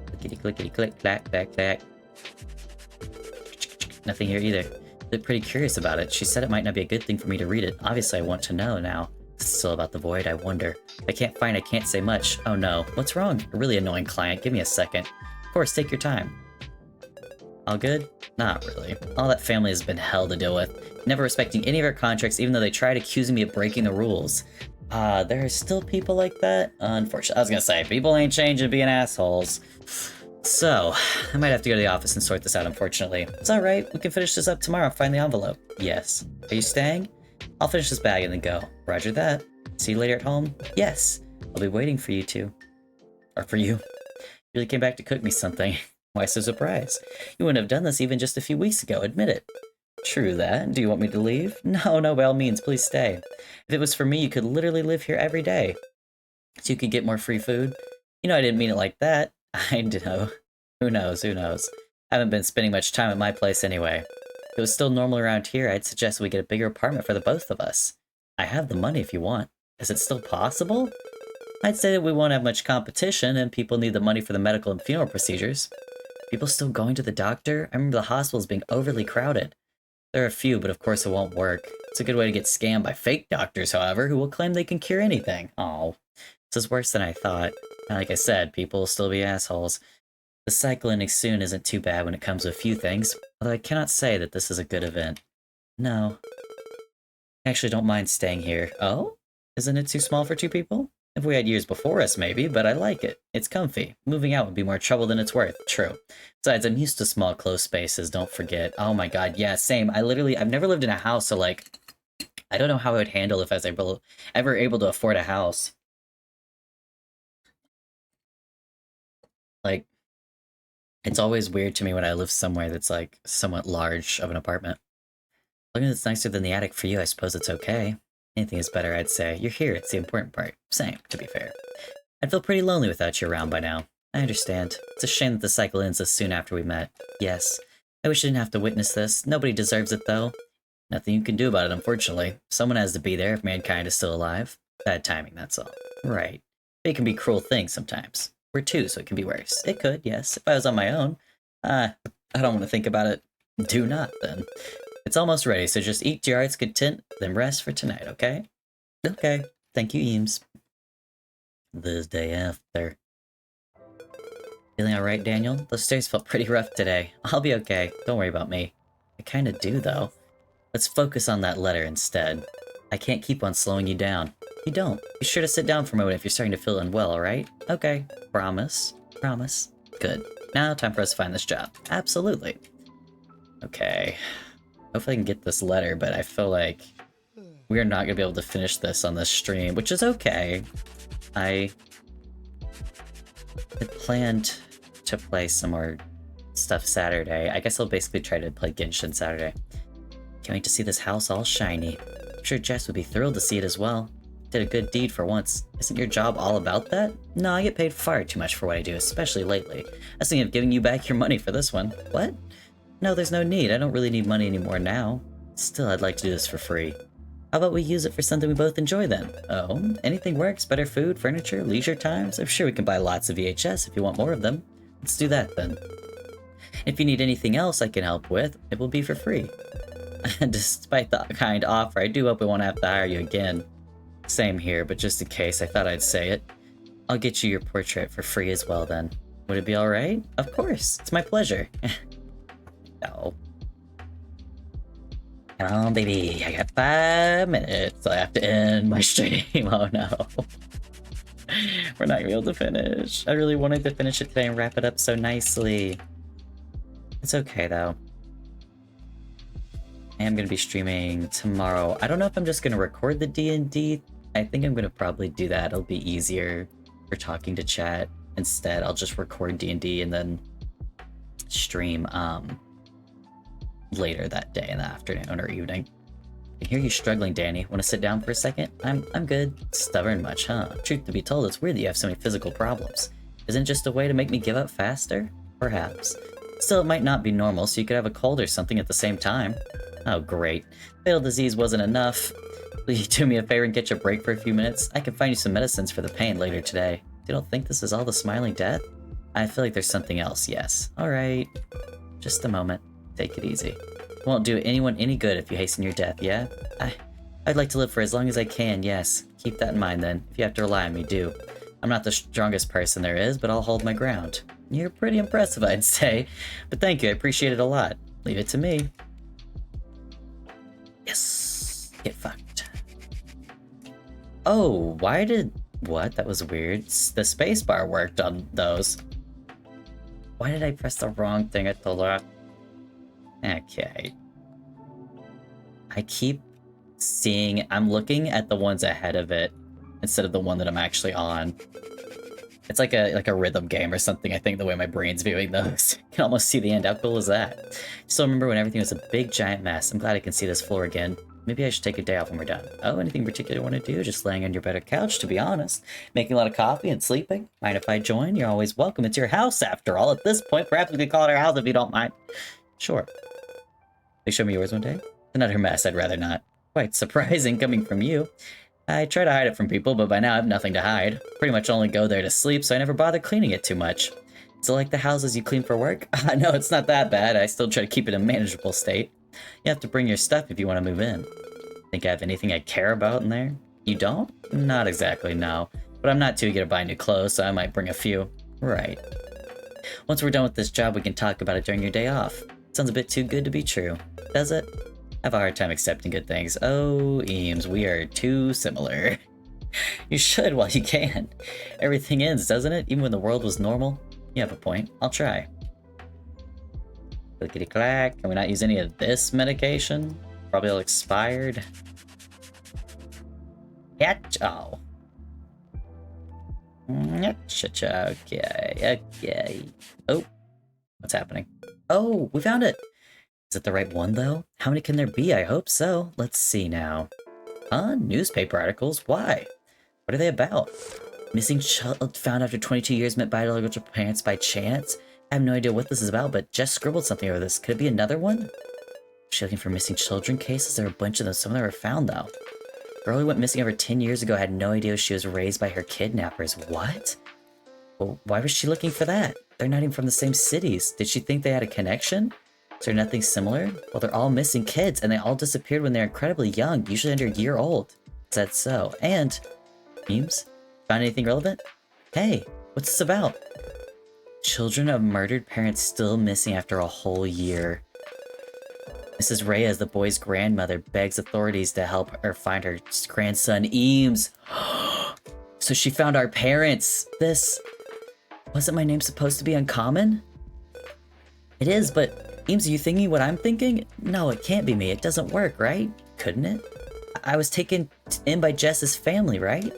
Clickety clickety click clack clack clack. Nothing here either. They're pretty curious about it. She said it might not be a good thing for me to read it. Obviously, I want to know now. It's still about the void, I wonder. If I can't find, I can't say much. Oh no. What's wrong? A really annoying client. Give me a second. Of course, take your time. All good? Not really. All that family has been hell to deal with. Never respecting any of our contracts, even though they tried accusing me of breaking the rules. There are still people like that? Unfortunately. I was gonna say, people ain't changing being assholes. So, I might have to go to the office and sort this out, unfortunately. It's alright, we can finish this up tomorrow and find the envelope. Yes. Are you staying? I'll finish this bag and then go. Roger that. See you later at home? Yes. I'll be waiting for you two. Or for you. You really came back to cook me something. Why so surprised? You wouldn't have done this even just a few weeks ago, admit it. True that. Do you want me to leave? No, by all means, please stay. If it was for me, you could literally live here every day. So you could get more free food. You know I didn't mean it like that. I know. Who knows? I haven't been spending much time at my place anyway. If it was still normal around here, I'd suggest we get a bigger apartment for the both of us. I have the money if you want. Is it still possible? I'd say that we won't have much competition, and people need the money for the medical and funeral procedures. People still going to the doctor? I remember the hospitals being overly crowded. There are a few, but of course it won't work. It's a good way to get scammed by fake doctors, however, who will claim they can cure anything. Oh, this is worse than I thought. Like I said, people will still be assholes. The cycle ending soon isn't too bad when it comes to a few things, although I cannot say that this is a good event. No. I actually don't mind staying here. Oh? Isn't it too small for two people? If we had years before us, maybe, but I like it. It's comfy. Moving out would be more trouble than it's worth. True. Besides, I'm used to small, close spaces, don't forget. Oh my god, yeah, same. I've never lived in a house, so like, I don't know how I would handle if I was ever able to afford a house. Like, it's always weird to me when I live somewhere that's like somewhat large of an apartment. Looking it's nicer than the attic for you, I suppose it's okay. Anything is better, I'd say. You're here, it's the important part. Same, to be fair. I'd feel pretty lonely without you around by now. I understand. It's a shame that the cycle ends this soon after we met. Yes. I wish I didn't have to witness this. Nobody deserves it, though. Nothing you can do about it, unfortunately. Someone has to be there if mankind is still alive. Bad timing, that's all. Right. They can be cruel things sometimes. We're two, so it can be worse. It could, yes. If I was on my own. I don't want to think about it. Do not, then. It's almost ready, so just eat to your heart's content, then rest for tonight, okay? Okay. Thank you, Eames. The day after. Feeling alright, Daniel? Those stairs felt pretty rough today. I'll be okay. Don't worry about me. I kinda do, though. Let's focus on that letter instead. I can't keep on slowing you down. You don't. Be sure to sit down for a moment if you're starting to feel unwell, alright? Okay. Promise. Promise. Good. Now, time for us to find this job. Absolutely. Okay. Hopefully I can get this letter, but I feel like we're not gonna be able to finish this on this stream, which is okay. I had planned to play some more stuff Saturday. I guess I'll basically try to play Genshin Saturday. Can't wait to see this house all shiny. I'm sure Jess would be thrilled to see it as well. Did a good deed for once. Isn't your job all about that? No, I get paid far too much for what I do, especially lately. I was thinking of giving you back your money for this one. What? No, there's no need. I don't really need money anymore now. Still, I'd like to do this for free. How about we use it for something we both enjoy then? Oh, anything works. Better food, furniture, leisure times. I'm sure we can buy lots of VHS if you want more of them. Let's do that then. If you need anything else I can help with, it will be for free. Despite the kind offer, I do hope we won't have to hire you again. Same here, but just in case, I thought I'd say it. I'll get you your portrait for free as well then. Would it be alright? Of course, it's my pleasure. No. Come on, baby. I got 5 minutes. I have to end my stream. Oh no. We're not gonna be able to finish. I really wanted to finish it today and wrap it up so nicely. It's okay though. I am going to be streaming tomorrow. I don't know if I'm just going to record the D&D. I think I'm going to probably do that. It'll be easier for talking to chat. Instead, I'll just record D&D and then stream later that day in the afternoon or evening. I hear you struggling, Danny. Want to sit down for a second? I'm good. Stubborn much, huh? Truth to be told, it's weird that you have so many physical problems. Isn't it just a way to make me give up faster? Perhaps. Still, it might not be normal, so you could have a cold or something at the same time. Oh, great. Fatal disease wasn't enough. Will you do me a favor and get you a break for a few minutes? I can find you some medicines for the pain later today. You don't think this is all the smiling death? I feel like there's something else, yes. Alright. Just a moment. Take it easy. Won't do anyone any good if you hasten your death, yeah? I'd like to live for as long as I can, yes. Keep that in mind then. If you have to rely on me, do. I'm not the strongest person there is, but I'll hold my ground. You're pretty impressive, I'd say. But thank you, I appreciate it a lot. Leave it to me. Yes. Get fucked. Oh, why did... What? That was weird. The spacebar worked on those. Why did I press the wrong thing at the left? Okay. I keep seeing... I'm looking at the ones ahead of it instead of the one that I'm actually on. It's like a rhythm game or something, I think, the way my brain's viewing those. I can almost see the end. How cool is that? Still remember when everything was a big giant mess. I'm glad I can see this floor again. Maybe I should take a day off when we're done. Oh, anything particular you want to do? Just laying on your bed or couch, to be honest. Making a lot of coffee and sleeping. Mind if I join? You're always welcome. It's your house, after all. At this point, perhaps we could call it our house if you don't mind. Sure. They show me yours one day? Another mess, I'd rather not. Quite surprising coming from you. I try to hide it from people, but by now I have nothing to hide. Pretty much only go there to sleep, so I never bother cleaning it too much. Is it like the houses you clean for work? No, it's not that bad. I still try to keep it in a manageable state. You have to bring your stuff if you want to move in. Think I have anything I care about in there? You don't? Not exactly, no. But I'm not too eager to buy new clothes, so I might bring a few. Right. Once we're done with this job, we can talk about it during your day off. Sounds a bit too good to be true. Does it? I have a hard time accepting good things. Oh, Eames, we are too similar. You should while you can. Everything ends, doesn't it? Even when the world was normal? You have a point. I'll try. Clickety clack. Can we not use any of this medication? Probably all expired. Yet. Oh. Okay. Okay. Oh. What's happening? Oh, we found it. Is it the right one, though? How many can there be? I hope so. Let's see now. Huh? Newspaper articles? Why? What are they about? Missing child found after 22 years met biological parents by chance? I have no idea what this is about, but Jess scribbled something over this. Could it be another one? Is she looking for missing children cases? There are a bunch of them. Some of them were found, though. Girl who went missing over 10 years ago had no idea she was raised by her kidnappers. What? Well, why was she looking for that? They're not even from the same cities. Did she think they had a connection? Is there nothing similar? Well, they're all missing kids, and they all disappeared when they're incredibly young, usually under a year old. Said so. And... Memes? Found anything relevant? Hey, what's this about? Children of murdered parents still missing after a whole year. Mrs. Reyes, the boy's grandmother, begs authorities to help her find her grandson, Eames. So she found our parents. This... Wasn't my name supposed to be uncommon? It is, but... Eames, are you thinking what I'm thinking? No, it can't be me. It doesn't work, right? Couldn't it? I was taken in by Jess's family, right?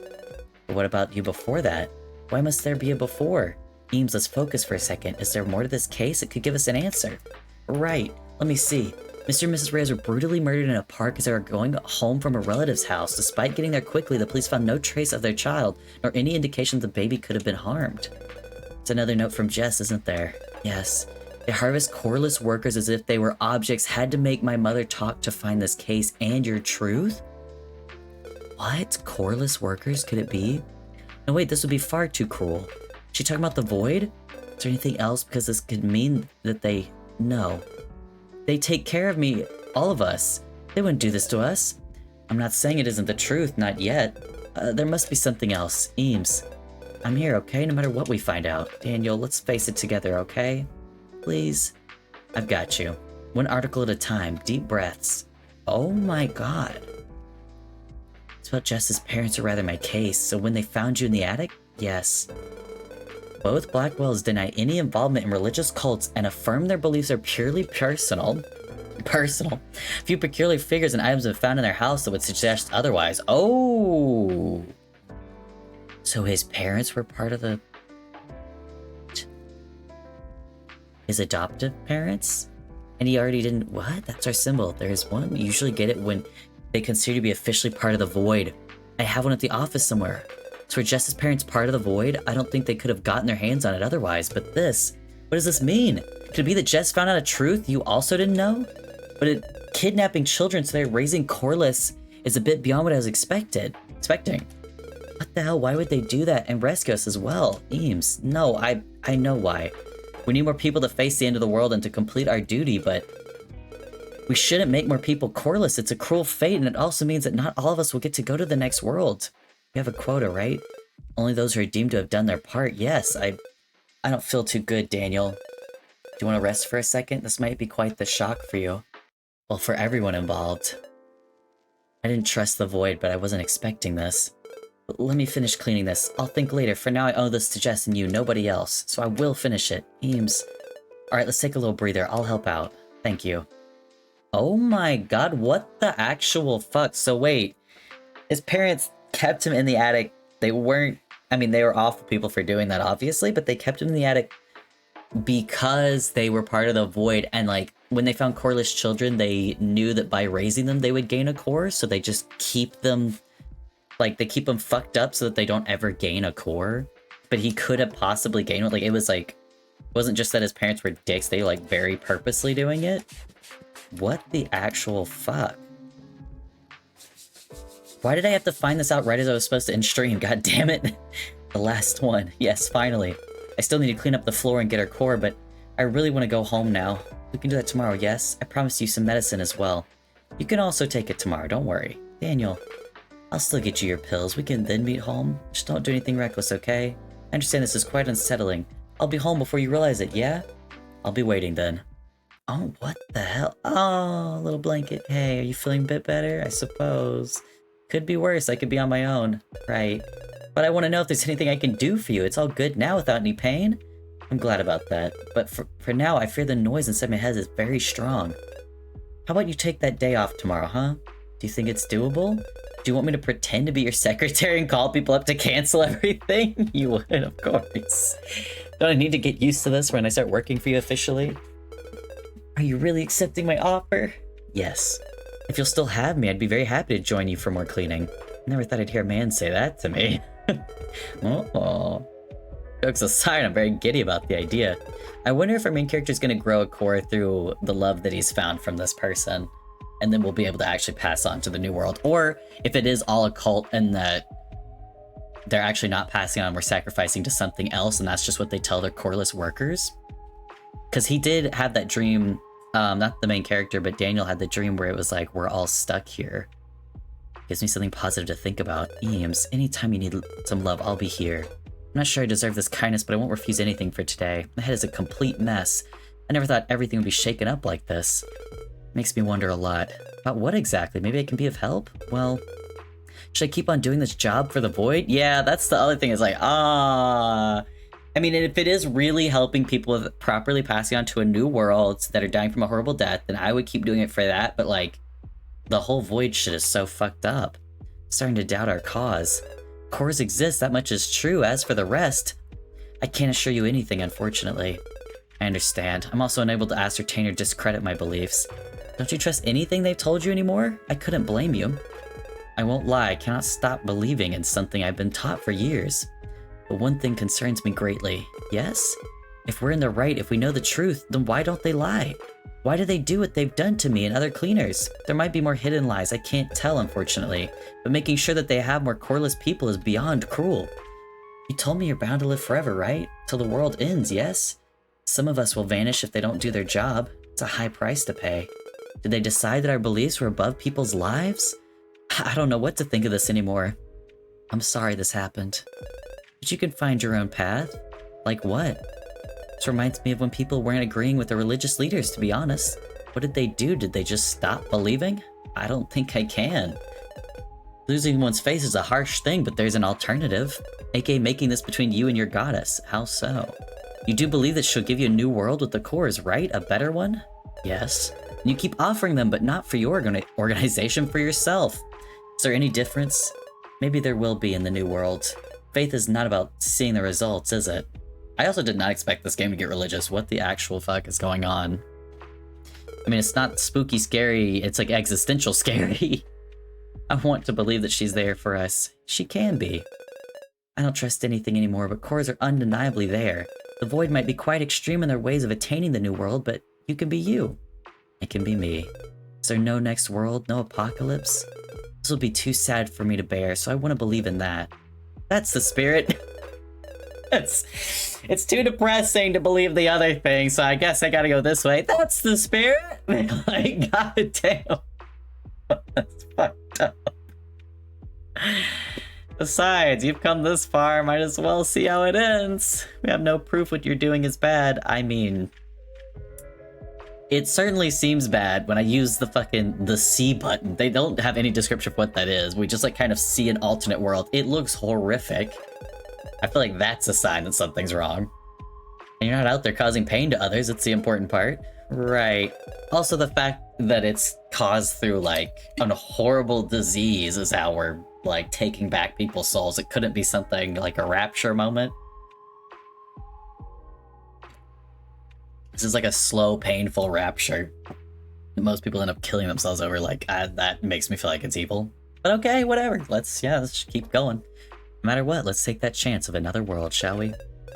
But what about you before that? Why must there be a before? Eames, let's focus for a second. Is there more to this case? It could give us an answer. Right. Let me see. Mr. and Mrs. Reyes were brutally murdered in a park as they were going home from a relative's house. Despite getting there quickly, the police found no trace of their child, nor any indication the baby could have been harmed. It's another note from Jess, isn't there? Yes. They harvest coreless workers as if they were objects. Had to make my mother talk to find this case and your truth? What? Coreless workers? Could it be? No, wait, this would be far too cruel. Is she talking about the void? Is there anything else? Because this could mean that they... No. They take care of me, all of us. They wouldn't do this to us. I'm not saying it isn't the truth, not yet. There must be something else. Eames. I'm here, okay? No matter what we find out. Daniel, let's face it together, okay? Please? I've got you. One article at a time. Deep breaths. Oh my god. It's about Jess's parents, or rather my case. So when they found you in the attic? Yes. Both Blackwells deny any involvement in religious cults and affirm their beliefs are purely personal. Personal. A few peculiar figures and items have been found in their house that would suggest otherwise. Oh! So his parents were part of the... His adoptive parents? And he already didn't... What? That's our symbol. There's one. We usually get it when they consider to be officially part of the void. I have one at the office somewhere. So were Jess's parents part of the void? I don't think they could have gotten their hands on it otherwise, but this... What does this mean? Could it be that Jess found out a truth you also didn't know? But kidnapping children so they're raising Corliss is a bit beyond what I was expecting. What the hell? Why would they do that and rescue us as well? Eames, no, I know why. We need more people to face the end of the world and to complete our duty, but we shouldn't make more people Corliss. It's a cruel fate, and it also means that not all of us will get to go to the next world. We have a quota, right? Only those who are deemed to have done their part. Yes, I don't feel too good, Daniel. Do you want to rest for a second? This might be quite the shock for you. Well, for everyone involved. I didn't trust the void, but I wasn't expecting this. But let me finish cleaning this. I'll think later. For now, I owe this to Jess and you, nobody else. So I will finish it. Eames. Alright, let's take a little breather. I'll help out. Thank you. Oh my god, what the actual fuck? So wait. His parents kept him in the attic. They weren't... I mean, they were awful people for doing that, obviously, but they kept him in the attic because they were part of the void, and like, when they found coreless children, they knew that by raising them, they would gain a core, so they just keep them... Like, they keep them fucked up so that they don't ever gain a core. But he could have possibly gained one. Like, it was like... It wasn't just that his parents were dicks, they were like very purposely doing it. What the actual fuck? Why did I have to find this out right as I was supposed to end stream? God damn it. The last one. Yes, finally. I still need to clean up the floor and get our core, but I really want to go home now. We can do that tomorrow, yes? I promised you some medicine as well. You can also take it tomorrow, don't worry. Daniel, I'll still get you your pills. We can then meet home. Just don't do anything reckless, okay? I understand this is quite unsettling. I'll be home before you realize it, yeah? I'll be waiting then. Oh, what the hell? Oh, little blanket. Hey, are you feeling a bit better? I suppose. Could be worse. I could be on my own. Right. But I want to know if there's anything I can do for you. It's all good now without any pain. I'm glad about that. But for now, I fear the noise inside my head is very strong. How about you take that day off tomorrow, huh? Do you think it's doable? Do you want me to pretend to be your secretary and call people up to cancel everything? You would, of course. Don't I need to get used to this when I start working for you officially? Are you really accepting my offer? Yes. If you'll still have me, I'd be very happy to join you for more cleaning. Never thought I'd hear a man say that to me. Oh. Jokes aside, I'm very giddy about the idea. I wonder if our main character is going to grow a core through the love that he's found from this person. And then we'll be able to actually pass on to the new world. Or if it is all a cult and that they're actually not passing on, we're sacrificing to something else, and that's just what they tell their coreless workers. Because he did have that dream, not the main character, but Daniel had the dream where it was like, we're all stuck here. Gives me something positive to think about. Eames, anytime you need some love, I'll be here. I'm not sure I deserve this kindness, but I won't refuse anything for today. My head is a complete mess. I never thought everything would be shaken up like this. Makes me wonder a lot. About what exactly? Maybe I can be of help? Well, should I keep on doing this job for the void? Yeah, that's the other thing, is like, I mean, if it is really helping people with properly passing on to a new world that are dying from a horrible death, then I would keep doing it for that, but like, the whole void shit is so fucked up. Starting to doubt our cause. Cores exist, that much is true. As for the rest, I can't assure you anything, unfortunately. I understand. I'm also unable to ascertain or discredit my beliefs. Don't you trust anything they've told you anymore? I couldn't blame you. I won't lie, I cannot stop believing in something I've been taught for years. But one thing concerns me greatly. Yes? If we're in the right, if we know the truth, then why don't they lie? Why do they do what they've done to me and other cleaners? There might be more hidden lies, I can't tell, unfortunately. But making sure that they have more coreless people is beyond cruel. You told me you're bound to live forever, right? Till the world ends, yes? Some of us will vanish if they don't do their job. It's a high price to pay. Did they decide that our beliefs were above people's lives? I don't know what to think of this anymore. I'm sorry this happened. But you can find your own path. Like what? This reminds me of when people weren't agreeing with the religious leaders, to be honest. What did they do? Did they just stop believing? I don't think I can. Losing one's faith is a harsh thing, but there's an alternative. aka making this between you and your goddess. How so? You do believe that she'll give you a new world with the cores, right? A better one? Yes. And you keep offering them, but not for your organization, for yourself. Is there any difference? Maybe there will be in the new world. Faith is not about seeing the results, is it? I also did not expect this game to get religious. What the actual fuck is going on? I mean, it's not spooky scary, it's like existential scary. I want to believe that she's there for us. She can be. I don't trust anything anymore, but cores are undeniably there. The Void might be quite extreme in their ways of attaining the new world, but you can be you. It can be me. Is there no next world, no apocalypse? This will be too sad for me to bear, so I want to believe in that. That's the spirit. It's too depressing to believe the other thing, so I guess I gotta go this way. That's the spirit? Like, goddamn. That's fucked up. Besides, you've come this far, might as well see how it ends. We have no proof what you're doing is bad. I mean, it certainly seems bad when I use the C button. They don't have any description of what that is. We just like kind of see an alternate world. It looks horrific. I feel like that's a sign that something's wrong. And you're not out there causing pain to others, it's the important part. Right. Also the fact that it's caused through like a horrible disease is how we're like taking back people's souls. It couldn't be something like a rapture moment. This is like a slow, painful rapture. Most people end up killing themselves over, like, that makes me feel like it's evil. But okay, whatever. Let's just keep going. No matter what, let's take that chance of another world, shall we?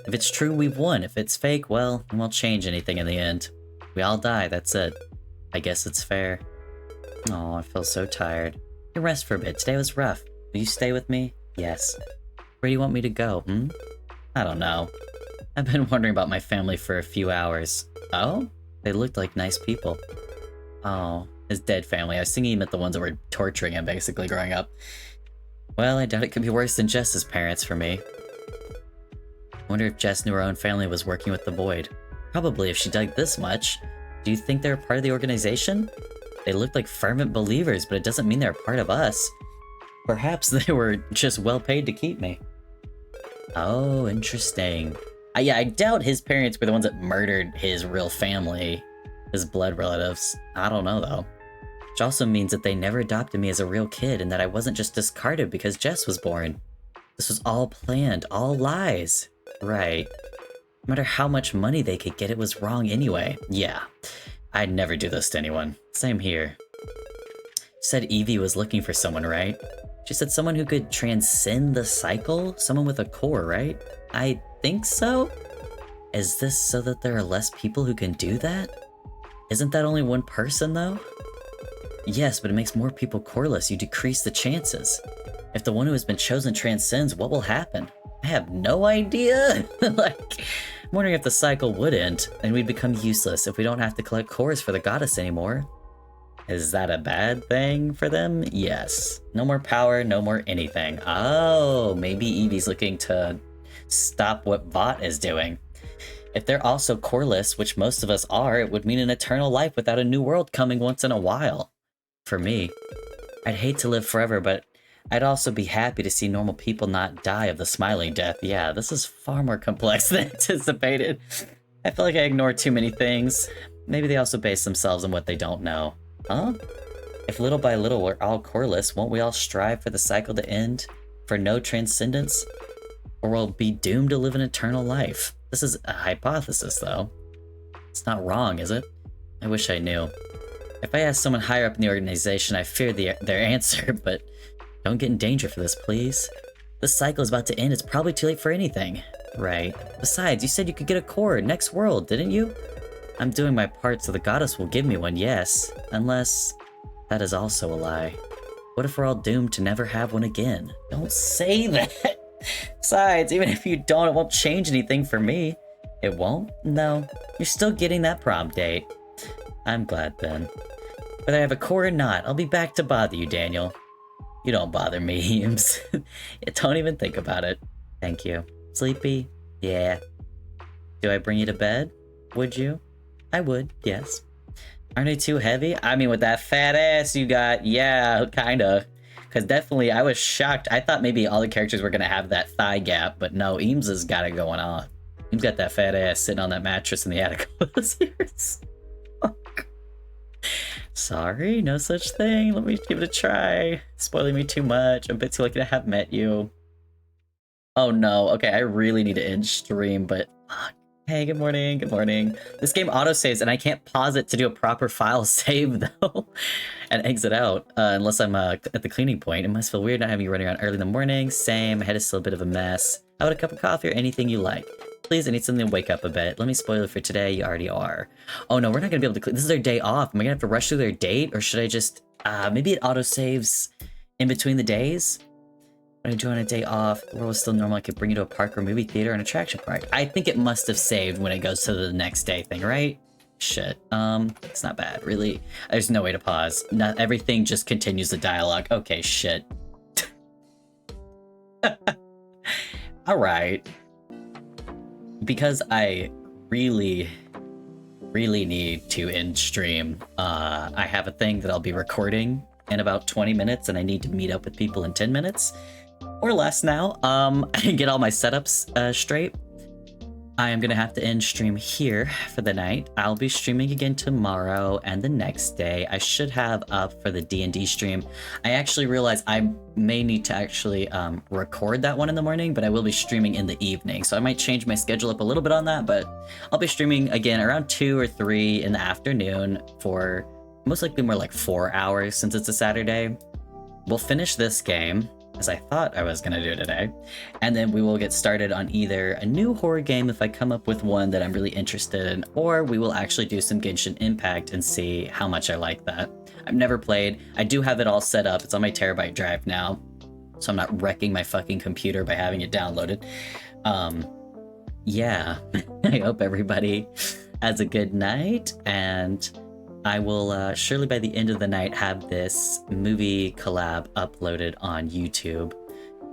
If it's true, we've won. If it's fake, well, it won't change anything in the end. We all die, that's it. I guess it's fair. Oh, I feel so tired. You rest for a bit. Today was rough. Will you stay with me? Yes. Where do you want me to go, I don't know. I've been wondering about my family for a few hours. Oh? They looked like nice people. Oh, his dead family. I was thinking he meant the ones that were torturing him, basically, growing up. Well, I doubt it could be worse than Jess's parents for me. I wonder if Jess knew her own family was working with the Void. Probably, if she dug this much. Do you think they're part of the organization? They looked like fervent believers, but it doesn't mean they're a part of us. Perhaps they were just well paid to keep me. Oh, interesting. Yeah, I doubt his parents were the ones that murdered his real family, his blood relatives. I don't know, though. Which also means that they never adopted me as a real kid and that I wasn't just discarded because Jess was born. This was all planned, all lies. Right. No matter how much money they could get, it was wrong anyway. Yeah, I'd never do this to anyone. Same here. Said Evie was looking for someone, right? She said someone who could transcend the cycle? Someone with a core, right? I think so? Is this so that there are less people who can do that? Isn't that only one person, though? Yes, but it makes more people coreless. You decrease the chances. If the one who has been chosen transcends, what will happen? I have no idea. Like, I'm wondering if the cycle would end, and we'd become useless if we don't have to collect cores for the goddess anymore. Is that a bad thing for them? Yes. No more power, no more anything. Oh, maybe Evie's looking to stop what Vought is doing. If they're also coreless, which most of us are, it would mean an eternal life without a new world coming once in a while. For me. I'd hate to live forever, but I'd also be happy to see normal people not die of the smiling death. Yeah, this is far more complex than anticipated. I feel like I ignore too many things. Maybe they also base themselves on what they don't know. Huh? If little by little we're all coreless, won't we all strive for the cycle to end? For no transcendence? Or we'll be doomed to live an eternal life? This is a hypothesis, though. It's not wrong, is it? I wish I knew. If I asked someone higher up in the organization, I fear their answer, but don't get in danger for this, please. This cycle is about to end. It's probably too late for anything. Right. Besides, you said you could get a core next world, didn't you? I'm doing my part so the goddess will give me one, yes. Unless that is also a lie. What if we're all doomed to never have one again? Don't say that! Besides, even if you don't, it won't change anything for me. It won't? No. You're still getting that prom date. I'm glad then. Whether I have a core or not, I'll be back to bother you, Daniel. You don't bother me, Eames. Don't even think about it. Thank you. Sleepy? Yeah. Do I bring you to bed? Would you? I would, yes. Aren't they too heavy? I mean, with that fat ass you got, yeah, kinda. Because definitely, I was shocked. I thought maybe all the characters were gonna have that thigh gap, but no, Eames has got it going on. Eames got that fat ass sitting on that mattress in the attic all those years. sorry, no such thing. Let me give it a try. Spoiling me too much. I'm a bit too lucky to have met you. Oh no, okay, I really need to end stream, but fuck. Hey, good morning, good morning. This game autosaves and I can't pause it to do a proper file save though and exit out unless I'm at the cleaning point. It must feel weird not having you running around early in the morning. Same, my head is still a bit of a mess. How about a cup of coffee or anything you like? Please, I need something to wake up a bit. Let me spoil it for today, you already are. Oh no, we're not gonna be able to clean. This is their day off. Am I gonna have to rush through their date or should I just, maybe it autosaves in between the days? What I do on a day off, the world is still normal. I could bring you to a park or movie theater or an attraction park. I think it must have saved when it goes to the next day thing, right? Shit. It's not bad, really. There's no way to pause. Not everything just continues the dialogue. Okay, shit. Alright. Because I really need to end stream, I have a thing that I'll be recording in about 20 minutes and I need to meet up with people in 10 minutes. Or less now, and get all my setups straight. I am gonna have to end stream here for the night. I'll be streaming again tomorrow and the next day. I should have up for the D&D stream. I actually realized I may need to actually record that one in the morning, but I will be streaming in the evening. So I might change my schedule up a little bit on that, but I'll be streaming again around 2 or 3 in the afternoon for most likely more like 4 hours since it's a Saturday. We'll finish this game, as I thought I was gonna do today, and then we will get started on either a new horror game if I come up with one that I'm really interested in, or we will actually do some Genshin Impact and see how much I like that. I've never played. I do have it all set up. It's on my terabyte drive now, so I'm not wrecking my fucking computer by having it downloaded. Yeah, I hope everybody has a good night, and I will surely by the end of the night have this movie collab uploaded on YouTube.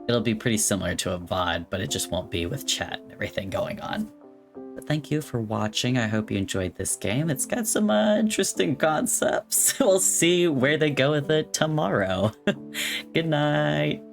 It'll be pretty similar to a VOD, but it just won't be with chat and everything going on. But thank you for watching. I hope you enjoyed this game. It's got some interesting concepts. We'll see where they go with it tomorrow. Good night.